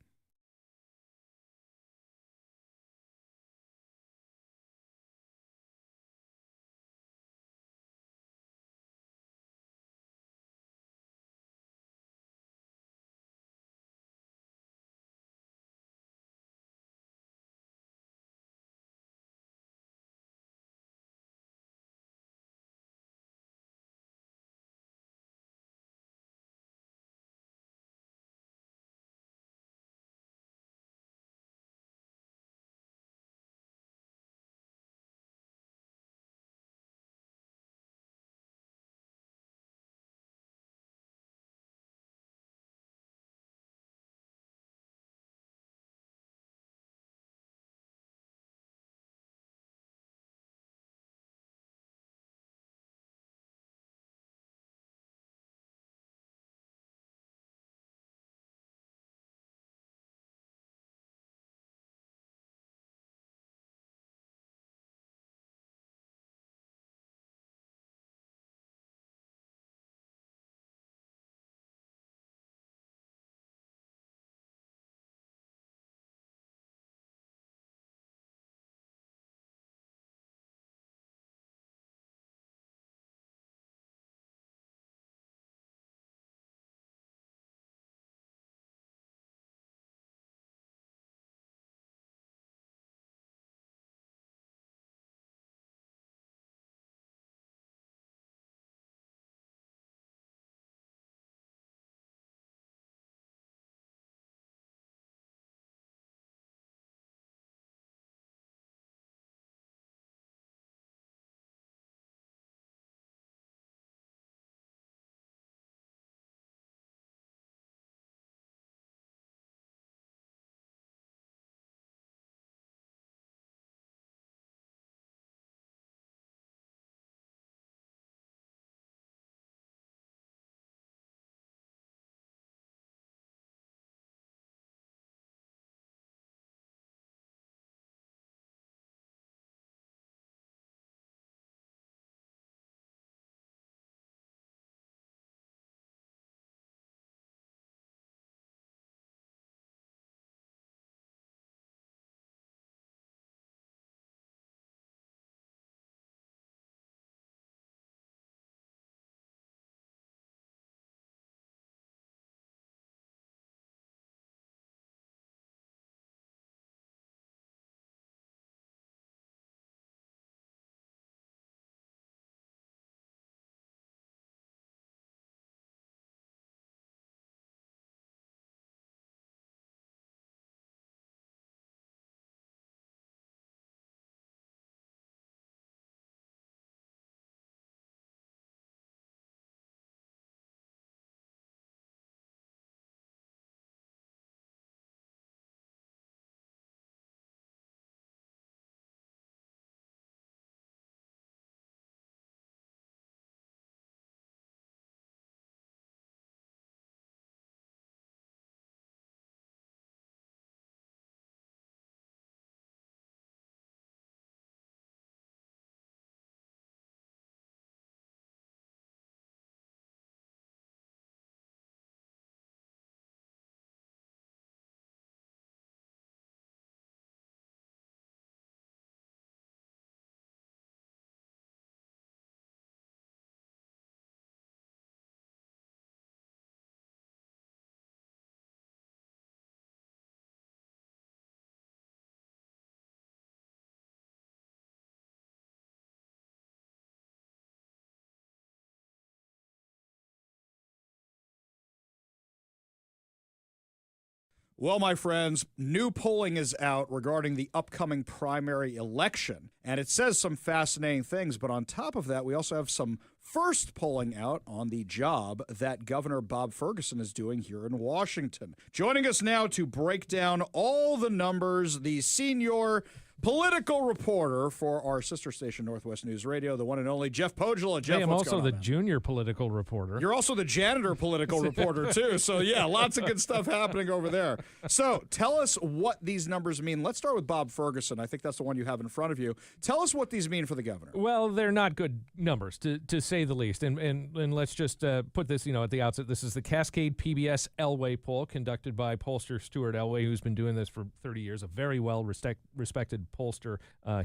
Well, my friends, new polling is out regarding the upcoming primary election, and it says some fascinating things. But on top of that, we also have some first polling out on the job that Governor Bob Ferguson is doing here in Washington. Joining us now to break down all the numbers, the senior political reporter for our sister station, Northwest News Radio, the one and only Jeff Pogela. Jeff, I'm what's also going on, the man? junior political reporter. You're also the janitor political reporter, too. So, yeah, lots of good stuff happening over there. So tell us what these numbers mean. Let's start with Bob Ferguson. I think that's the one you have in front of you. Tell us what these mean for the governor. Well, they're not good numbers, to say the least. And let's just put this, at the outset. This is the Cascade PBS Elway poll conducted by pollster Stuart Elway, who's been doing this for 30 years, a very well-respected pollster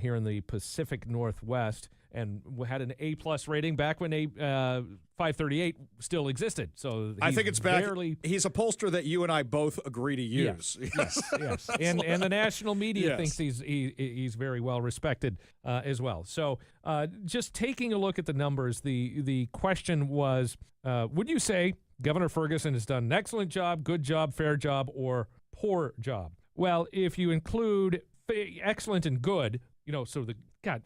here in the Pacific Northwest, and had an A+ rating back when 538 still existed. So I think it's back. Barely... He's a pollster that you and I both agree to use. Yes. And the national media thinks he's very well respected as well. So just taking a look at the numbers, the question was, would you say Governor Ferguson has done an excellent job, good job, fair job, or poor job? Well, if you include excellent and good,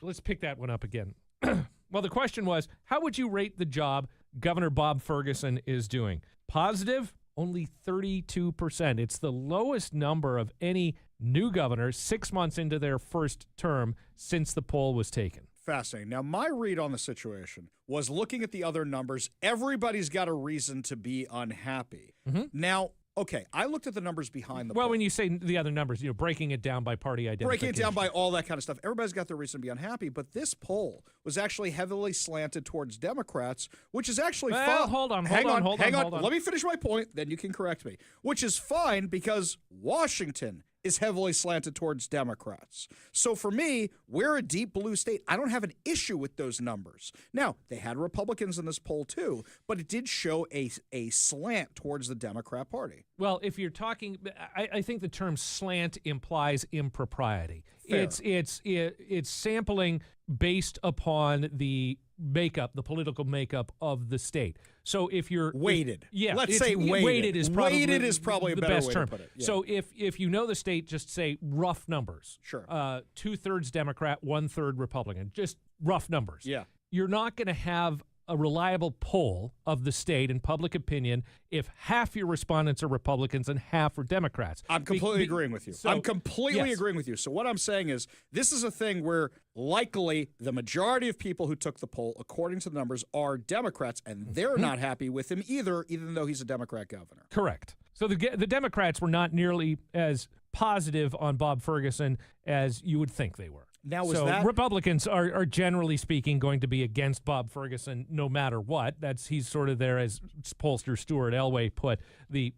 let's pick that one up again. Well, the question was, how would you rate the job Governor Bob Ferguson is doing? Positive, only 32%. It's the lowest number of any new governor 6 months into their first term since the poll was taken. Fascinating. Now, my read on the situation was looking at the other numbers. Everybody's got a reason to be unhappy. Mm-hmm. Now, okay, I looked at the numbers behind the Well, poll. when you say the other numbers, breaking it down by party identification. Breaking it down by all that kind of stuff. Everybody's got their reason to be unhappy, but this poll was actually heavily slanted towards Democrats, which is actually fine. Hold on. Hang on. Let me finish my point, then you can correct me. Which is fine because Washington is heavily slanted towards Democrats. So for me, we're a deep blue state. I don't have an issue with those numbers. Now, they had Republicans in this poll too, but it did show a slant towards the Democrat Party. Well, if you're talking, I think the term slant implies impropriety. Fair. It's sampling based upon the political makeup of the state. So if you're weighted, let's say weighted. Weighted is probably a the better best way term. to put it. Yeah. So if you know the state, just say rough numbers. Sure. 2/3 Democrat, 1/3 Republican. Just rough numbers. Yeah. You're not going to have a reliable poll of the state and public opinion if half your respondents are Republicans and half are Democrats. I'm completely agreeing with you. So, agreeing with you. So what I'm saying is this is a thing where likely the majority of people who took the poll, according to the numbers, are Democrats, and they're not happy with him either, even though he's a Democrat governor. Correct. So the Democrats were not nearly as positive on Bob Ferguson as you would think they were. Now, Republicans are generally speaking going to be against Bob Ferguson no matter what. He's sort of there, as pollster Stuart Elway put, the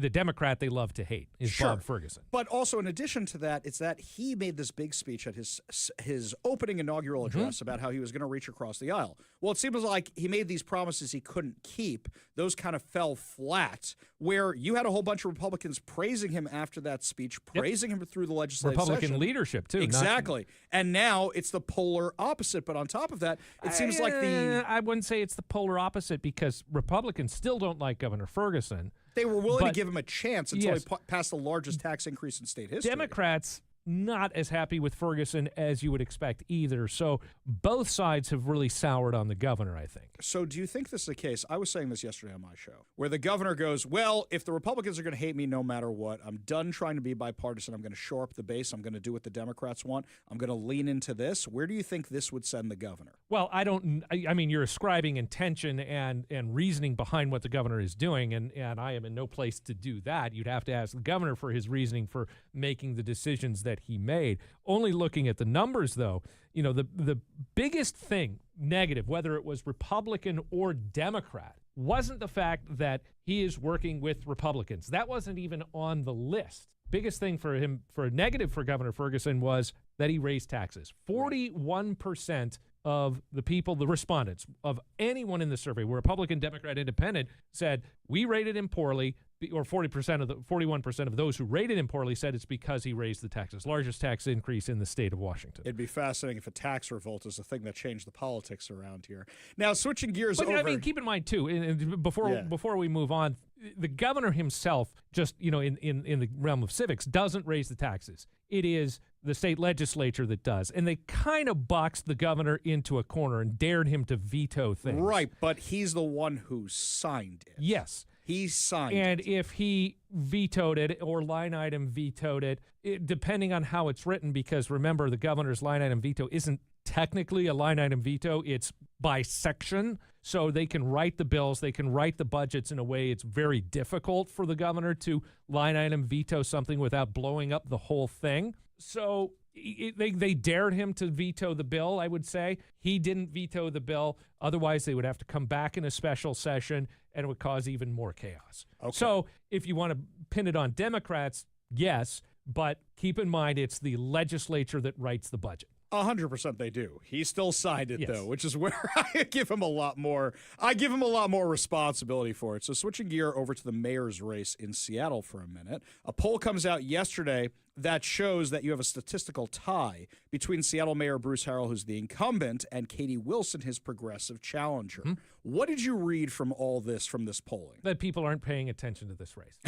Democrat they love to hate is Bob Ferguson. But also, in addition to that, it's that he made this big speech at his opening inaugural address about how he was going to reach across the aisle. Well, it seems like he made these promises he couldn't keep. Those kind of fell flat, where you had a whole bunch of Republicans praising him after that speech, praising him through the legislative Republican session. leadership, too. Exactly. And now it's the polar opposite. But on top of that, it seems like I wouldn't say it's the polar opposite because Republicans still don't like Governor Ferguson. They were willing to give him a chance until Yes. he passed the largest tax increase in state history. Democrats not as happy with Ferguson as you would expect either. So both sides have really soured on the governor, I think. So do you think this is the case? I was saying this yesterday on my show, where the governor goes, well, if the Republicans are going to hate me no matter what, I'm done trying to be bipartisan. I'm going to shore up the base. I'm going to do what the Democrats want. I'm going to lean into this. Where do you think this would send the governor? Well, I mean, you're ascribing intention and reasoning behind what the governor is doing, and I am in no place to do that. You'd have to ask the governor for his reasoning for making the decisions that he made. Only looking at the numbers, though, the biggest thing negative, whether it was Republican or Democrat, wasn't the fact that he is working with Republicans. That wasn't even on the list. Biggest thing for him, for negative for Governor Ferguson, was that he raised taxes. 41% of the people, the respondents, of anyone in the survey, Republican, Democrat, Independent, said, we rated him poorly. or 41% of those who rated him poorly said it's because he raised the taxes. Largest tax increase in the state of Washington. It'd be fascinating if a tax revolt is a thing that changed the politics around here. Now, switching gears But over. I mean, keep in mind too, and before we move on, the governor himself, just in the realm of civics, doesn't raise the taxes. It is the state legislature that does, and they kind of boxed the governor into a corner and dared him to veto things. Right, but he's the one who signed it. Yes. He signed and it. if he vetoed it or line item vetoed it, depending on how it's written, because remember, the governor's line item veto isn't technically a line item veto, it's by section. So they can write the bills, they can write the budgets in a way it's very difficult for the governor to line item veto something without blowing up the whole thing. So they dared him to veto the bill, I would say. He didn't veto the bill. Otherwise, they would have to come back in a special session, and it would cause even more chaos. Okay. So if you want to pin it on Democrats, yes, but keep in mind it's the legislature that writes the budget. 100% they do. He still signed it, Yes. though, which is where I give him a lot more. I give him a lot more responsibility for it. So switching gear over to the mayor's race in Seattle for a minute. A poll comes out yesterday that shows that you have a statistical tie between Seattle Mayor Bruce Harrell, who's the incumbent, and Katie Wilson, his progressive challenger. What did you read from all this, from this polling? That people aren't paying attention to this race.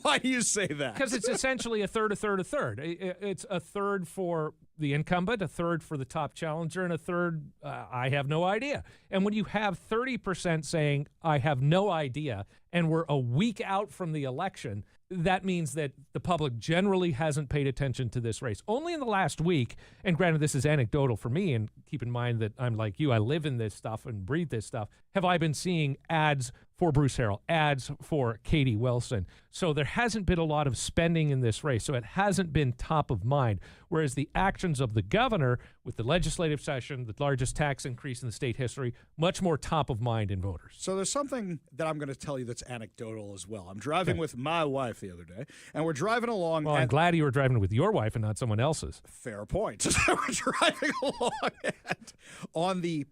Why do you say that? Because it's essentially a third, a third, a third. It's a third for the incumbent, a third for the top challenger, and a third, I have no idea. And when you have 30% saying, I have no idea, and we're a week out from the election, that means that the public generally hasn't paid attention to this race. Only in the last week, and granted this is anecdotal for me, and keep in mind that I'm like you, I live in this stuff and breathe this stuff, have I been seeing ads for Bruce Harrell, ads for Katie Wilson. So there hasn't been a lot of spending in this race, so it hasn't been top of mind, whereas the actions of the governor with the legislative session, the largest tax increase in the state history, much more top of mind in voters. So there's something that I'm going to tell you that's anecdotal as well. I'm driving with my wife the other day, and we're driving along. Well, I'm glad you were driving with your wife and not someone else's. Fair point. So we're driving along and on the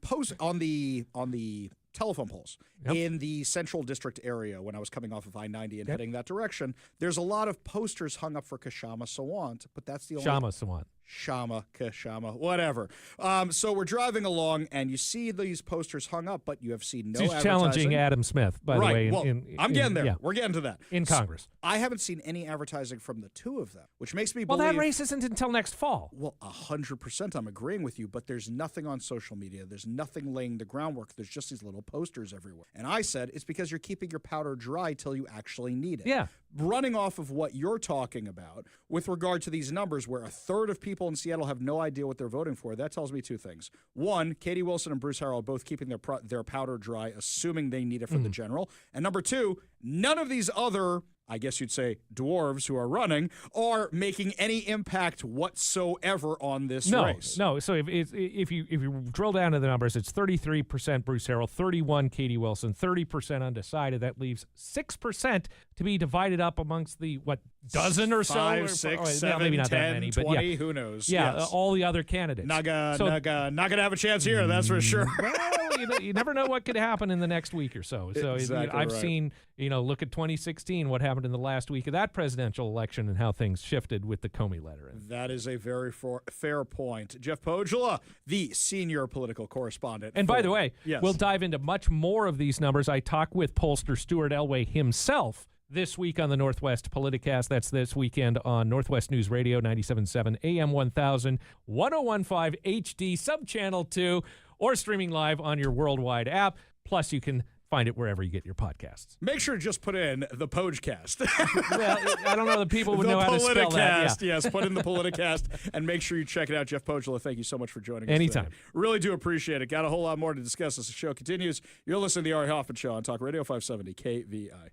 telephone poles in the Central District area when I was coming off of I-90 and heading that direction, there's a lot of posters hung up for Kshama Sawant, but that's the only... Kshama Sawant. Kshama, whatever. So we're driving along, and you see these posters hung up, but you have seen no advertising. He's challenging Adam Smith, by the way. Well, I'm getting there. Yeah. We're getting to that. In Congress. I haven't seen any advertising from the two of them, which makes me Well, believe... that race isn't until next fall. Well, 100% I'm agreeing with you, but there's nothing on social media. There's nothing laying the groundwork. There's just these little posters everywhere. And I said, it's because you're keeping your powder dry till you actually need it. Yeah. Running off of what you're talking about with regard to these numbers where a third of people in Seattle have no idea what they're voting for, that tells me two things. One, Katie Wilson and Bruce Harrell are both keeping their powder dry, assuming they need it for the general. And number two, none of these other, I guess you'd say, dwarves who are running are making any impact whatsoever on this race. No. So if you drill down to the numbers, it's 33% Bruce Harrell, 31% Katie Wilson, 30% undecided. That leaves 6% to be divided up amongst the, dozen or so? 5, 6, 7, maybe not 10, that many, 20, but yeah. who knows? Yeah, Yes. all the other candidates. Not gonna have a chance here, that's for sure. Well, you never know what could happen in the next week or so. So Exactly I've right. seen, look at 2016, what happened in the last week of that presidential election and how things shifted with the Comey letter. That is a very fair point. Jeff Pogela, the senior political correspondent. And by the way, yes. we'll dive into much more of these numbers. I talk with pollster Stuart Elway himself this week on the Northwest Politicast. That's this weekend on Northwest News Radio, 97.7 AM 1000, 101.5 HD, subchannel 2, or streaming live on your worldwide app. Plus, you can find it wherever you get your podcasts. Make sure to just put in the Pogecast. Well, I don't know that people would know how to spell that. Yeah. Yes, put in the Politicast and make sure you check it out. Jeff Pogela, thank you so much for joining us Anytime. today. Really do appreciate it. Got a whole lot more to discuss as the show continues. You're listening to the Ari Hoffman Show on Talk Radio 570 KVI.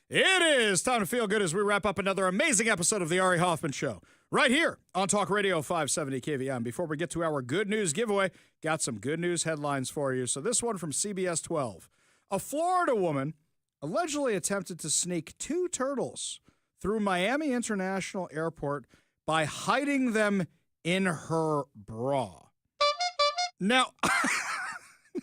It is time to feel good as we wrap up another amazing episode of the Ari Hoffman Show, right here on Talk Radio 570 KVM. Before we get to our good news giveaway, got some good news headlines for you. So this one from CBS 12. A Florida woman allegedly attempted to sneak 2 turtles through Miami International Airport by hiding them in her bra. Now,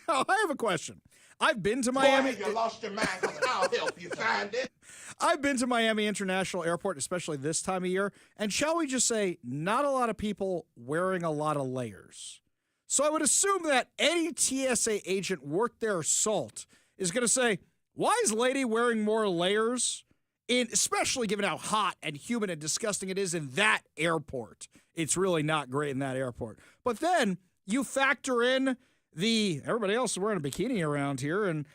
I have a question. I've been to Miami. Boy, you lost your mind, 'cause I'll help you find it. I've been to Miami International Airport, especially this time of year, and shall we just say, not a lot of people wearing a lot of layers. So I would assume that any TSA agent worth their salt is going to say, why is lady wearing more layers? Especially given how hot and humid and disgusting it is in that airport. It's really not great in that airport. But then you factor in everybody else is wearing a bikini around here, and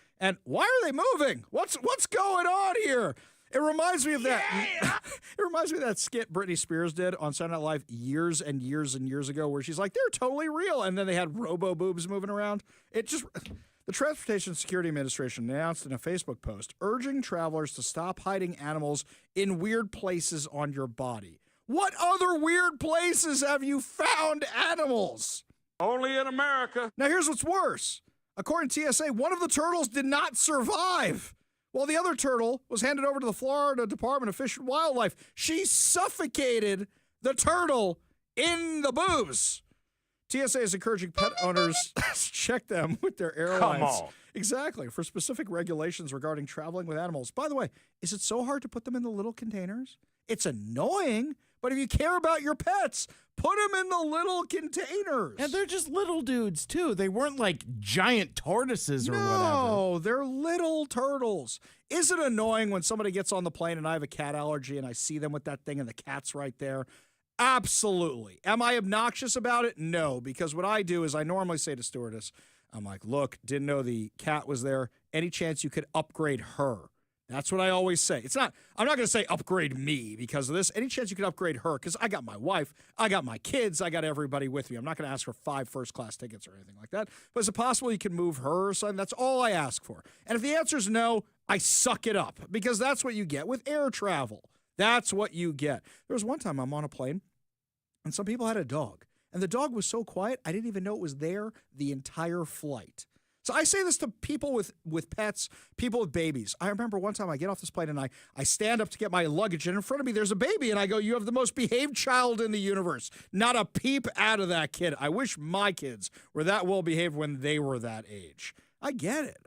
why are they moving? What's going on here? It reminds me of that. It reminds me of that skit Britney Spears did on Saturday Night Live years and years and years ago, where she's like, they're totally real, and then they had robo boobs moving around. The Transportation Security Administration announced in a Facebook post urging travelers to stop hiding animals in weird places on your body. What other weird places have you found animals? Only in America. Now, here's what's worse. According to TSA, one of the turtles did not survive, while the other turtle was handed over to the Florida Department of Fish and Wildlife. She suffocated the turtle in the boobs. TSA is encouraging pet owners to check them with their airlines. Come on. Exactly, for specific regulations regarding traveling with animals. By the way, is it so hard to put them in the little containers? It's annoying, but if you care about your pets, put them in the little containers. And they're just little dudes, too. They weren't like giant tortoises or whatever. No, they're little turtles. Is it annoying when somebody gets on the plane and I have a cat allergy and I see them with that thing and the cat's right there? Absolutely. Am I obnoxious about it? No, because what I do is I normally say to stewardess, I'm like, look, didn't know the cat was there. Any chance you could upgrade her? That's what I always say. I'm not going to say upgrade me because of this. Any chance you could upgrade her? Because I got my wife, I got my kids, I got everybody with me. I'm not going to ask for 5 first-class tickets or anything like that. But is it possible you can move her or something? That's all I ask for. And if the answer is no, I suck it up because that's what you get with air travel. That's what you get. There was one time I'm on a plane and some people had a dog. And the dog was so quiet, I didn't even know it was there the entire flight. So I say this to people with pets, people with babies. I remember one time I get off this plane and I stand up to get my luggage, and in front of me there's a baby, and I go, you have the most behaved child in the universe. Not a peep out of that kid. I wish my kids were that well behaved when they were that age. I get it.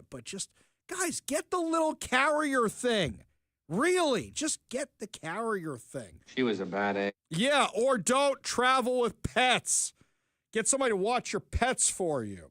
But just, guys, get the little carrier thing. Really, just get the carrier thing. She was a bad egg. Yeah, or don't travel with pets. Get somebody to watch your pets for you.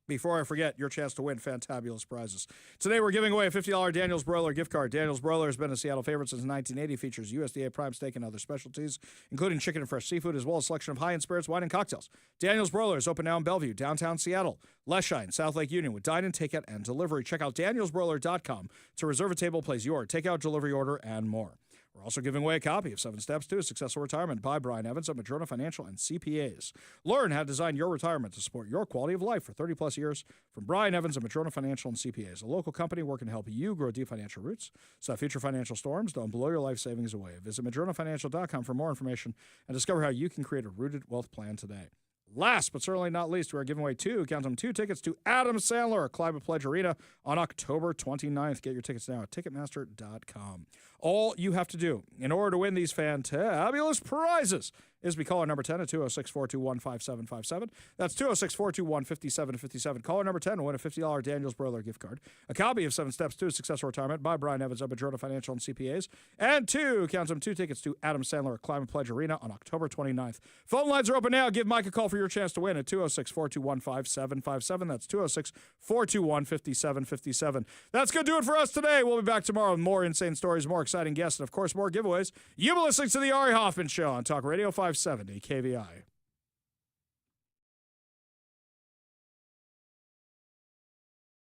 Before I forget, your chance to win fantabulous prizes. Today, we're giving away a $50 Daniel's Broiler gift card. Daniel's Broiler has been a Seattle favorite since 1980. Features USDA prime steak and other specialties, including chicken and fresh seafood, as well as a selection of high-end spirits, wine, and cocktails. Daniel's Broiler is open now in Bellevue, downtown Seattle, Leshine, South Lake Union, with dine-in, takeout, and delivery. Check out danielsbroiler.com to reserve a table, place your takeout, delivery order, and more. We're also giving away a copy of 7 Steps to a Successful Retirement by Brian Evans of Madrona Financial and CPAs. Learn how to design your retirement to support your quality of life for 30-plus years from Brian Evans of Madrona Financial and CPAs, a local company working to help you grow deep financial roots so that future financial storms don't blow your life savings away. Visit madronafinancial.com for more information and discover how you can create a rooted wealth plan today. Last but certainly not least, we are giving away 2 tickets to Adam Sandler at Climate Pledge Arena on October 29th. Get your tickets now at Ticketmaster.com. All you have to do in order to win these fantabulous prizes is be caller number 10 at 206-421-5757. That's 206-421-5757. Caller number 10 will win a $50 Daniel's Broiler gift card, a copy of 7 Steps to a Successful Retirement by Brian Evans of Madrona Financial and CPAs, and 2 tickets to Adam Sandler at Climate Pledge Arena on October 29th. Phone lines are open now. Give Mike a call for your chance to win at 206-421-5757. That's 206-421-5757. That's going to do it for us today. We'll be back tomorrow with more insane stories, more exciting guests, and, of course, more giveaways. You've been listening to The Ari Hoffman Show on Talk Radio 570 KVI.